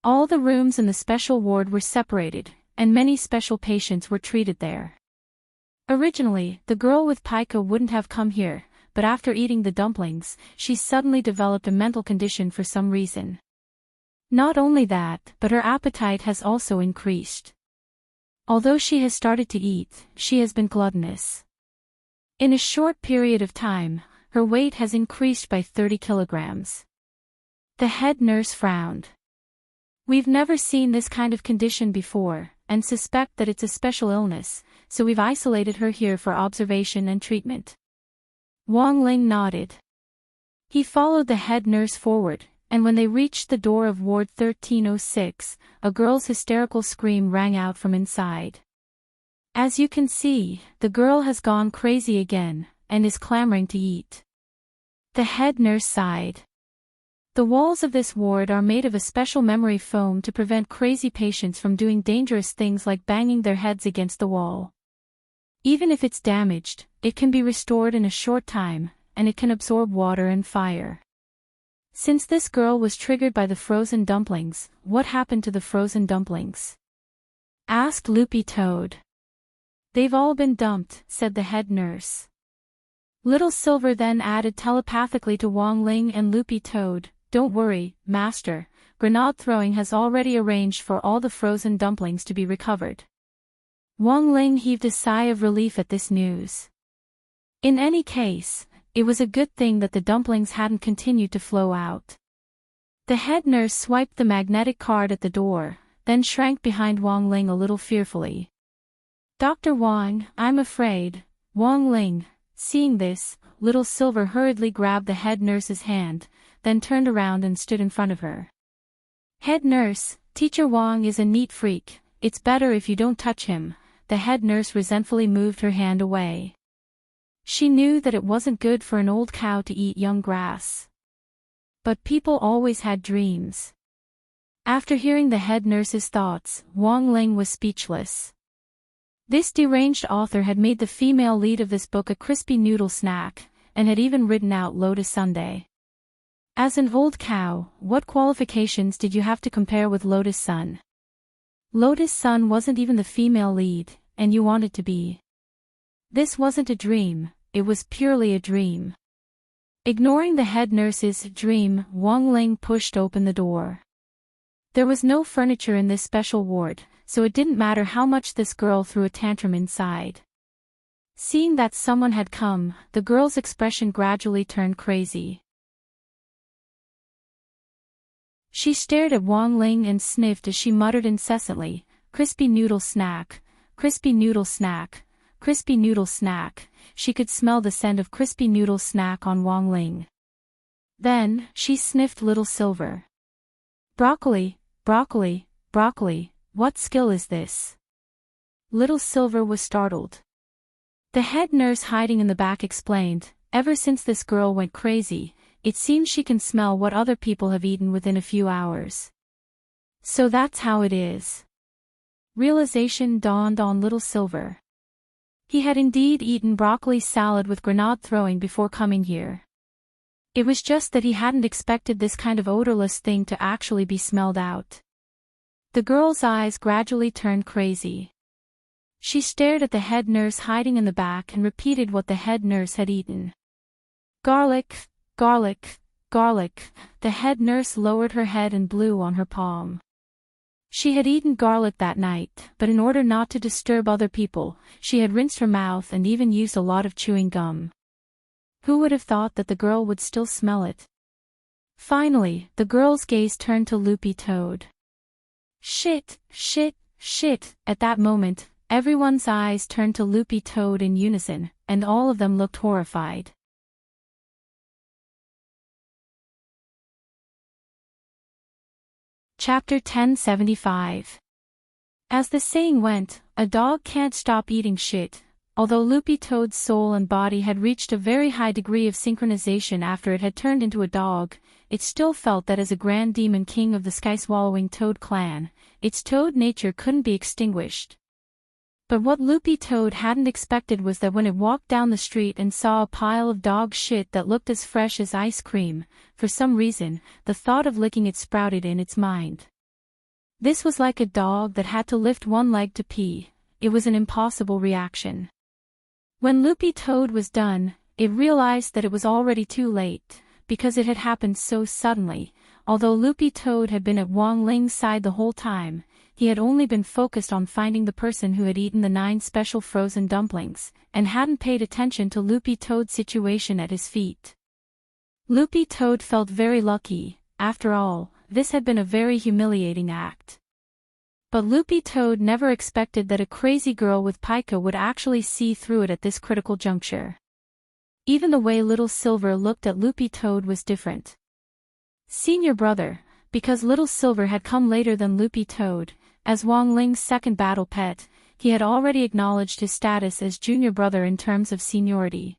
All the rooms in the special ward were separated, and many special patients were treated there. Originally, the girl with pica wouldn't have come here, but after eating the dumplings, she suddenly developed a mental condition for some reason. Not only that, but her appetite has also increased. Although she has started to eat, she has been gluttonous. In a short period of time, her weight has increased by 30 kilograms. The head nurse frowned. "We've never seen this kind of condition before, and suspect that it's a special illness, so we've isolated her here for observation and treatment." Wang Ling nodded. He followed the head nurse forward, and when they reached the door of Ward 1306, a girl's hysterical scream rang out from inside. "As you can see, the girl has gone crazy again, and is clamoring to eat." The head nurse sighed. The walls of this ward are made of a special memory foam to prevent crazy patients from doing dangerous things like banging their heads against the wall. Even if it's damaged, it can be restored in a short time, and it can absorb water and fire. Since this girl was triggered by the frozen dumplings, what happened to the frozen dumplings? Asked Loopy Toad. "They've all been dumped," said the head nurse. Little Silver then added telepathically to Wang Ling and Loopy Toad, "Don't worry, Master, grenade throwing has already arranged for all the frozen dumplings to be recovered." Wang Ling heaved a sigh of relief at this news. In any case, it was a good thing that the dumplings hadn't continued to flow out. The head nurse swiped the magnetic card at the door, then shrank behind Wang Ling a little fearfully. "Dr. Wang, I'm afraid." Wang Ling, seeing this, Little Silver hurriedly grabbed the head nurse's hand, then turned around and stood in front of her. "Head nurse, Teacher Wong is a neat freak, it's better if you don't touch him." The head nurse resentfully moved her hand away. She knew that it wasn't good for an old cow to eat young grass. But people always had dreams. After hearing the head nurse's thoughts, Wong Ling was speechless. This deranged author had made the female lead of this book a crispy noodle snack, and had even written out Lotus Sundae. As an old cow, what qualifications did you have to compare with Lotus Sun? Lotus Sun wasn't even the female lead, and you wanted to be. This wasn't a dream, it was purely a dream. Ignoring the head nurse's dream, Wong Ling pushed open the door. There was no furniture in this special ward, so it didn't matter how much this girl threw a tantrum inside. Seeing that someone had come, the girl's expression gradually turned crazy. She stared at Wong Ling and sniffed as she muttered incessantly, "Crispy noodle snack, crispy noodle snack, crispy noodle snack." She could smell the scent of crispy noodle snack on Wong Ling. Then, she sniffed Little Silver. "Broccoli, broccoli, broccoli, what skill is this?" Little Silver was startled. The head nurse hiding in the back explained, "Ever since this girl went crazy, it seems she can smell what other people have eaten within a few hours. So that's how it is." Realization dawned on Little Silver. He had indeed eaten broccoli salad with grenade throwing before coming here. It was just that he hadn't expected this kind of odorless thing to actually be smelled out. The girl's eyes gradually turned crazy. She stared at the head nurse hiding in the back and repeated what the head nurse had eaten. "Garlic, garlic, garlic." The head nurse lowered her head and blew on her palm. She had eaten garlic that night, but in order not to disturb other people, she had rinsed her mouth and even used a lot of chewing gum. Who would have thought that the girl would still smell it? Finally, the girl's gaze turned to Loopy Toad. "Shit, shit, shit." At that moment, everyone's eyes turned to Loopy Toad in unison, and all of them looked horrified. Chapter 1075. As the saying went, a dog can't stop eating shit. Although Loopy Toad's soul and body had reached a very high degree of synchronization after it had turned into a dog, it still felt that as a grand demon king of the sky-swallowing Toad clan, its toad nature couldn't be extinguished. But what Loopy Toad hadn't expected was that when it walked down the street and saw a pile of dog shit that looked as fresh as ice cream, for some reason, the thought of licking it sprouted in its mind. This was like a dog that had to lift one leg to pee. It was an impossible reaction. When Loopy Toad was done, it realized that it was already too late, because it had happened so suddenly. Although Loopy Toad had been at Wong Ling's side the whole time, he had only been focused on finding the person who had eaten the 9 special frozen dumplings, and hadn't paid attention to Loopy Toad's situation at his feet. Loopy Toad felt very lucky. After all, this had been a very humiliating act. But Loopy Toad never expected that a crazy girl with pica would actually see through it at this critical juncture. Even the way Little Silver looked at Loopy Toad was different. Senior brother, because Little Silver had come later than Loopy Toad, as Wong Ling's second battle pet, he had already acknowledged his status as junior brother in terms of seniority.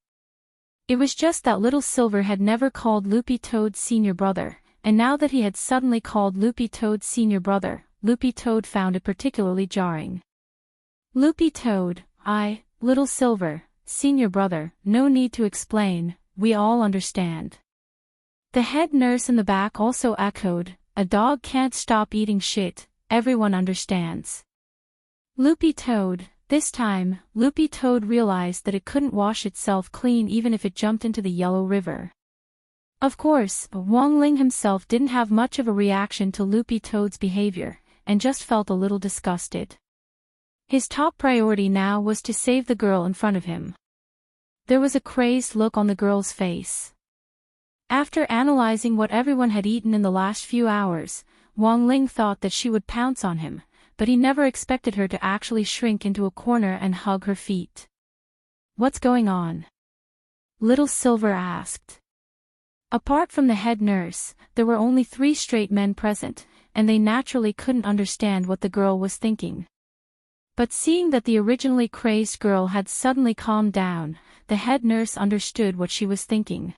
It was just that Little Silver had never called Loopy Toad senior brother, and now that he had suddenly called Loopy Toad senior brother, Loopy Toad found it particularly jarring. "Loopy Toad, Little Silver, senior brother, no need to explain, we all understand." The head nurse in the back also echoed, "A dog can't stop eating shit, everyone understands." Loopy Toad, this time, Loopy Toad realized that it couldn't wash itself clean even if it jumped into the Yellow River. Of course, Wong Ling himself didn't have much of a reaction to Loopy Toad's behavior, and just felt a little disgusted. His top priority now was to save the girl in front of him. There was a crazed look on the girl's face. After analyzing what everyone had eaten in the last few hours, Wong Ling thought that she would pounce on him, but he never expected her to actually shrink into a corner and hug her feet. "What's going on?" Little Silver asked. Apart from the head nurse, there were only 3 straight men present, and they naturally couldn't understand what the girl was thinking. But seeing that the originally crazed girl had suddenly calmed down, the head nurse understood what she was thinking.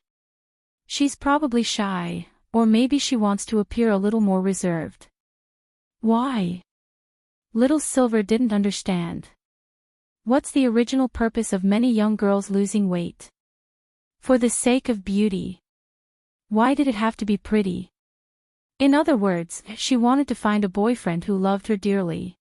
She's probably shy, or maybe she wants to appear a little more reserved. Why? Little Silver didn't understand. What's the original purpose of many young girls losing weight? For the sake of beauty. Why did it have to be pretty? In other words, she wanted to find a boyfriend who loved her dearly.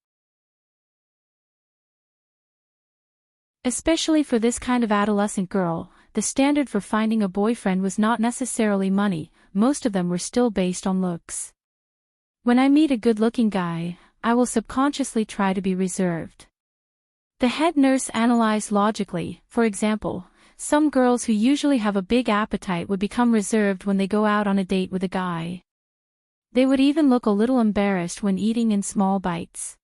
Especially for this kind of adolescent girl, the standard for finding a boyfriend was not necessarily money, most of them were still based on looks. When I meet a good-looking guy, I will subconsciously try to be reserved. The head nurse analyzed logically. For example, some girls who usually have a big appetite would become reserved when they go out on a date with a guy. They would even look a little embarrassed when eating in small bites.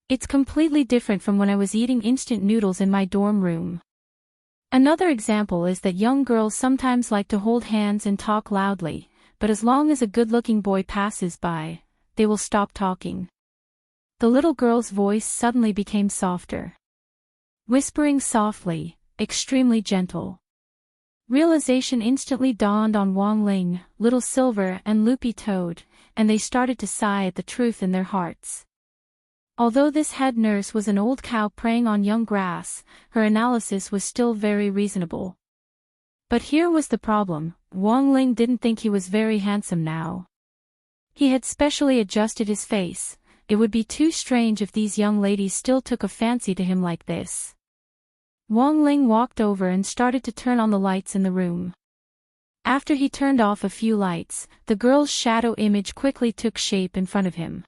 It's completely different from when I was eating instant noodles in my dorm room. Another example is that young girls sometimes like to hold hands and talk loudly, but as long as a good-looking boy passes by, they will stop talking. The little girl's voice suddenly became softer. Whispering softly, extremely gentle. Realization instantly dawned on Wang Ling, Little Silver and Loopy Toad, and they started to sigh at the truth in their hearts. Although this head nurse was an old cow preying on young grass, her analysis was still very reasonable. But here was the problem: Wang Ling didn't think he was very handsome now. He had specially adjusted his face. It would be too strange if these young ladies still took a fancy to him like this. Wang Ling walked over and started to turn on the lights in the room. After he turned off a few lights, the girl's shadow image quickly took shape in front of him.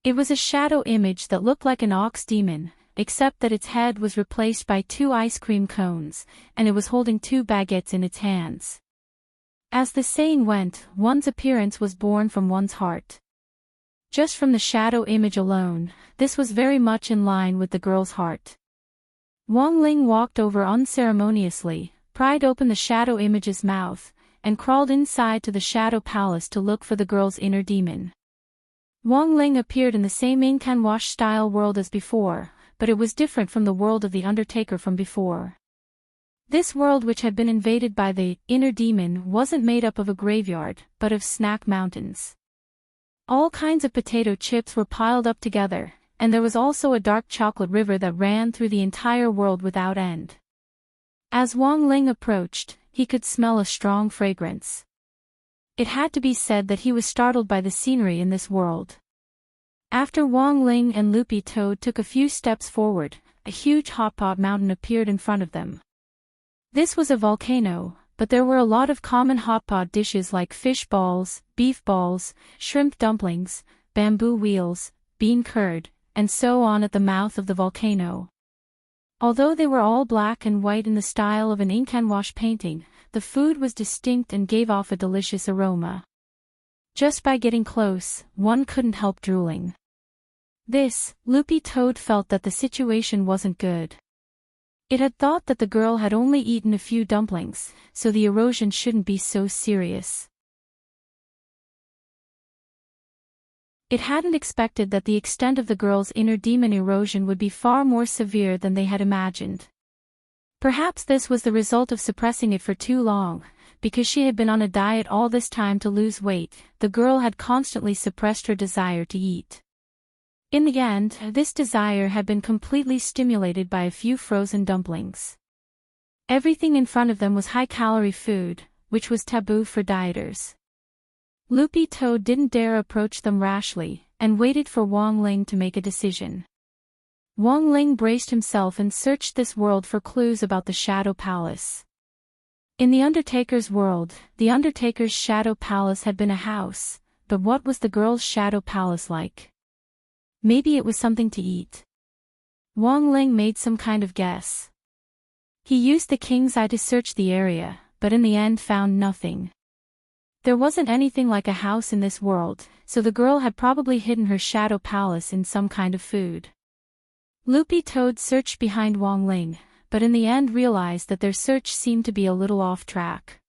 It was a shadow image that looked like an ox demon, except that its head was replaced by 2 ice cream cones, and it was holding 2 baguettes in its hands. As the saying went, one's appearance was born from one's heart. Just from the shadow image alone, this was very much in line with the girl's heart. Wang Ling walked over unceremoniously, pried open the shadow image's mouth, and crawled inside to the shadow palace to look for the girl's inner demon. Wang Ling appeared in the same Incan-wash-style world as before, but it was different from the world of the Undertaker from before. This world, which had been invaded by the inner demon, wasn't made up of a graveyard, but of snack mountains. All kinds of potato chips were piled up together, and there was also a dark chocolate river that ran through the entire world without end. As Wang Ling approached, he could smell a strong fragrance. It had to be said that he was startled by the scenery in this world. After Wang Ling and Loopy Toad took a few steps forward, a huge hotpot mountain appeared in front of them. This was a volcano, but there were a lot of common hotpot dishes like fish balls, beef balls, shrimp dumplings, bamboo wheels, bean curd, and so on at the mouth of the volcano. Although they were all black and white in the style of an Incan-wash painting, the food was distinct and gave off a delicious aroma. Just by getting close, one couldn't help drooling. Loopy Toad felt that the situation wasn't good. It had thought that the girl had only eaten a few dumplings, so the erosion shouldn't be so serious. It hadn't expected that the extent of the girl's inner demon erosion would be far more severe than they had imagined. Perhaps this was the result of suppressing it for too long. Because she had been on a diet all this time to lose weight, the girl had constantly suppressed her desire to eat. In the end, this desire had been completely stimulated by a few frozen dumplings. Everything in front of them was high-calorie food, which was taboo for dieters. Loopy Toad didn't dare approach them rashly, and waited for Wang Ling to make a decision. Wang Ling braced himself and searched this world for clues about the Shadow Palace. In the Undertaker's world, the Undertaker's Shadow Palace had been a house, but what was the girl's Shadow Palace like? Maybe it was something to eat. Wang Ling made some kind of guess. He used the king's eye to search the area, but in the end found nothing. There wasn't anything like a house in this world, so the girl had probably hidden her Shadow Palace in some kind of food. Loopy Toad searched behind Wang Ling, but in the end realized that their search seemed to be a little off track.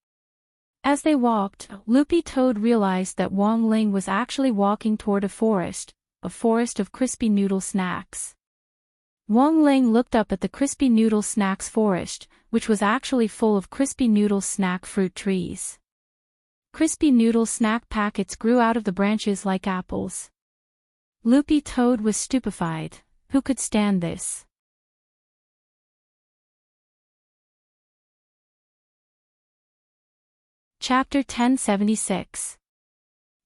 As they walked, Loopy Toad realized that Wong Ling was actually walking toward a forest of crispy noodle snacks. Wong Ling looked up at the crispy noodle snacks forest, which was actually full of crispy noodle snack fruit trees. Crispy noodle snack packets grew out of the branches like apples. Loopy Toad was stupefied. Who could stand this? Chapter 1076.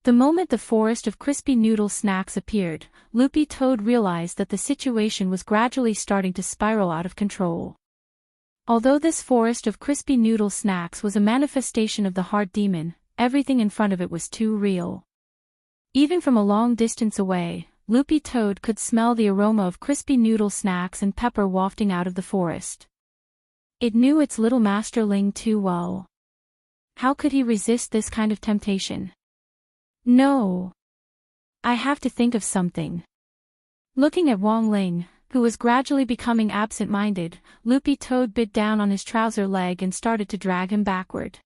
The moment the forest of crispy noodle snacks appeared, Loopy Toad realized that the situation was gradually starting to spiral out of control. Although this forest of crispy noodle snacks was a manifestation of the heart demon, everything in front of it was too real. Even from a long distance away, Loopy Toad could smell the aroma of crispy noodle snacks and pepper wafting out of the forest. It knew its little master Ling too well. How could he resist this kind of temptation? No. I have to think of something. Looking at Wong Ling, who was gradually becoming absent-minded, Loopy Toad bit down on his trouser leg and started to drag him backward.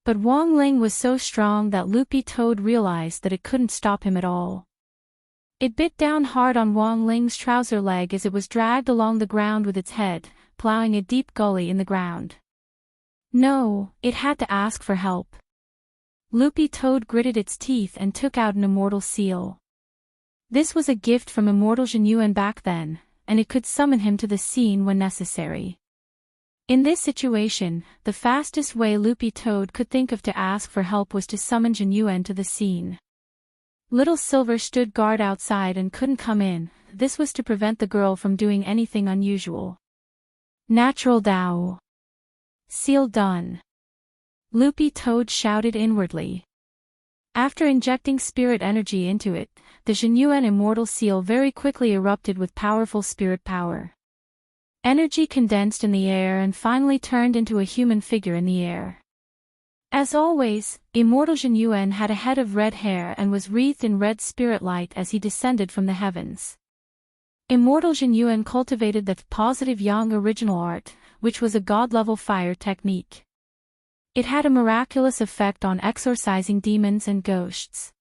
But Wong Ling was so strong that Loopy Toad realized that it couldn't stop him at all. It bit down hard on Wong Ling's trouser leg as it was dragged along the ground with its head, plowing a deep gully in the ground. No, it had to ask for help. Loopy Toad gritted its teeth and took out an immortal seal. This was a gift from immortal Jinyuan back then, and it could summon him to the scene when necessary. In this situation, the fastest way Loopy Toad could think of to ask for help was to summon Jinyuan to the scene. Little Silver stood guard outside and couldn't come in. This was to prevent the girl from doing anything unusual. Natural Dao. Seal done. Loopy Toad shouted inwardly. After injecting spirit energy into it, the Jinyuan immortal seal very quickly erupted with powerful spirit power. Energy condensed in the air and finally turned into a human figure in the air. As always, immortal Jinyuan had a head of red hair and was wreathed in red spirit light as he descended from the heavens. Immortal Jinyuan cultivated the positive yang original art, which was a god-level fire technique. It had a miraculous effect on exorcising demons and ghosts.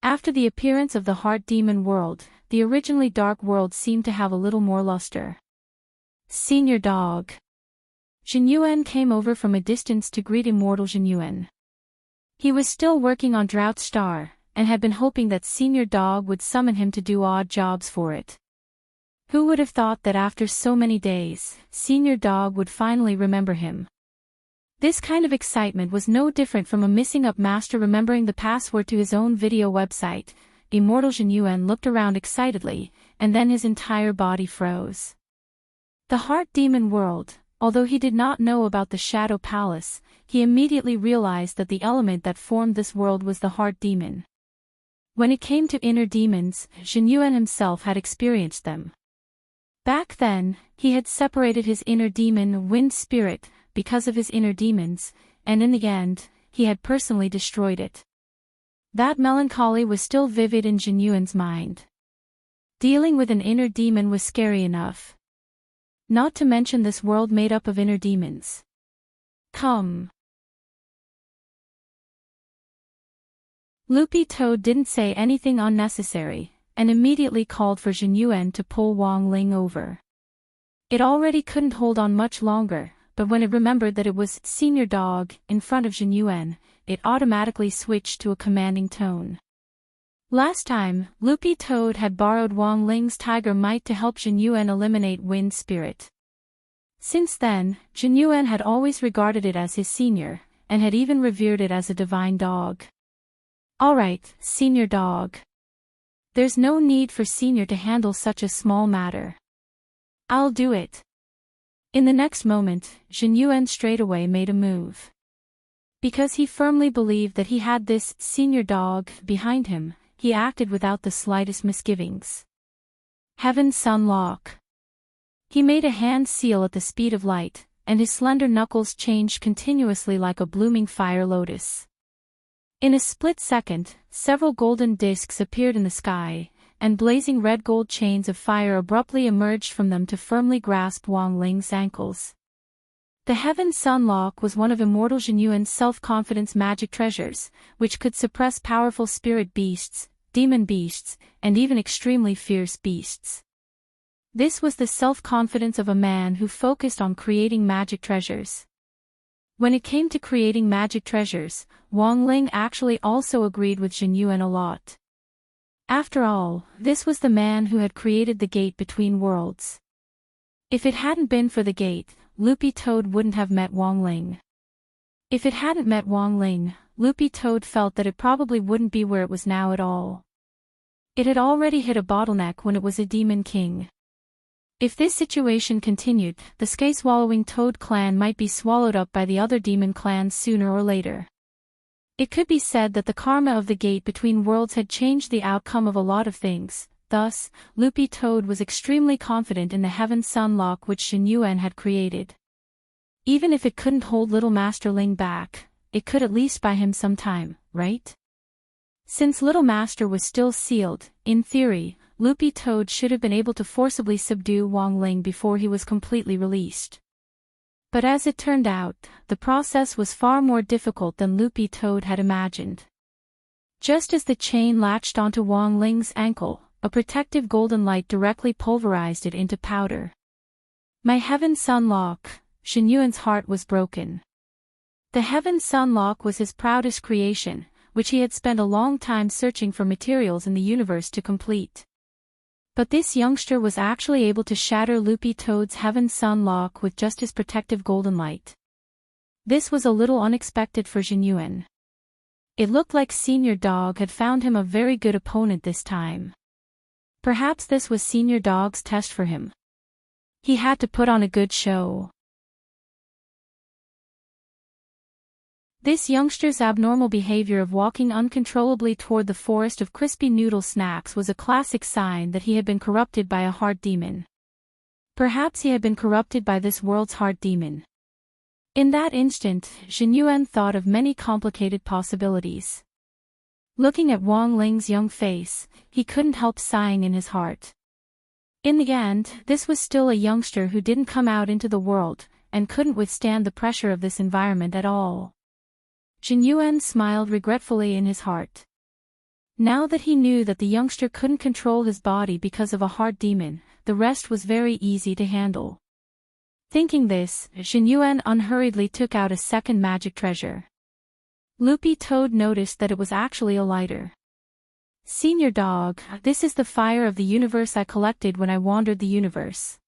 After the appearance of the heart demon world, the originally dark world seemed to have a little more luster. Senior Dog. Jinyuan came over from a distance to greet immortal Jinyuan. He was still working on Drought Star, and had been hoping that Senior Dog would summon him to do odd jobs for it. Who would have thought that after so many days, Senior Dog would finally remember him? This kind of excitement was no different from a missing-up master remembering the password to his own video website. Immortal Jinyuan looked around excitedly, and then his entire body froze. The Heart Demon World. Although he did not know about the Shadow Palace, he immediately realized that the element that formed this world was the Heart Demon. When it came to inner demons, Jinyuan himself had experienced them. Back then, he had separated his inner demon, Wind Spirit, because of his inner demons, and in the end, he had personally destroyed it. That melancholy was still vivid in Jinyuan's mind. Dealing with an inner demon was scary enough. Not to mention this world made up of inner demons. Come. Loopy Toad didn't say anything unnecessary, and immediately called for Jinyuan to pull Wong Ling over. It already couldn't hold on much longer, but when it remembered that it was Senior Dog in front of Jinyuan, it automatically switched to a commanding tone. Last time, Loopy Toad had borrowed Wong Ling's tiger might to help Jinyuan eliminate Wind Spirit. Since then, Jinyuan had always regarded it as his senior, and had even revered it as a divine dog. Alright, Senior Dog. There's no need for Senior to handle such a small matter. I'll do it. In the next moment, Jinyuan straightaway made a move. Because he firmly believed that he had this Senior Dog behind him, he acted without the slightest misgivings. Heaven Sun Lock. He made a hand seal at the speed of light, and his slender knuckles changed continuously like a blooming fire lotus. In a split second, several golden discs appeared in the sky, and blazing red-gold chains of fire abruptly emerged from them to firmly grasp Wang Ling's ankles. The Heaven Sun Lock was one of Immortal Zhenyuan's self-confidence magic treasures, which could suppress powerful spirit beasts, demon beasts, and even extremely fierce beasts. This was the self-confidence of a man who focused on creating magic treasures. When it came to creating magic treasures, Wang Ling actually also agreed with Zhenyuan a lot. After all, this was the man who had created the gate between worlds. If it hadn't been for the gate, Loopy Toad wouldn't have met Wang Ling. If it hadn't met Wang Ling, Loopy Toad felt that it probably wouldn't be where it was now at all. It had already hit a bottleneck when it was a demon king. If this situation continued, the sky-swallowing Toad clan might be swallowed up by the other demon clans sooner or later. It could be said that the karma of the gate between worlds had changed the outcome of a lot of things. Thus, Loopy Toad was extremely confident in the Heaven Sun Lock which Zhenyuan had created. Even if it couldn't hold Little Master Ling back, it could at least buy him some time, right? Since Little Master was still sealed, in theory, Loopy Toad should have been able to forcibly subdue Wang Ling before he was completely released. But as it turned out, the process was far more difficult than Loopy Toad had imagined. Just as the chain latched onto Wang Ling's ankle, a protective golden light directly pulverized it into powder. My Heaven Sun Lock, Zhenyuan's heart was broken. The Heaven Sun Lock was his proudest creation, which he had spent a long time searching for materials in the universe to complete. But this youngster was actually able to shatter Loopy Toad's Heaven Sun Lock with just his protective golden light. This was a little unexpected for Zhenyuan. It looked like Senior Dog had found him a very good opponent this time. Perhaps this was Senior Dog's test for him. He had to put on a good show. This youngster's abnormal behavior of walking uncontrollably toward the forest of crispy noodle snacks was a classic sign that he had been corrupted by a heart demon. Perhaps he had been corrupted by this world's heart demon. In that instant, Zhenyuan thought of many complicated possibilities. Looking at Wang Ling's young face, he couldn't help sighing in his heart. In the end, this was still a youngster who didn't come out into the world, and couldn't withstand the pressure of this environment at all. Zhenyuan smiled regretfully in his heart. Now that he knew that the youngster couldn't control his body because of a heart demon, the rest was very easy to handle. Thinking this, Zhenyuan unhurriedly took out a second magic treasure. Loopy Toad noticed that it was actually a lighter. Senior Dog, this is the fire of the universe I collected when I wandered the universe.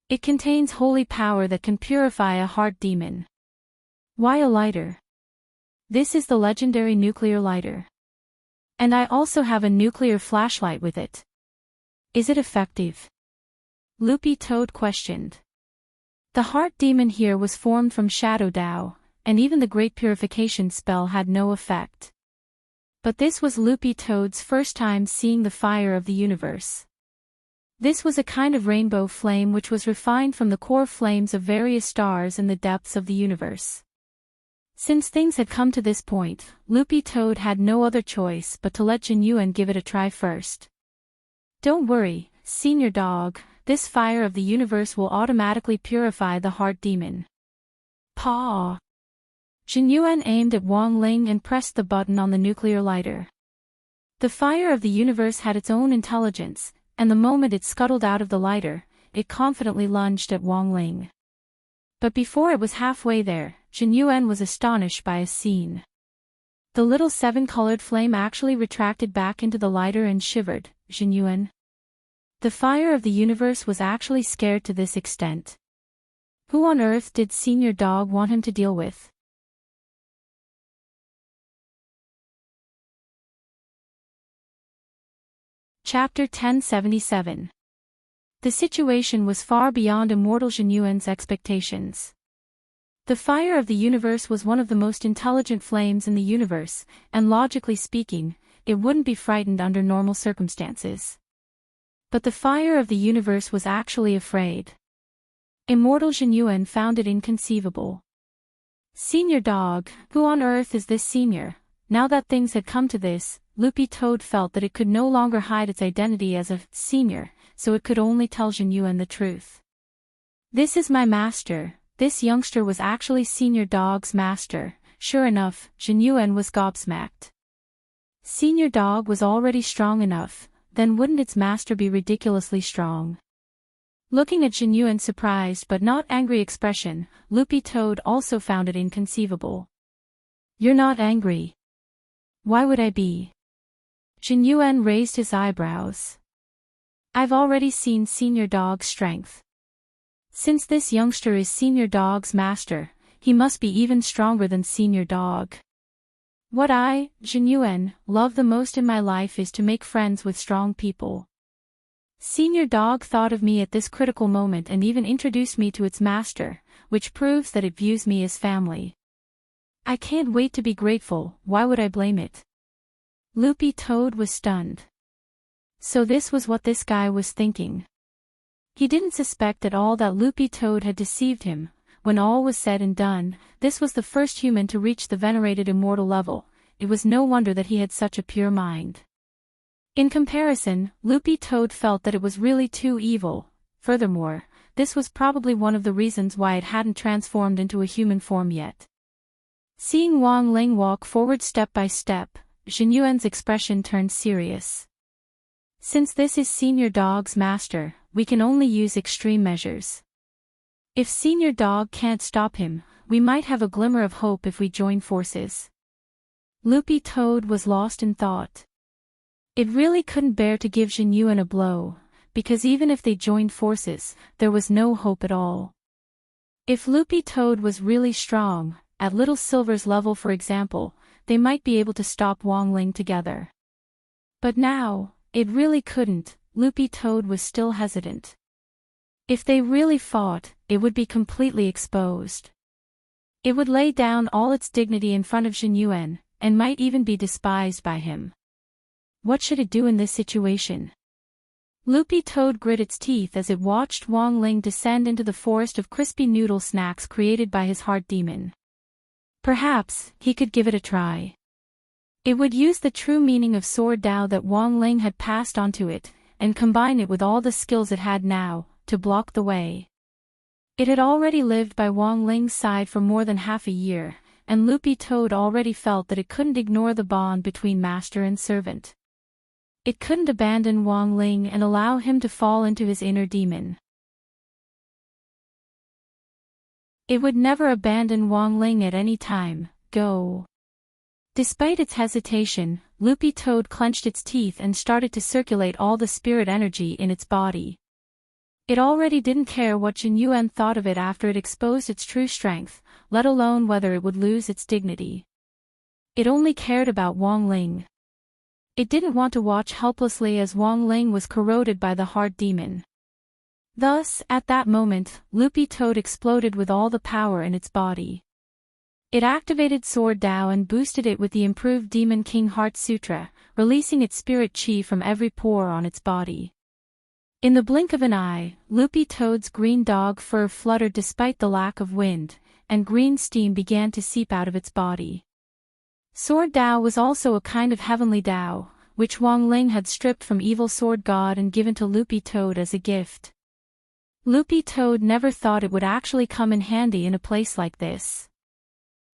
It contains holy power that can purify a heart demon. Why a lighter? This is the legendary nuclear lighter. And I also have a nuclear flashlight with it. Is it effective? Loopy Toad questioned. The heart demon here was formed from Shadow Dao, and even the Great Purification spell had no effect. But this was Loopy Toad's first time seeing the fire of the universe. This was a kind of rainbow flame which was refined from the core flames of various stars in the depths of the universe. Since things had come to this point, Loopy Toad had no other choice but to let Zhenyuan give it a try first. Don't worry, Senior Dog, this fire of the universe will automatically purify the heart demon. Paw! Zhenyuan aimed at Wang Ling and pressed the button on the nuclear lighter. The fire of the universe had its own intelligence, and the moment it scuttled out of the lighter, it confidently lunged at Wang Ling. But before it was halfway there, Zhenyuan was astonished by a scene. The little seven-colored flame actually retracted back into the lighter and shivered. Zhenyuan. The fire of the universe was actually scared to this extent. Who on earth did Senior Dog want him to deal with? Chapter 1077. The situation was far beyond Immortal Zhenyuan's expectations. The fire of the universe was one of the most intelligent flames in the universe, and logically speaking, it wouldn't be frightened under normal circumstances. But the fire of the universe was actually afraid. Immortal Zhenyuan found it inconceivable. Senior Dog, who on earth is this senior? Now that things had come to this, Loopy Toad felt that it could no longer hide its identity as a senior, so it could only tell Jinyuan the truth. "This is my master." This youngster was actually Senior Dog's master. Sure enough, Jinyuan was gobsmacked. Senior Dog was already strong enough, then wouldn't its master be ridiculously strong? Looking at Jinyuan's surprised but not angry expression, Loopy Toad also found it inconceivable. "You're not angry. Why would I be?" Jinyuan raised his eyebrows. "I've already seen Senior Dog's strength. Since this youngster is Senior Dog's master, he must be even stronger than Senior Dog. What I, Jinyuan, love the most in my life is to make friends with strong people. Senior Dog thought of me at this critical moment and even introduced me to its master, which proves that it views me as family. I can't wait to be grateful. Why would I blame it?" Loopy Toad was stunned. So this was what this guy was thinking. He didn't suspect at all that Loopy Toad had deceived him. When all was said and done, this was the first human to reach the venerated immortal level. It was no wonder that he had such a pure mind. In comparison, Loopy Toad felt that it was really too evil. Furthermore, this was probably one of the reasons why it hadn't transformed into a human form yet. Seeing Wang Ling walk forward step by step, Jinyuan's expression turned serious. "Since this is Senior Dog's master, we can only use extreme measures. If Senior Dog can't stop him, we might have a glimmer of hope if we join forces." Loopy Toad was lost in thought. It really couldn't bear to give Jinyuan a blow, because even if they joined forces, there was no hope at all. If Loopy Toad was really strong, at Little Silver's level for example, they might be able to stop Wang Ling together. But now, it really couldn't. Loopy Toad was still hesitant. If they really fought, it would be completely exposed. It would lay down all its dignity in front of Jinyuan, and might even be despised by him. What should it do in this situation? Loopy Toad grit its teeth as it watched Wang Ling descend into the forest of crispy noodle snacks created by his heart demon. Perhaps, he could give it a try. It would use the true meaning of Sword Dao that Wang Ling had passed onto it, and combine it with all the skills it had now, to block the way. It had already lived by Wang Ling's side for more than half a year, and Loopy Toad already felt that it couldn't ignore the bond between master and servant. It couldn't abandon Wang Ling and allow him to fall into his inner demon. It would never abandon Wang Ling at any time. Go. Despite its hesitation, Loopy Toad clenched its teeth and started to circulate all the spirit energy in its body. It already didn't care what Jinyuan thought of it after it exposed its true strength, let alone whether it would lose its dignity. It only cared about Wang Ling. It didn't want to watch helplessly as Wang Ling was corroded by the heart demon. Thus, at that moment, Loopy Toad exploded with all the power in its body. It activated Sword Dao and boosted it with the improved Demon King Heart Sutra, releasing its spirit chi from every pore on its body. In the blink of an eye, Loopy Toad's green dog fur fluttered despite the lack of wind, and green steam began to seep out of its body. Sword Dao was also a kind of heavenly Dao, which Wang Ling had stripped from Evil Sword God and given to Loopy Toad as a gift. Loopy Toad never thought it would actually come in handy in a place like this.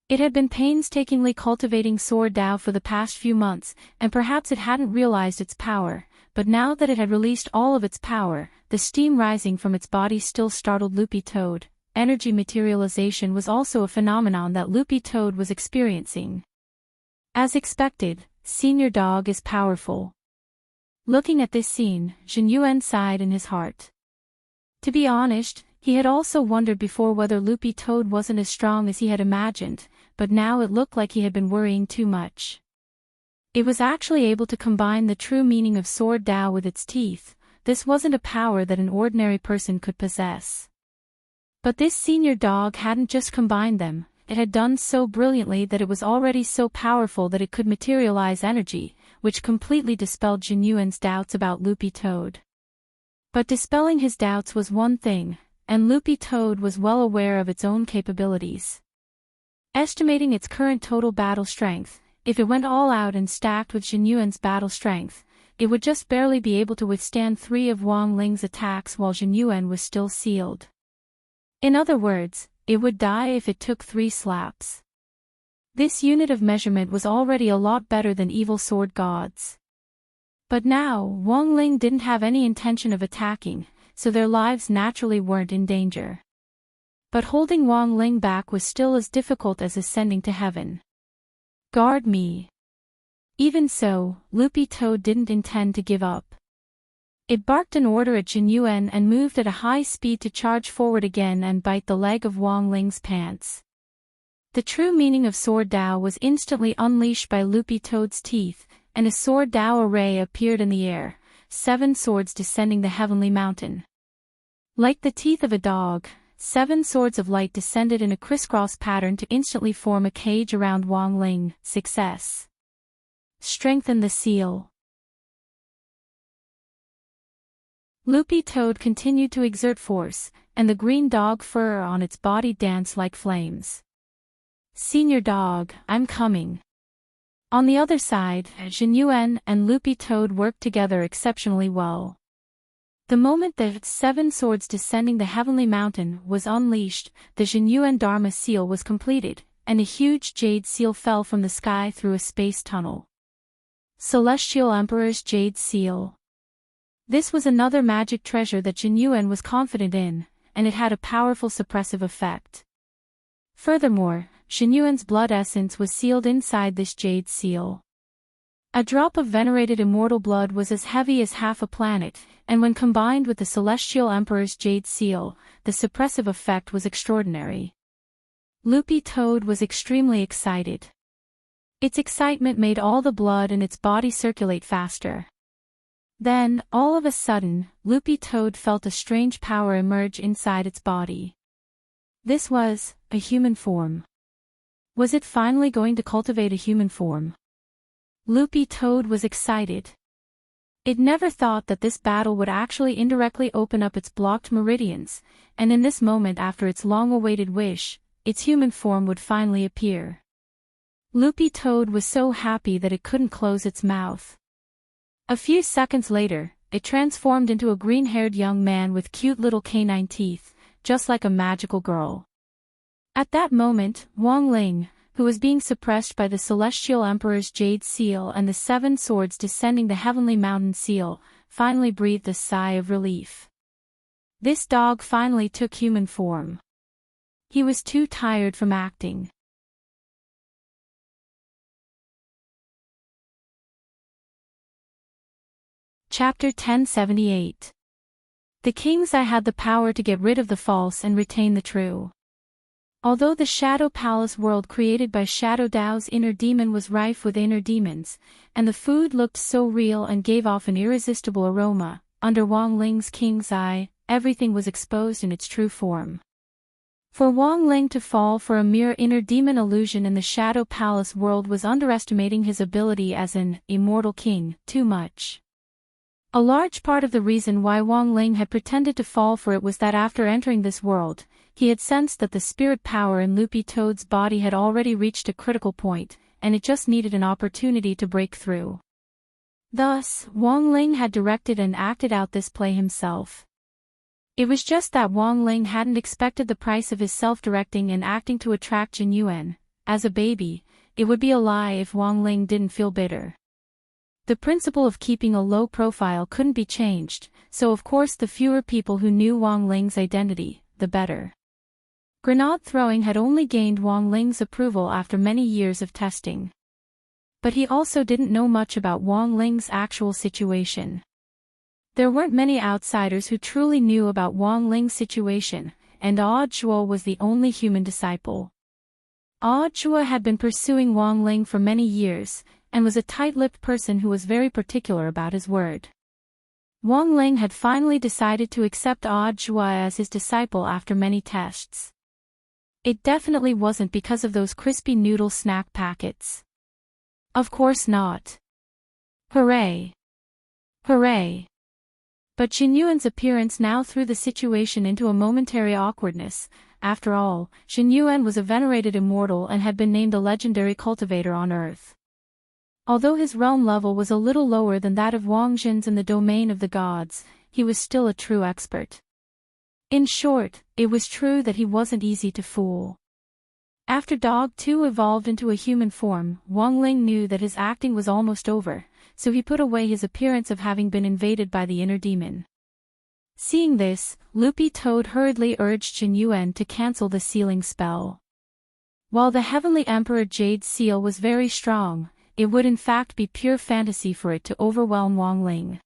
It had been painstakingly cultivating Sword Dao for the past few months, and perhaps it hadn't realized its power, but now that it had released all of its power, the steam rising from its body still startled Loopy Toad. Energy materialization was also a phenomenon that Loopy Toad was experiencing. As expected, Senior Dog is powerful. Looking at this scene, Jinyuan sighed in his heart. To be honest, he had also wondered before whether Loopy Toad wasn't as strong as he had imagined, but now it looked like he had been worrying too much. It was actually able to combine the true meaning of Sword Dao with its teeth. This wasn't a power that an ordinary person could possess. But this Senior Dog hadn't just combined them, it had done so brilliantly that it was already so powerful that it could materialize energy, which completely dispelled Jinyuan's doubts about Loopy Toad. But dispelling his doubts was one thing, and Loopy Toad was well aware of its own capabilities. Estimating its current total battle strength, if it went all out and stacked with Jin Yuan's battle strength, it would just barely be able to withstand 3 of Wang Ling's attacks while Jin Yuan was still sealed. In other words, it would die if it took 3 slaps. This unit of measurement was already a lot better than evil sword gods. But now, Wang Ling didn't have any intention of attacking, so their lives naturally weren't in danger. But holding Wang Ling back was still as difficult as ascending to heaven. Guard me. Even so, Loopy Toad didn't intend to give up. It barked an order at Jin Yuan and moved at a high speed to charge forward again and bite the leg of Wang Ling's pants. The true meaning of Sword Dao was instantly unleashed by Loopy Toad's teeth, and a Sword Dao array appeared in the air, 7 swords descending the heavenly mountain. Like the teeth of a dog, 7 swords of light descended in a crisscross pattern to instantly form a cage around Wang Ling. Success. Strengthen the seal. Loopy Toad continued to exert force, and the green dog fur on its body danced like flames. Senior dog, I'm coming. On the other side, Jin Yuan and Loopy Toad worked together exceptionally well. The moment the 7 swords descending the heavenly mountain was unleashed, the Jin Yuan Dharma seal was completed, and a huge jade seal fell from the sky through a space tunnel. Celestial Emperor's Jade Seal. This was another magic treasure that Jin Yuan was confident in, and it had a powerful suppressive effect. Furthermore, Jin Yuan's blood essence was sealed inside this jade seal. A drop of venerated immortal blood was as heavy as half a planet, and when combined with the Celestial Emperor's jade seal, the suppressive effect was extraordinary. Loopy Toad was extremely excited. Its excitement made all the blood in its body circulate faster. Then, all of a sudden, Loopy Toad felt a strange power emerge inside its body. This was a human form. Was it finally going to cultivate a human form? Loopy Toad was excited. It never thought that this battle would actually indirectly open up its blocked meridians, and in this moment after its long-awaited wish, its human form would finally appear. Loopy Toad was so happy that it couldn't close its mouth. A few seconds later, it transformed into a green-haired young man with cute little canine teeth, just like a magical girl. At that moment, Wang Ling, who was being suppressed by the Celestial Emperor's Jade Seal and the 7 swords descending the Heavenly Mountain Seal, finally breathed a sigh of relief. This dog finally took human form. He was too tired from acting. Chapter 1078. The King's Eye had the power to get rid of the false and retain the true. Although the Shadow Palace world created by Shadow Dao's inner demon was rife with inner demons, and the food looked so real and gave off an irresistible aroma, under Wang Ling's King's Eye, everything was exposed in its true form. For Wang Ling to fall for a mere inner demon illusion in the Shadow Palace world was underestimating his ability as an immortal king too much. A large part of the reason why Wang Ling had pretended to fall for it was that after entering this world, he had sensed that the spirit power in Loopy Toad's body had already reached a critical point, and it just needed an opportunity to break through. Thus, Wang Ling had directed and acted out this play himself. It was just that Wang Ling hadn't expected the price of his self-directing and acting to attract Jin Yuan. As a baby, it would be a lie if Wang Ling didn't feel bitter. The principle of keeping a low profile couldn't be changed, so of course the fewer people who knew Wang Ling's identity, the better. Grenade throwing had only gained Wang Ling's approval after many years of testing. But he also didn't know much about Wang Ling's actual situation. There weren't many outsiders who truly knew about Wang Ling's situation, and Audiobook was the only human disciple. Audiobook had been pursuing Wang Ling for many years, and was a tight-lipped person who was very particular about his word. Wang Ling had finally decided to accept Audiobook as his disciple after many tests. It definitely wasn't because of those crispy noodle snack packets. Of course not. Hooray! Hooray! But Jin Yuan's appearance now threw the situation into a momentary awkwardness. After all, Jin Yuan was a venerated immortal and had been named a legendary cultivator on Earth. Although his realm level was a little lower than that of Wang Xin's in the domain of the gods, he was still a true expert. In short, it was true that he wasn't easy to fool. After Dog 2 evolved into a human form, Wang Ling knew that his acting was almost over, so he put away his appearance of having been invaded by the inner demon. Seeing this, Loopy Toad hurriedly urged Jin Yuan to cancel the sealing spell. While the Heavenly Emperor Jade Seal was very strong, it would in fact be pure fantasy for it to overwhelm Wang Ling.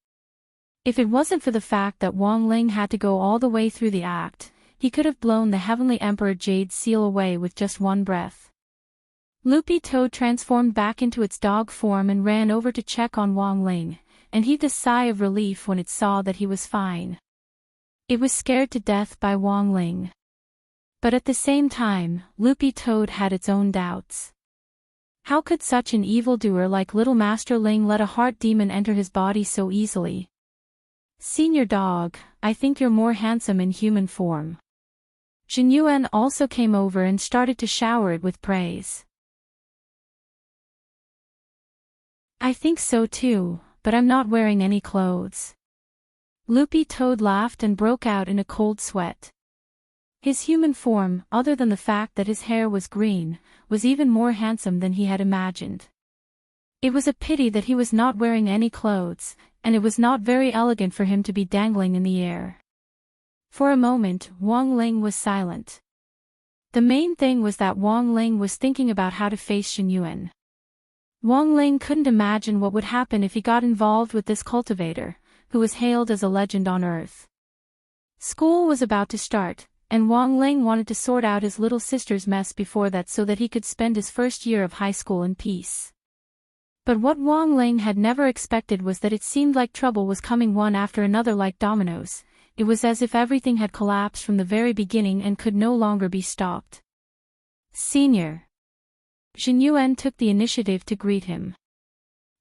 If it wasn't for the fact that Wang Ling had to go all the way through the act, he could have blown the Heavenly Emperor Jade Seal away with just one breath. Loopy Toad transformed back into its dog form and ran over to check on Wang Ling, and heaved a sigh of relief when it saw that he was fine. It was scared to death by Wang Ling. But at the same time, Loopy Toad had its own doubts. How could such an evildoer like Little Master Ling let a heart demon enter his body so easily? Senior Dog, I think you're more handsome in human form. Jin Yuan also came over and started to shower it with praise. I think so too, but I'm not wearing any clothes. Loopy Toad laughed and broke out in a cold sweat. His human form, other than the fact that his hair was green, was even more handsome than he had imagined. It was a pity that he was not wearing any clothes, and it was not very elegant for him to be dangling in the air. For a moment, Wang Ling was silent. The main thing was that Wang Ling was thinking about how to face Jin Yuan. Wang Ling couldn't imagine what would happen if he got involved with this cultivator, who was hailed as a legend on Earth. School was about to start, and Wang Ling wanted to sort out his little sister's mess before that so that he could spend his first year of high school in peace. But what Wang Ling had never expected was that it seemed like trouble was coming one after another like dominoes. It was as if everything had collapsed from the very beginning and could no longer be stopped. Senior. Jin Yuan took the initiative to greet him.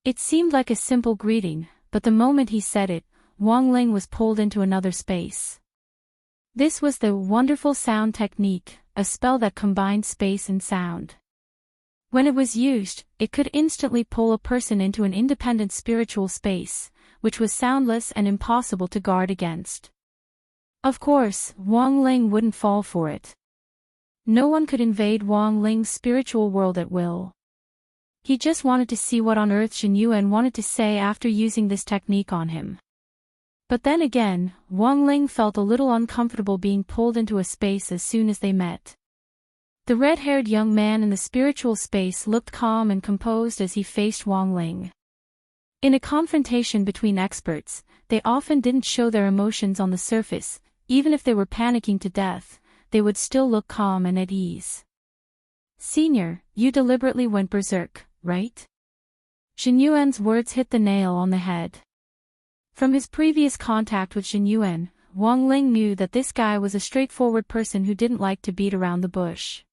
It seemed like a simple greeting, but the moment he said it, Wang Ling was pulled into another space. This was the wonderful sound technique, a spell that combined space and sound. When it was used, it could instantly pull a person into an independent spiritual space, which was soundless and impossible to guard against. Of course, Wang Ling wouldn't fall for it. No one could invade Wang Ling's spiritual world at will. He just wanted to see what on earth Jin Yuan wanted to say after using this technique on him. But then again, Wang Ling felt a little uncomfortable being pulled into a space as soon as they met. The red-haired young man in the spiritual space looked calm and composed as he faced Wang Ling. In a confrontation between experts, they often didn't show their emotions on the surface. Even if they were panicking to death, they would still look calm and at ease. Senior, you deliberately went berserk, right? Jin Yuan's words hit the nail on the head. From his previous contact with Jin Yuan, Wang Ling knew that this guy was a straightforward person who didn't like to beat around the bush.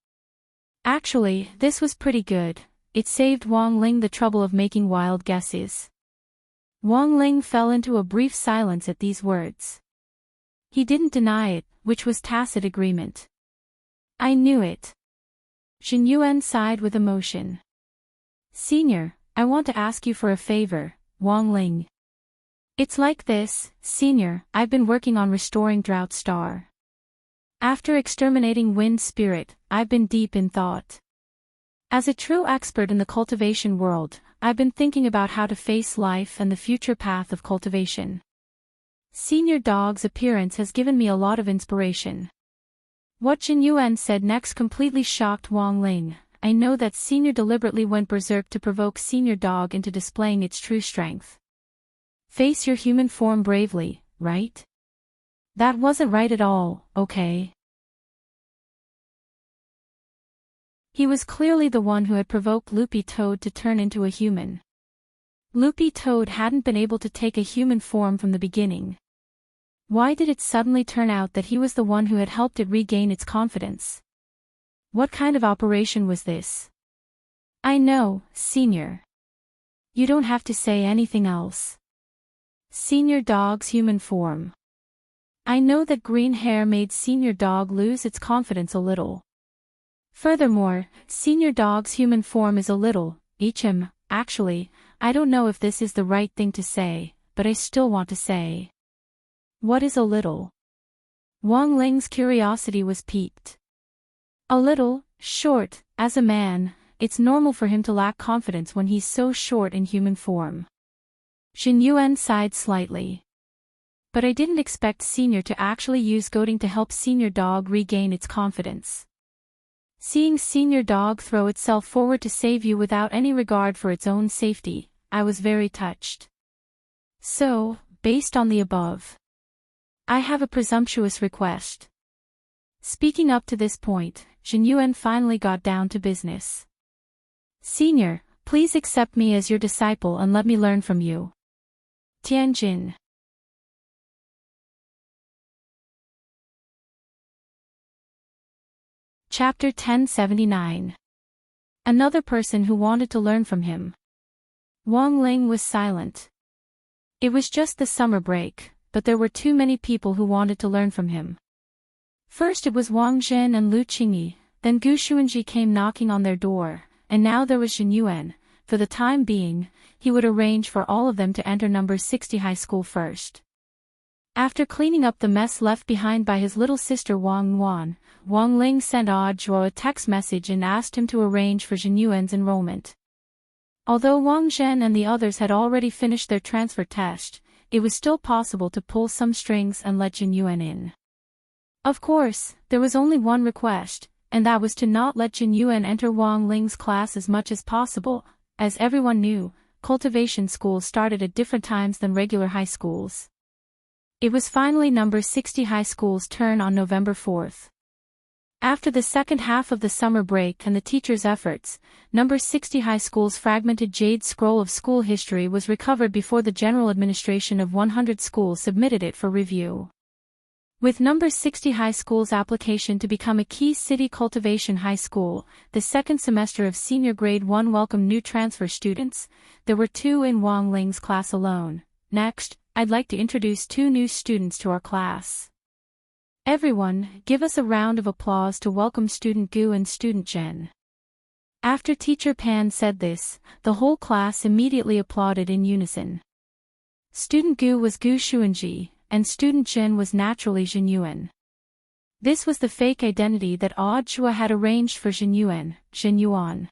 Actually, this was pretty good. It saved Wang Ling the trouble of making wild guesses. Wang Ling fell into a brief silence at these words. He didn't deny it, which was tacit agreement. I knew it. Jin Yuan sighed with emotion. Senior, I want to ask you for a favor, Wang Ling. It's like this, Senior, I've been working on restoring Drought Star. After exterminating Wind Spirit, I've been deep in thought. As a true expert in the cultivation world, I've been thinking about how to face life and the future path of cultivation. Senior Dog's appearance has given me a lot of inspiration. What Jin Yuan said next completely shocked Wang Ling. I know that Senior deliberately went berserk to provoke Senior Dog into displaying its true strength. Face your human form bravely, right? That wasn't right at all, okay? He was clearly the one who had provoked Loopy Toad to turn into a human. Loopy Toad hadn't been able to take a human form from the beginning. Why did it suddenly turn out that he was the one who had helped it regain its confidence? What kind of operation was this? I know, Senior. You don't have to say anything else. Senior Dog's human form. I know that green hair made Senior Dog lose its confidence a little. Furthermore, Senior Dog's human form is a little, Actually, I don't know if this is the right thing to say, but I still want to say. What is a little? Wang Ling's curiosity was piqued. A little, short, as a man, it's normal for him to lack confidence when he's so short in human form. Jin Yuan sighed slightly. But I didn't expect Senior to actually use goading to help Senior Dog regain its confidence. Seeing Senior Dog throw itself forward to save you without any regard for its own safety, I was very touched. So, based on the above, I have a presumptuous request. Speaking up to this point, Jin Yuan finally got down to business. Senior, please accept me as your disciple and let me learn from you. Tianjin. Chapter 1079. Another person who wanted to learn from him. Wang Ling was silent. It was just the summer break, but there were too many people who wanted to learn from him. First it was Wang Zhen and Lu Qingyi, then Gu Xuanji came knocking on their door, and now there was Jin Yuan. For the time being, he would arrange for all of them to enter number 60 high school first. After cleaning up the mess left behind by his little sister Wang Yuan, Wang Ling sent Zhuo a text message and asked him to arrange for Jin Yuan's enrollment. Although Wang Zhen and the others had already finished their transfer test, it was still possible to pull some strings and let Jin Yuan in. Of course, there was only one request, and that was to not let Jin Yuan enter Wang Ling's class as much as possible. As everyone knew, cultivation schools started at different times than regular high schools. It was finally number 60 high school's turn on November 4th. After the second half of the summer break and the teachers' efforts, number 60 high school's fragmented jade scroll of school history was recovered before the general administration of 100 schools submitted it for review. With number 60 high school's application to become a key city cultivation high school, the second semester of senior grade 1 welcomed new transfer students. There were 2 in Wang Ling's class alone. Next, I'd like to introduce 2 new students to our class. Everyone, give us a round of applause to welcome Student Gu and Student Zhen. After Teacher Pan said this, the whole class immediately applauded in unison. Student Gu was Gu Xuanji, and Student Zhen was naturally Jin Yuan. This was the fake identity that Zhuo had arranged for Jin Yuan, Jin Yuan.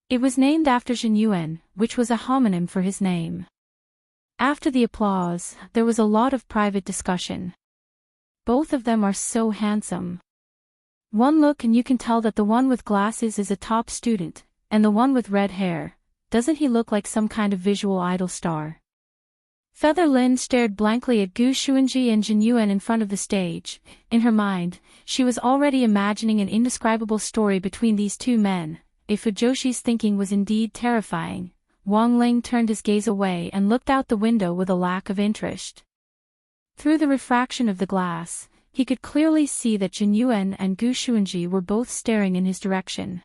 It was named after Jin Yuan, which was a homonym for his name. After the applause, there was a lot of private discussion. Both of them are so handsome. One look and you can tell that the one with glasses is a top student, and the one with red hair, doesn't he look like some kind of visual idol star? Feather Lin stared blankly at Gu Xuanji and Jin Yuan in front of the stage. In her mind, she was already imagining an indescribable story between these 2 men. If Fujoshi's thinking was indeed terrifying, Wang Ling turned his gaze away and looked out the window with a lack of interest. Through the refraction of the glass, he could clearly see that Jin Yuan and Gu Xuanji were both staring in his direction.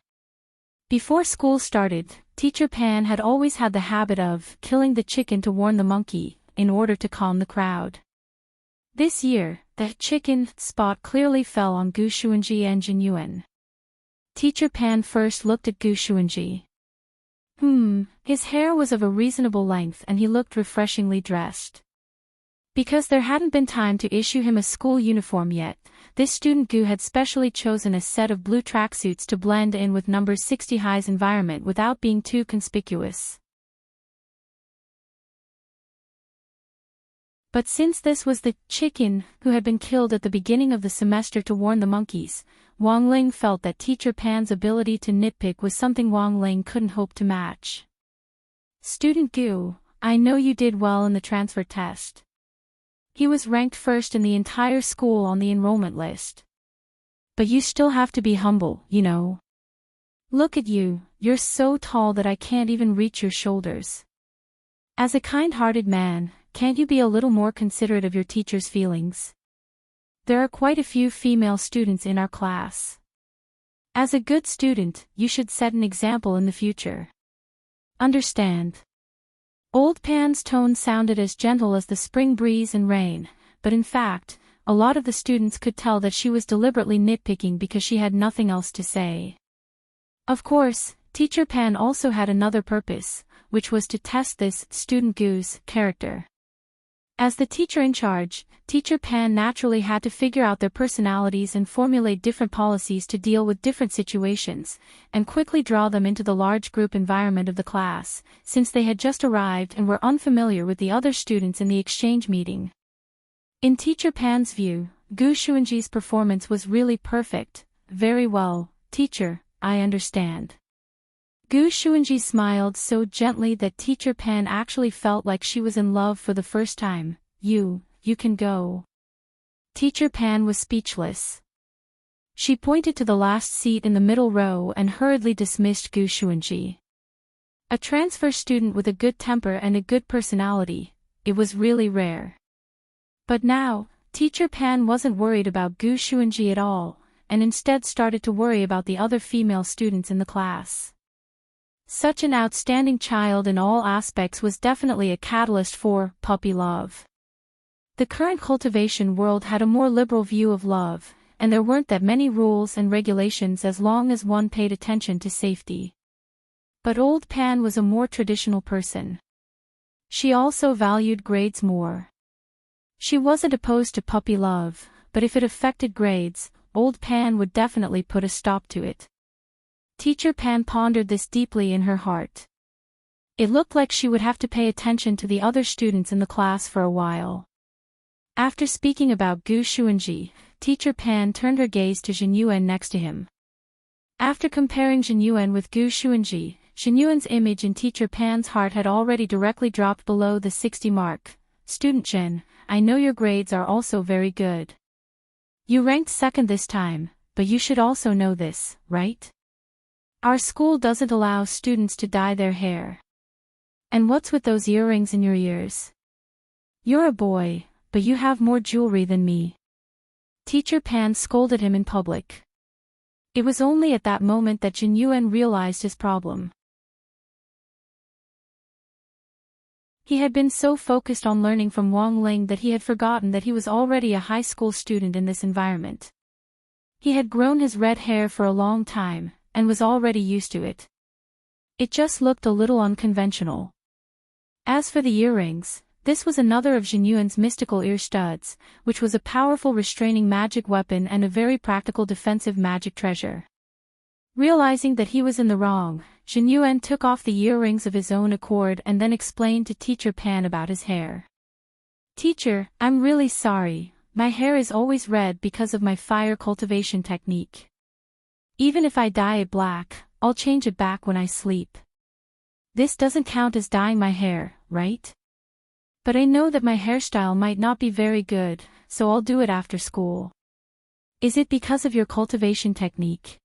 Before school started, Teacher Pan had always had the habit of killing the chicken to warn the monkey, in order to calm the crowd. This year, the chicken spot clearly fell on Gu Xuanji and Jin Yuan. Teacher Pan first looked at Gu Xuanji. His hair was of a reasonable length and he looked refreshingly dressed. Because there hadn't been time to issue him a school uniform yet, this student Gu had specially chosen a set of blue tracksuits to blend in with number 60 high's environment without being too conspicuous. But since this was the chicken who had been killed at the beginning of the semester to warn the monkeys, Wang Ling felt that Teacher Pan's ability to nitpick was something Wang Ling couldn't hope to match. Student Gu, I know you did well in the transfer test. He was ranked first in the entire school on the enrollment list. But you still have to be humble, you know. Look at you, you're so tall that I can't even reach your shoulders. As a kind-hearted man, can't you be a little more considerate of your teacher's feelings? There are quite a few female students in our class. As a good student, you should set an example in the future. Understand? Old Pan's tone sounded as gentle as the spring breeze and rain, but in fact, a lot of the students could tell that she was deliberately nitpicking because she had nothing else to say. Of course, Teacher Pan also had another purpose, which was to test this student Gu's character. As the teacher in charge, Teacher Pan naturally had to figure out their personalities and formulate different policies to deal with different situations, and quickly draw them into the large group environment of the class, since they had just arrived and were unfamiliar with the other students in the exchange meeting. In Teacher Pan's view, Gu Xuanji's performance was really perfect. Very well, teacher, I understand. Gu Xuanji smiled so gently that Teacher Pan actually felt like she was in love for the first time. You can go. Teacher Pan was speechless. She pointed to the last seat in the middle row and hurriedly dismissed Gu Xuanji. A transfer student with a good temper and a good personality, it was really rare. But now, Teacher Pan wasn't worried about Gu Xuanji at all, and instead started to worry about the other female students in the class. Such an outstanding child in all aspects was definitely a catalyst for puppy love. The current cultivation world had a more liberal view of love, and there weren't that many rules and regulations as long as one paid attention to safety. But Old Pan was a more traditional person. She also valued grades more. She wasn't opposed to puppy love, but if it affected grades, Old Pan would definitely put a stop to it. Teacher Pan pondered this deeply in her heart. It looked like she would have to pay attention to the other students in the class for a while. After speaking about Gu Xuanji, Teacher Pan turned her gaze to Jin Yuan next to him. After comparing Jin Yuan with Gu Xuanji, Jin Yuan's image in Teacher Pan's heart had already directly dropped below the 60 mark. Student Jin, I know your grades are also very good. You ranked second this time, but you should also know this, right? Our school doesn't allow students to dye their hair. And what's with those earrings in your ears? You're a boy, but you have more jewelry than me. Teacher Pan scolded him in public. It was only at that moment that Jin Yuan realized his problem. He had been so focused on learning from Wang Ling that he had forgotten that he was already a high school student in this environment. He had grown his red hair for a long time, and was already used to it. It just looked a little unconventional. As for the earrings, this was another of Jin Yuan's mystical ear studs, which was a powerful restraining magic weapon and a very practical defensive magic treasure. Realizing that he was in the wrong, Jin Yuan took off the earrings of his own accord and then explained to Teacher Pan about his hair. Teacher, I'm really sorry, my hair is always red because of my fire cultivation technique. Even if I dye it black, I'll change it back when I sleep. This doesn't count as dyeing my hair, right? But I know that my hairstyle might not be very good, so I'll do it after school. Is it because of your cultivation technique?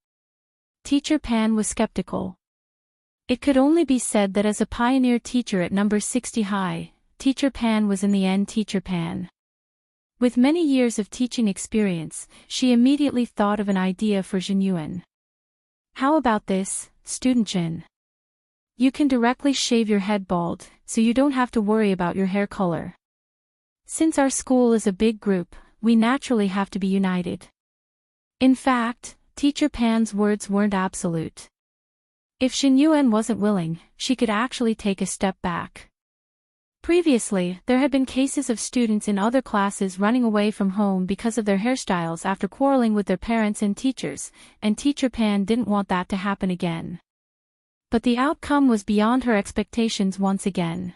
Teacher Pan was skeptical. It could only be said that as a pioneer teacher at number 60 high, Teacher Pan was in the end Teacher Pan. With many years of teaching experience, she immediately thought of an idea for Jin Yuan. How about this, Student Jin? You can directly shave your head bald, so you don't have to worry about your hair color. Since our school is a big group, we naturally have to be united. In fact, Teacher Pan's words weren't absolute. If Jin Yuan wasn't willing, she could actually take a step back. Previously, there had been cases of students in other classes running away from home because of their hairstyles after quarreling with their parents and teachers, and Teacher Pan didn't want that to happen again. But the outcome was beyond her expectations once again.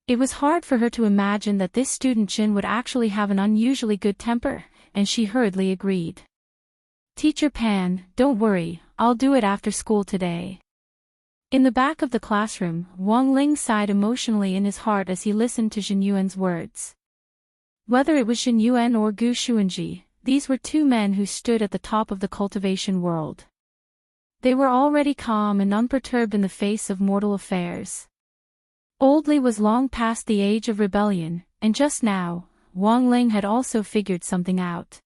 It was hard for her to imagine that this student Jin would actually have an unusually good temper, and she hurriedly agreed. Teacher Pan, don't worry, I'll do it after school today. In the back of the classroom, Wang Ling sighed emotionally in his heart as he listened to Jin Yuan's words. Whether it was Jin Yuan or Gu Xuanji, these were two men who stood at the top of the cultivation world. They were already calm and unperturbed in the face of mortal affairs. Old Li was long past the age of rebellion, and just now, Wang Ling had also figured something out.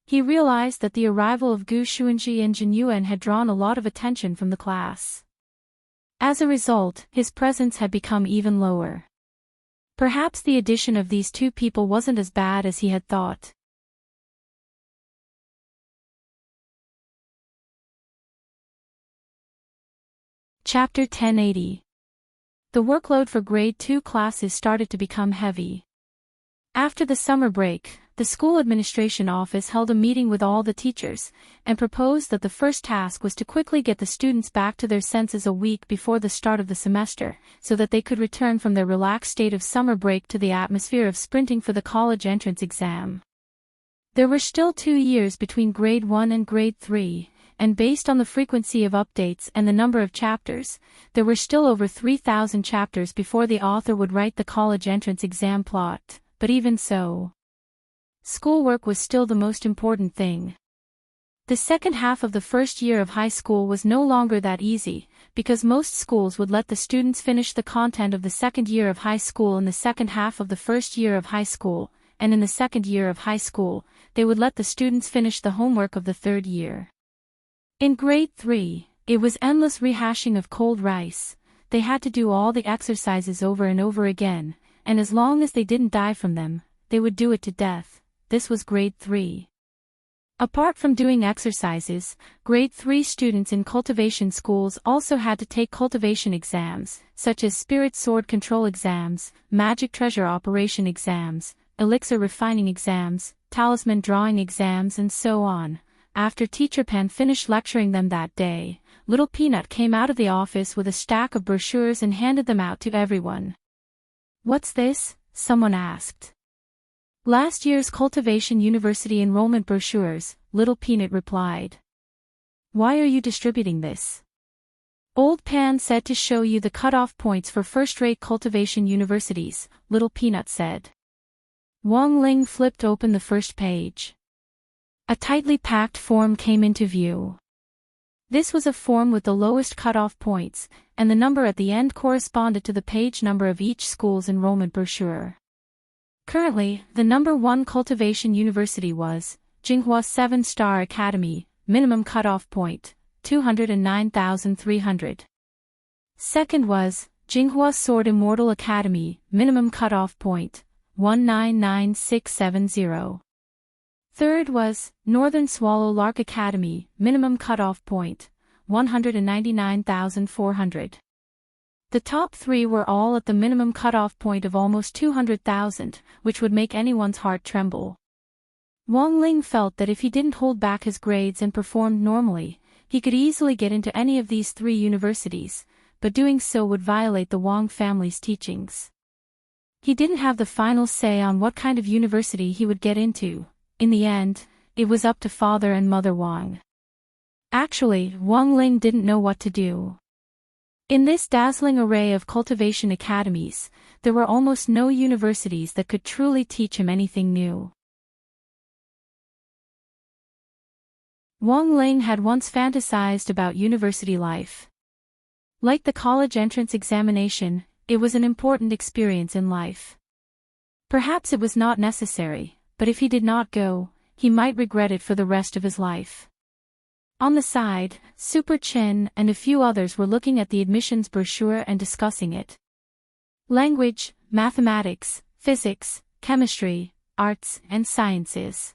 He realized that the arrival of Gu Xuanji and Jin Yuan had drawn a lot of attention from the class. As a result, his presence had become even lower. Perhaps the addition of these two people wasn't as bad as he had thought. Chapter 1080. The workload for Grade 2 classes started to become heavy. After the summer break, the school administration office held a meeting with all the teachers, and proposed that the first task was to quickly get the students back to their senses a week before the start of the semester, so that they could return from their relaxed state of summer break to the atmosphere of sprinting for the college entrance exam. There were still 2 years between Grade 1 and Grade 3, and based on the frequency of updates and the number of chapters, there were still over 3,000 chapters before the author would write the college entrance exam plot, but even so, schoolwork was still the most important thing. The second half of the first year of high school was no longer that easy, because most schools would let the students finish the content of the second year of high school in the second half of the first year of high school, and in the second year of high school, they would let the students finish the homework of the third year. In Grade 3, it was endless rehashing of cold rice. They had to do all the exercises over and over again, and as long as they didn't die from them, they would do it to death. This was Grade 3. Apart from doing exercises, Grade 3 students in cultivation schools also had to take cultivation exams, such as Spirit Sword Control exams, Magic Treasure Operation exams, Elixir Refining exams, Talisman Drawing exams, and so on. After Teacher Pan finished lecturing them that day, Little Peanut came out of the office with a stack of brochures and handed them out to everyone. "What's this?" someone asked. "Last year's Cultivation University enrollment brochures," Little Peanut replied. "Why are you distributing this?" "Old Pan said to show you the cutoff points for first-rate cultivation universities," Little Peanut said. Wang Ling flipped open the first page. A tightly packed form came into view. This was a form with the lowest cutoff points, and the number at the end corresponded to the page number of each school's enrollment brochure. Currently, the number 1 cultivation university was Jinghua 7-Star Academy, minimum cutoff point, 209,300. Second was Jinghua Sword Immortal Academy, minimum cutoff point, 199670. Third was Northern Swallow Lark Academy, minimum cutoff point, 199,400. The top 3 were all at the minimum cutoff point of almost 200,000, which would make anyone's heart tremble. Wang Ling felt that if he didn't hold back his grades and performed normally, he could easily get into any of these 3 universities, but doing so would violate the Wang family's teachings. He didn't have the final say on what kind of university he would get into. In the end, it was up to Father and Mother Wang. Actually, Wang Ling didn't know what to do. In this dazzling array of cultivation academies, there were almost no universities that could truly teach him anything new. Wang Ling had once fantasized about university life. Like the college entrance examination, it was an important experience in life. Perhaps it was not necessary, but if he did not go, he might regret it for the rest of his life. On the side, Super Chin and a few others were looking at the admissions brochure and discussing it. Language, mathematics, physics, chemistry, arts, and sciences.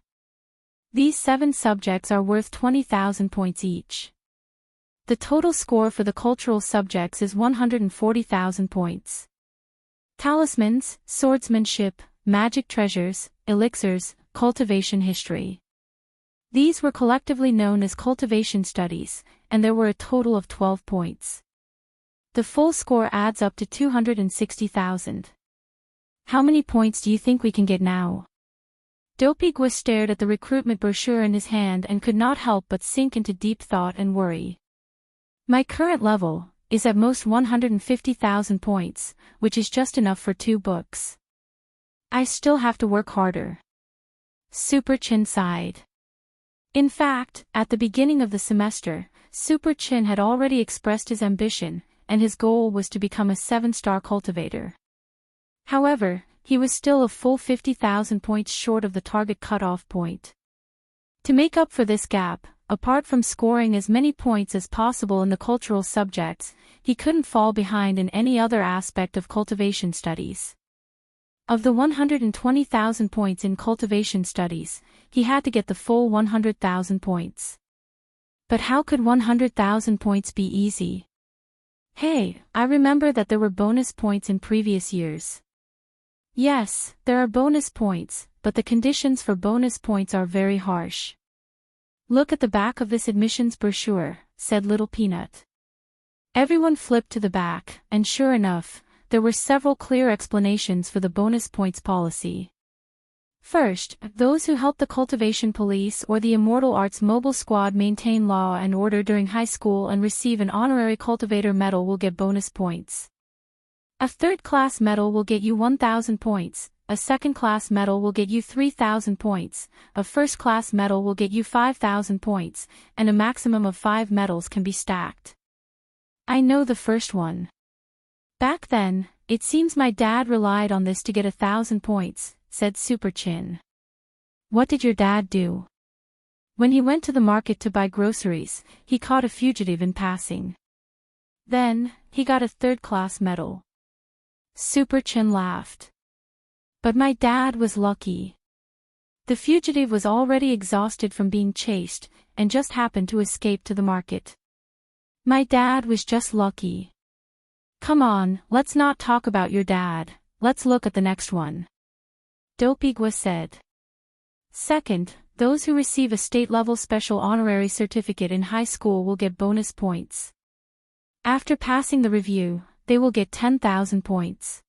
These 7 subjects are worth 20,000 points each. The total score for the cultural subjects is 140,000 points. Talismans, swordsmanship, magic treasures, elixirs, cultivation history. These were collectively known as cultivation studies, and there were a total of 12 points. The full score adds up to 260,000. "How many points do you think we can get now?" Dopey Gua stared at the recruitment brochure in his hand and could not help but sink into deep thought and worry. "My current level is at most 150,000 points, which is just enough for 2 books. I still have to work harder." Super Chin sighed. In fact, at the beginning of the semester, Super Chin had already expressed his ambition, and his goal was to become a 7-star cultivator. However, he was still a full 50,000 points short of the target cutoff point. To make up for this gap, apart from scoring as many points as possible in the cultural subjects, he couldn't fall behind in any other aspect of cultivation studies. Of the 120,000 points in cultivation studies, he had to get the full 100,000 points. But how could 100,000 points be easy? Hey, I remember that there were bonus points in previous years. Yes, there are bonus points, but the conditions for bonus points are very harsh. Look at the back of this admissions brochure, said Little Peanut. Everyone flipped to the back, and sure enough, there were several clear explanations for the bonus points policy. First, those who help the Cultivation Police or the Immortal Arts Mobile Squad maintain law and order during high school and receive an honorary cultivator medal will get bonus points. A third-class medal will get you 1,000 points, a second-class medal will get you 3,000 points, a first-class medal will get you 5,000 points, and a maximum of 5 medals can be stacked. I know the first one. Back then, it seems my dad relied on this to get 1,000 points, said Super Chin. What did your dad do? When he went to the market to buy groceries, he caught a fugitive in passing. Then, he got a third-class medal. Super Chin laughed. But my dad was lucky. The fugitive was already exhausted from being chased, and just happened to escape to the market. My dad was just lucky. Come on, let's not talk about your dad, let's look at the next one. Dopigwa said. Second, those who receive a state-level special honorary certificate in high school will get bonus points. After passing the review, they will get 10,000 points.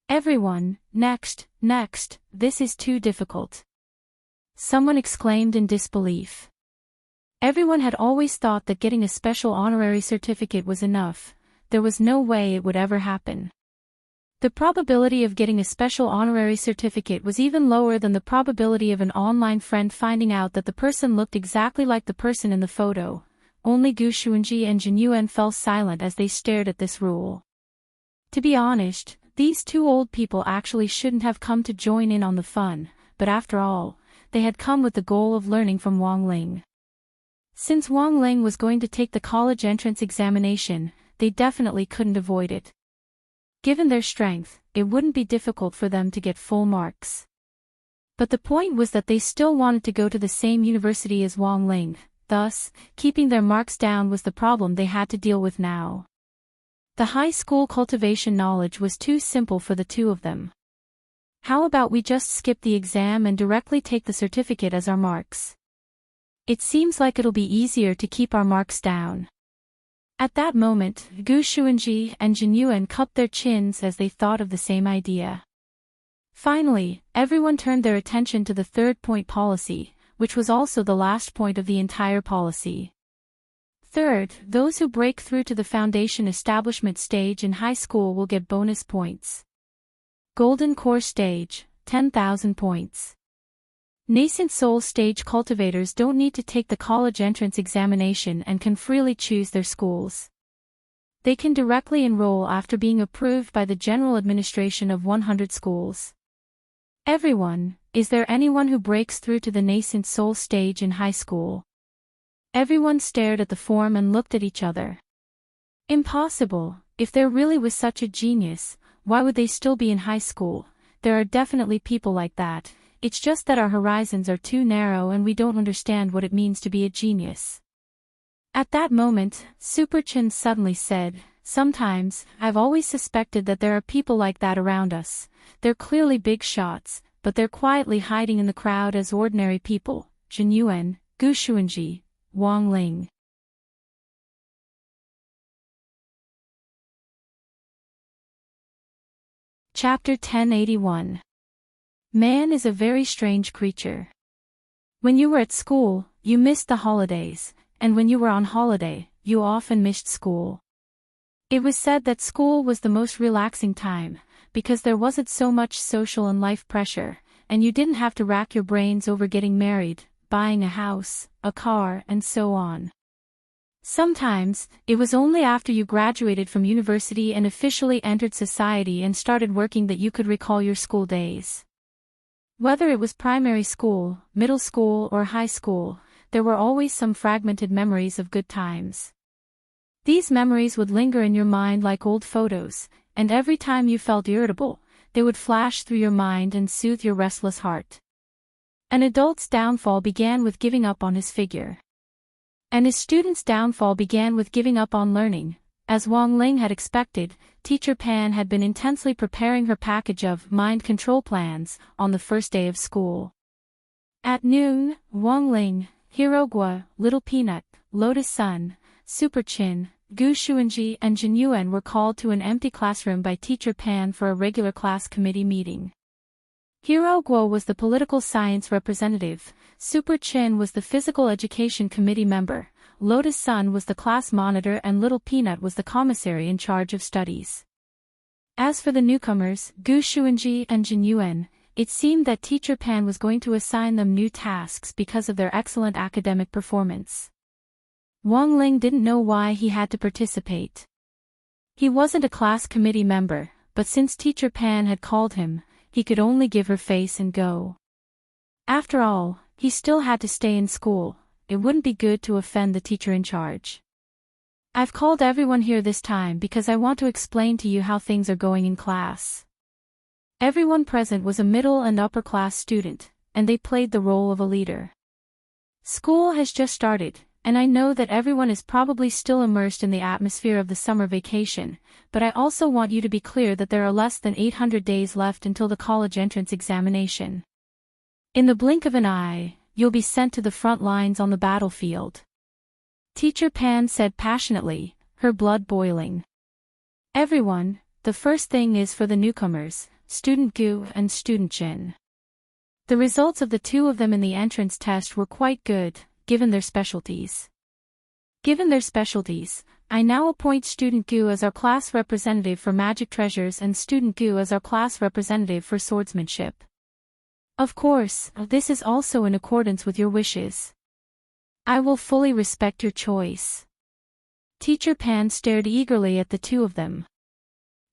Everyone, next, this is too difficult. Someone exclaimed in disbelief. Everyone had always thought that getting a special honorary certificate was enough. There was no way it would ever happen. The probability of getting a special honorary certificate was even lower than the probability of an online friend finding out that the person looked exactly like the person in the photo. Only Gu Xuanji and Jin Yuan fell silent as they stared at this rule. To be honest, these two old people actually shouldn't have come to join in on the fun, but after all, they had come with the goal of learning from Wang Ling. Since Wang Ling was going to take the college entrance examination, they definitely couldn't avoid it. Given their strength, it wouldn't be difficult for them to get full marks. But the point was that they still wanted to go to the same university as Wang Ling, thus, keeping their marks down was the problem they had to deal with now. The high school cultivation knowledge was too simple for the two of them. How about we just skip the exam and directly take the certificate as our marks? It seems like it'll be easier to keep our marks down. At that moment, Gu Xuanji and Jin Yuan cupped their chins as they thought of the same idea. Finally, everyone turned their attention to the third-point policy, which was also the last point of the entire policy. Third, those who break through to the foundation establishment stage in high school will get bonus points. Golden Core Stage, 10,000 points. Nascent Soul Stage cultivators don't need to take the college entrance examination and can freely choose their schools. They can directly enroll after being approved by the General Administration of 100 schools. Everyone, is there anyone who breaks through to the Nascent Soul Stage in high school? Everyone stared at the form and looked at each other. Impossible, if there really was such a genius, why would they still be in high school? There are definitely people like that. It's just that our horizons are too narrow and we don't understand what it means to be a genius. At that moment, Super Chin suddenly said, sometimes, I've always suspected that there are people like that around us. They're clearly big shots, but they're quietly hiding in the crowd as ordinary people. Jin Yuan, Gu Xuanji, Wang Ling. Chapter 1081. Man is a very strange creature. When you were at school, you missed the holidays, and when you were on holiday, you often missed school. It was said that school was the most relaxing time, because there wasn't so much social and life pressure, and you didn't have to rack your brains over getting married, buying a house, a car, and so on. Sometimes, it was only after you graduated from university and officially entered society and started working that you could recall your school days. Whether it was primary school, middle school, or high school, there were always some fragmented memories of good times. These memories would linger in your mind like old photos, and every time you felt irritable, they would flash through your mind and soothe your restless heart. An adult's downfall began with giving up on his figure. And his students' downfall began with giving up on learning. As Wang Ling had expected, Teacher Pan had been intensely preparing her package of mind control plans on the first day of school. At noon, Wang Ling, Hirogwa, Little Peanut, Lotus Sun, Super Chin, Gu Xuanji and Jin Yuan were called to an empty classroom by Teacher Pan for a regular class committee meeting. Hirogwa was the political science representative, Super Chin was the physical education committee member, Lotus Sun was the class monitor and Little Peanut was the commissary in charge of studies. As for the newcomers, Gu Xuanji and Jin Yuan, it seemed that Teacher Pan was going to assign them new tasks because of their excellent academic performance. Wang Ling didn't know why he had to participate. He wasn't a class committee member, but since Teacher Pan had called him, he could only give her face and go. After all, he still had to stay in school. It wouldn't be good to offend the teacher in charge. I've called everyone here this time because I want to explain to you how things are going in class. Everyone present was a middle and upper class student, and they played the role of a leader. School has just started, and I know that everyone is probably still immersed in the atmosphere of the summer vacation, but I also want you to be clear that there are less than 800 days left until the college entrance examination. In the blink of an eye, you'll be sent to the front lines on the battlefield. Teacher Pan said passionately, her blood boiling. Everyone, the first thing is for the newcomers, Student Gu and Student Jin. The results of the two of them in the entrance test were quite good, given their specialties. Given their specialties, I now appoint Student Gu as our class representative for Magic Treasures and Student Gu as our class representative for Swordsmanship. Of course, this is also in accordance with your wishes. I will fully respect your choice. Teacher Pan stared eagerly at the two of them.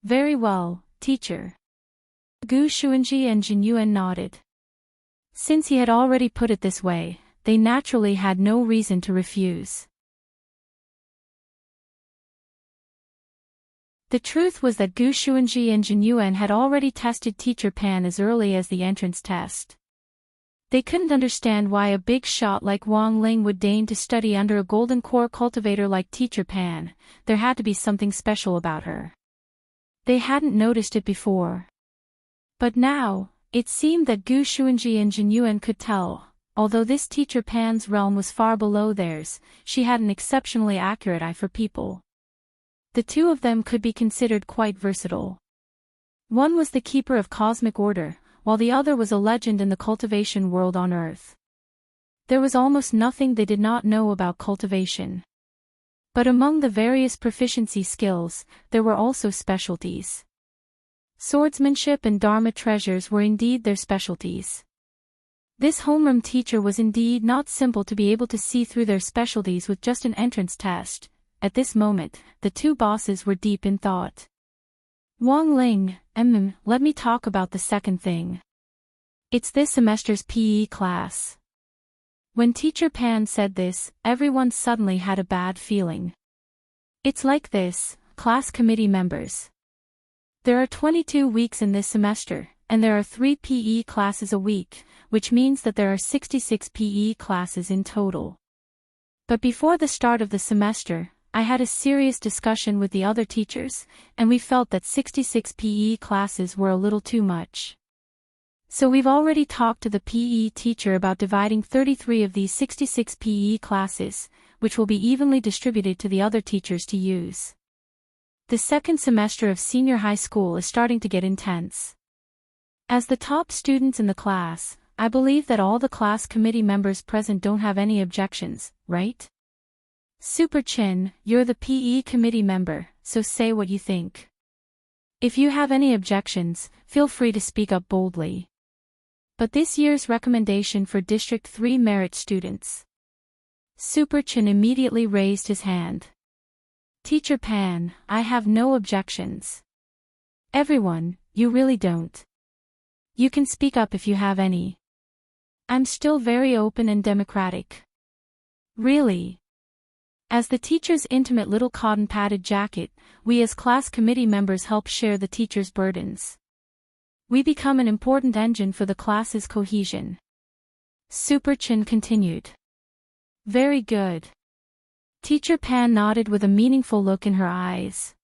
Very well, teacher. Gu Xuanji and Jin Yuan nodded. Since he had already put it this way, they naturally had no reason to refuse. The truth was that Gu Xuanji and Jin Yuan had already tested Teacher Pan as early as the entrance test. They couldn't understand why a big shot like Wang Ling would deign to study under a golden core cultivator like Teacher Pan. There had to be something special about her. They hadn't noticed it before. But now, it seemed that Gu Xuanji and Jin Yuan could tell. Although this Teacher Pan's realm was far below theirs, she had an exceptionally accurate eye for people. The two of them could be considered quite versatile. One was the keeper of cosmic order, while the other was a legend in the cultivation world on Earth. There was almost nothing they did not know about cultivation. But among the various proficiency skills, there were also specialties. Swordsmanship and Dharma treasures were indeed their specialties. This homeroom teacher was indeed not simple to be able to see through their specialties with just an entrance test. At this moment, the two bosses were deep in thought. Wang Ling, let me talk about the second thing. It's this semester's PE class. When Teacher Pan said this, everyone suddenly had a bad feeling. It's like this, class committee members. There are 22 weeks in this semester, and there are 3 PE classes a week, which means that there are 66 PE classes in total. But before the start of the semester, I had a serious discussion with the other teachers, and we felt that 66 PE classes were a little too much. So we've already talked to the PE teacher about dividing 33 of these 66 PE classes, which will be evenly distributed to the other teachers to use. The second semester of senior high school is starting to get intense. As the top students in the class, I believe that all the class committee members present don't have any objections, right? Super Chin, you're the PE committee member, so say what you think. If you have any objections, feel free to speak up boldly. But this year's recommendation for District 3 merit students. Super Chin immediately raised his hand. Teacher Pan, I have no objections. Everyone, you really don't. You can speak up if you have any. I'm still very open and democratic. Really? As the teacher's intimate little cotton-padded jacket, we as class committee members help share the teacher's burdens. We become an important engine for the class's cohesion. Super Chin continued. Very good. Teacher Pan nodded with a meaningful look in her eyes.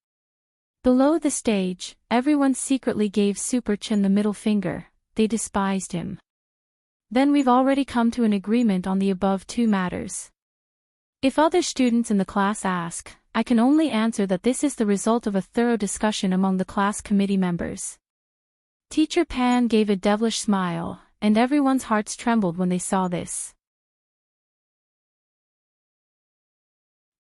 Below the stage, everyone secretly gave Super Chin the middle finger. They despised him. Then we've already come to an agreement on the above two matters. If other students in the class ask, I can only answer that this is the result of a thorough discussion among the class committee members. Teacher Pan gave a devilish smile, and everyone's hearts trembled when they saw this.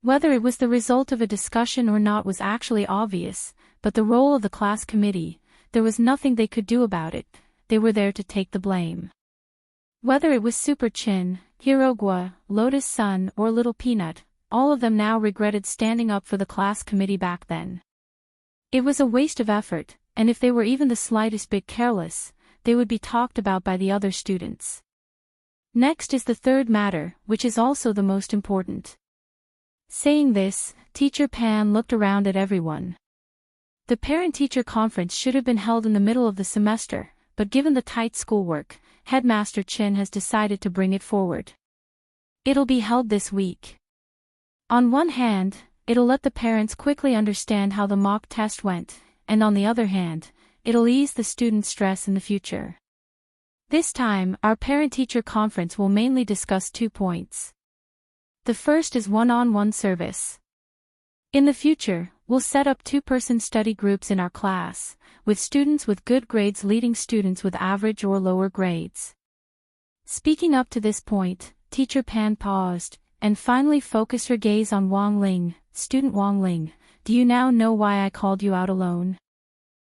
Whether it was the result of a discussion or not was actually obvious, but the role of the class committee, there was nothing they could do about it. They were there to take the blame. Whether it was Super Chin, Hirogwa, Lotus Sun, or Little Peanut, all of them now regretted standing up for the class committee back then. It was a waste of effort, and if they were even the slightest bit careless, they would be talked about by the other students. Next is the third matter, which is also the most important. Saying this, Teacher Pan looked around at everyone. The parent-teacher conference should have been held in the middle of the semester, but given the tight schoolwork, Headmaster Chin has decided to bring it forward. It'll be held this week. On one hand, it'll let the parents quickly understand how the mock test went, and on the other hand, it'll ease the students' stress in the future. This time, our parent-teacher conference will mainly discuss 2 points. The first is one-on-one service. In the future, we'll set up 2-person study groups in our class, with students with good grades leading students with average or lower grades. Speaking up to this point, Teacher Pan paused, and finally focused her gaze on Wang Ling. Student Wang Ling, do you now know why I called you out alone?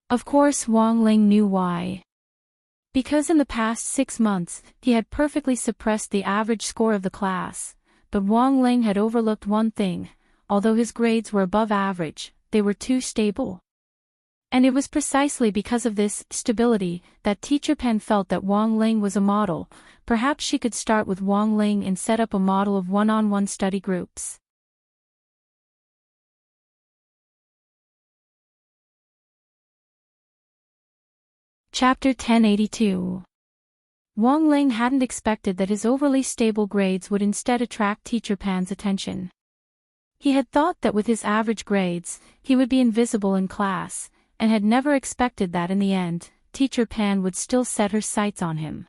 Of course Wang Ling knew why. Because in the past 6 months, he had perfectly suppressed the average score of the class. But Wang Ling had overlooked one thing: although his grades were above average, they were too stable. And it was precisely because of this stability that Teacher Pan felt that Wang Ling was a model. Perhaps she could start with Wang Ling and set up a model of one-on-one study groups. Chapter 1082. Wang Ling hadn't expected that his overly stable grades would instead attract Teacher Pan's attention. He had thought that with his average grades, he would be invisible in class, and had never expected that in the end, Teacher Pan would still set her sights on him.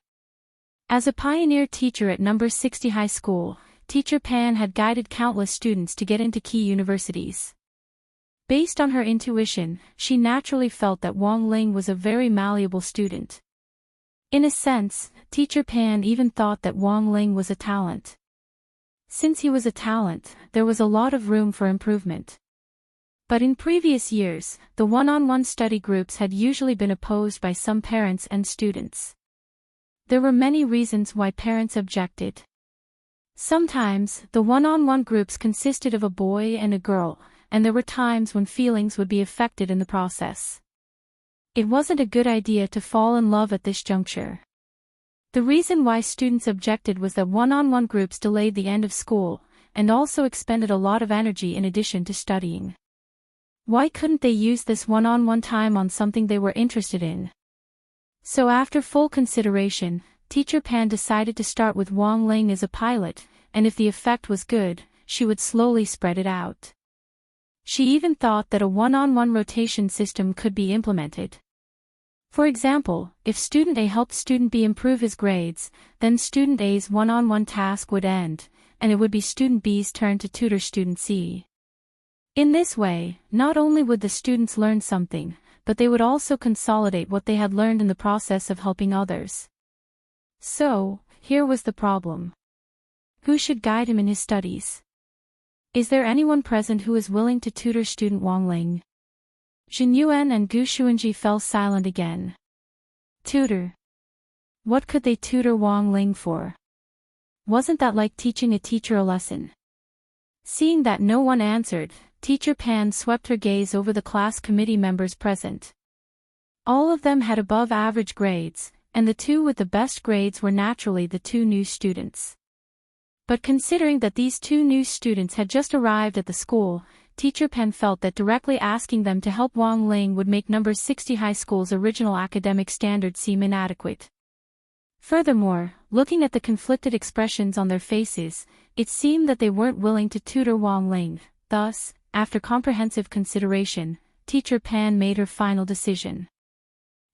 As a pioneer teacher at No. 60 High School, Teacher Pan had guided countless students to get into key universities. Based on her intuition, she naturally felt that Wang Ling was a very malleable student. In a sense, Teacher Pan even thought that Wang Ling was a talent. Since he was a talent, there was a lot of room for improvement. But in previous years, the one-on-one study groups had usually been opposed by some parents and students. There were many reasons why parents objected. Sometimes, the one-on-one groups consisted of a boy and a girl, and there were times when feelings would be affected in the process. It wasn't a good idea to fall in love at this juncture. The reason why students objected was that one-on-one groups delayed the end of school, and also expended a lot of energy in addition to studying. Why couldn't they use this one-on-one time on something they were interested in? So after full consideration, Teacher Pan decided to start with Wang Ling as a pilot, and if the effect was good, she would slowly spread it out. She even thought that a one-on-one rotation system could be implemented. For example, if Student A helped Student B improve his grades, then Student A's one-on-one task would end, and it would be Student B's turn to tutor Student C. In this way, not only would the students learn something, but they would also consolidate what they had learned in the process of helping others. So, here was the problem. Who should guide him in his studies? Is there anyone present who is willing to tutor Student Wang Ling? Jin Yuan and Gu Xuanji fell silent again. Tutor. What could they tutor Wang Ling for? Wasn't that like teaching a teacher a lesson? Seeing that no one answered, Teacher Pan swept her gaze over the class committee members present. All of them had above average grades, and the two with the best grades were naturally the two new students. But considering that these two new students had just arrived at the school, Teacher Pan felt that directly asking them to help Wang Ling would make No. 60 High School's original academic standards seem inadequate. Furthermore, looking at the conflicted expressions on their faces, it seemed that they weren't willing to tutor Wang Ling. Thus, after comprehensive consideration, Teacher Pan made her final decision.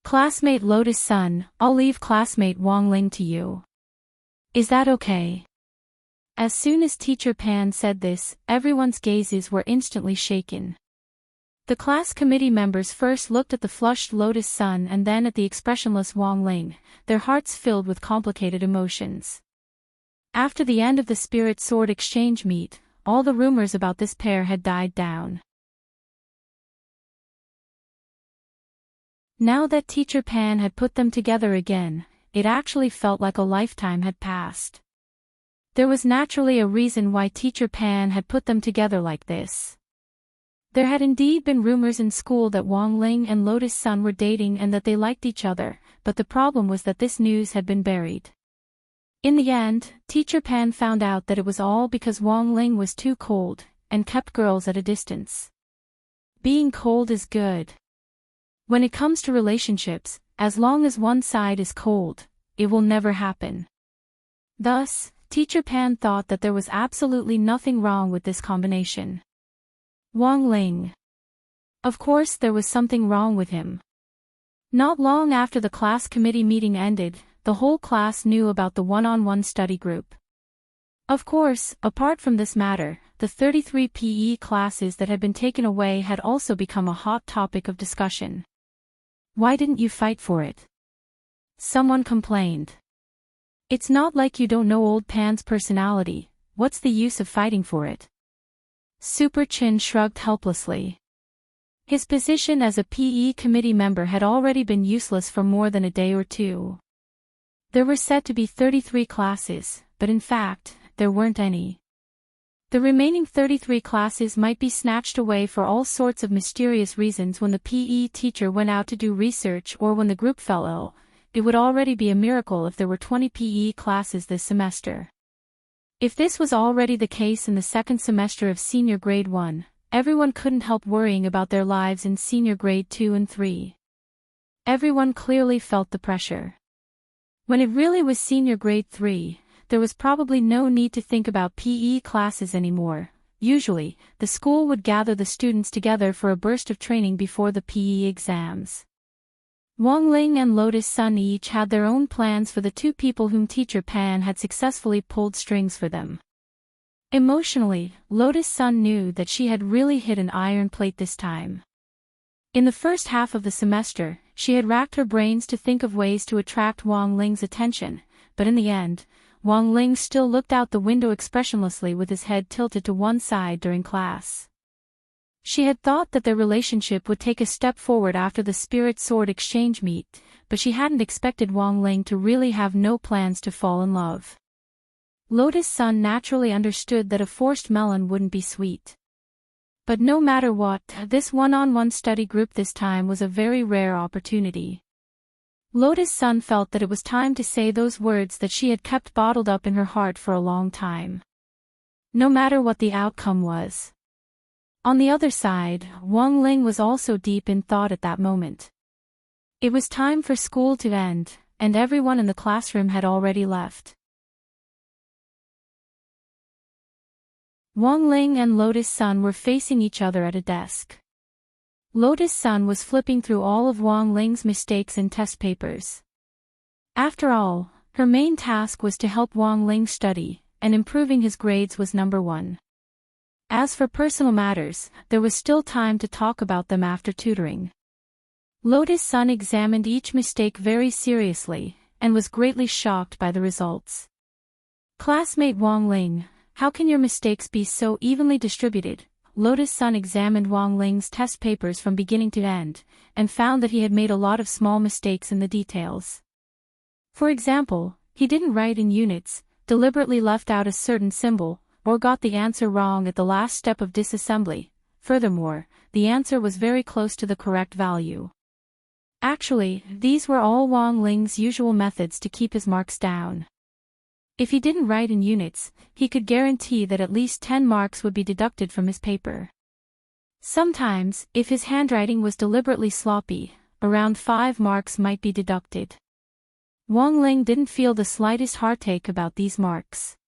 "Classmate Lotus Sun, I'll leave classmate Wang Ling to you. Is that okay?" As soon as Teacher Pan said this, everyone's gazes were instantly shaken. The class committee members first looked at the flushed Lotus Sun and then at the expressionless Wang Ling, their hearts filled with complicated emotions. After the end of the Spirit Sword exchange meet, all the rumors about this pair had died down. Now that Teacher Pan had put them together again, it actually felt like a lifetime had passed. There was naturally a reason why Teacher Pan had put them together like this. There had indeed been rumors in school that Wang Ling and Lotus Sun were dating and that they liked each other, but the problem was that this news had been buried. In the end, Teacher Pan found out that it was all because Wang Ling was too cold, and kept girls at a distance. Being cold is good. When it comes to relationships, as long as one side is cold, it will never happen. Thus, Teacher Pan thought that there was absolutely nothing wrong with this combination. Wang Ling. Of course there was something wrong with him. Not long after the class committee meeting ended, the whole class knew about the one-on-one study group. Of course, apart from this matter, the 33 PE classes that had been taken away had also become a hot topic of discussion. "Why didn't you fight for it?" someone complained. "It's not like you don't know old Pan's personality, what's the use of fighting for it?" Super Chin shrugged helplessly. His position as a PE committee member had already been useless for more than a day or two. There were said to be 33 classes, but in fact, there weren't any. The remaining 33 classes might be snatched away for all sorts of mysterious reasons when the PE teacher went out to do research or when the group fell ill. It would already be a miracle if there were 20 PE classes this semester. If this was already the case in the second semester of Senior Grade 1, everyone couldn't help worrying about their lives in Senior Grade 2 and 3. Everyone clearly felt the pressure. When it really was Senior Grade 3, there was probably no need to think about PE classes anymore. Usually, the school would gather the students together for a burst of training before the PE exams. Wang Ling and Lotus Sun each had their own plans for the two people whom Teacher Pan had successfully pulled strings for them. Emotionally, Lotus Sun knew that she had really hit an iron plate this time. In the first half of the semester, she had racked her brains to think of ways to attract Wang Ling's attention, but in the end, Wang Ling still looked out the window expressionlessly with his head tilted to one side during class. She had thought that their relationship would take a step forward after the Spirit Sword exchange meet, but she hadn't expected Wang Ling to really have no plans to fall in love. Lotus Sun naturally understood that a forced melon wouldn't be sweet. But no matter what, this one-on-one study group this time was a very rare opportunity. Lotus Sun felt that it was time to say those words that she had kept bottled up in her heart for a long time. No matter what the outcome was. On the other side, Wang Ling was also deep in thought at that moment. It was time for school to end, and everyone in the classroom had already left. Wang Ling and Lotus Sun were facing each other at a desk. Lotus Sun was flipping through all of Wang Ling's mistakes in test papers. After all, her main task was to help Wang Ling study, and improving his grades was number one. As for personal matters, there was still time to talk about them after tutoring. Lotus Sun examined each mistake very seriously, and was greatly shocked by the results. "Classmate Wang Ling, how can your mistakes be so evenly distributed?" Lotus Sun examined Wang Ling's test papers from beginning to end, and found that he had made a lot of small mistakes in the details. For example, he didn't write in units, deliberately left out a certain symbol, or got the answer wrong at the last step of disassembly. Furthermore, the answer was very close to the correct value. Actually, these were all Wang Ling's usual methods to keep his marks down. If he didn't write in units, he could guarantee that at least 10 marks would be deducted from his paper. Sometimes, if his handwriting was deliberately sloppy, around 5 marks might be deducted. Wang Ling didn't feel the slightest heartache about these marks.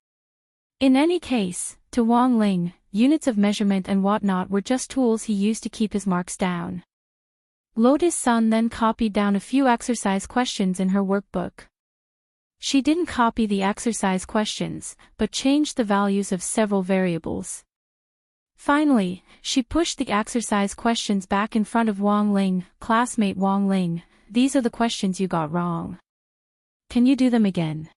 In any case, to Wang Ling, units of measurement and whatnot were just tools he used to keep his marks down. Lotus Sun then copied down a few exercise questions in her workbook. She didn't copy the exercise questions, but changed the values of several variables. Finally, she pushed the exercise questions back in front of Wang Ling. "Classmate Wang Ling, these are the questions you got wrong. Can you do them again?"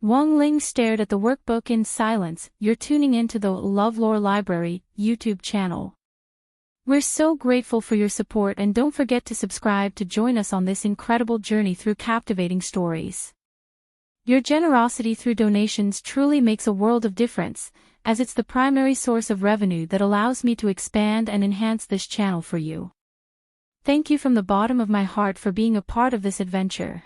Wang Ling stared at the workbook in silence. "You're tuning into the LoveLore Library YouTube channel. We're so grateful for your support, and don't forget to subscribe to join us on this incredible journey through captivating stories. Your generosity through donations truly makes a world of difference, as it's the primary source of revenue that allows me to expand and enhance this channel for you. Thank you from the bottom of my heart for being a part of this adventure."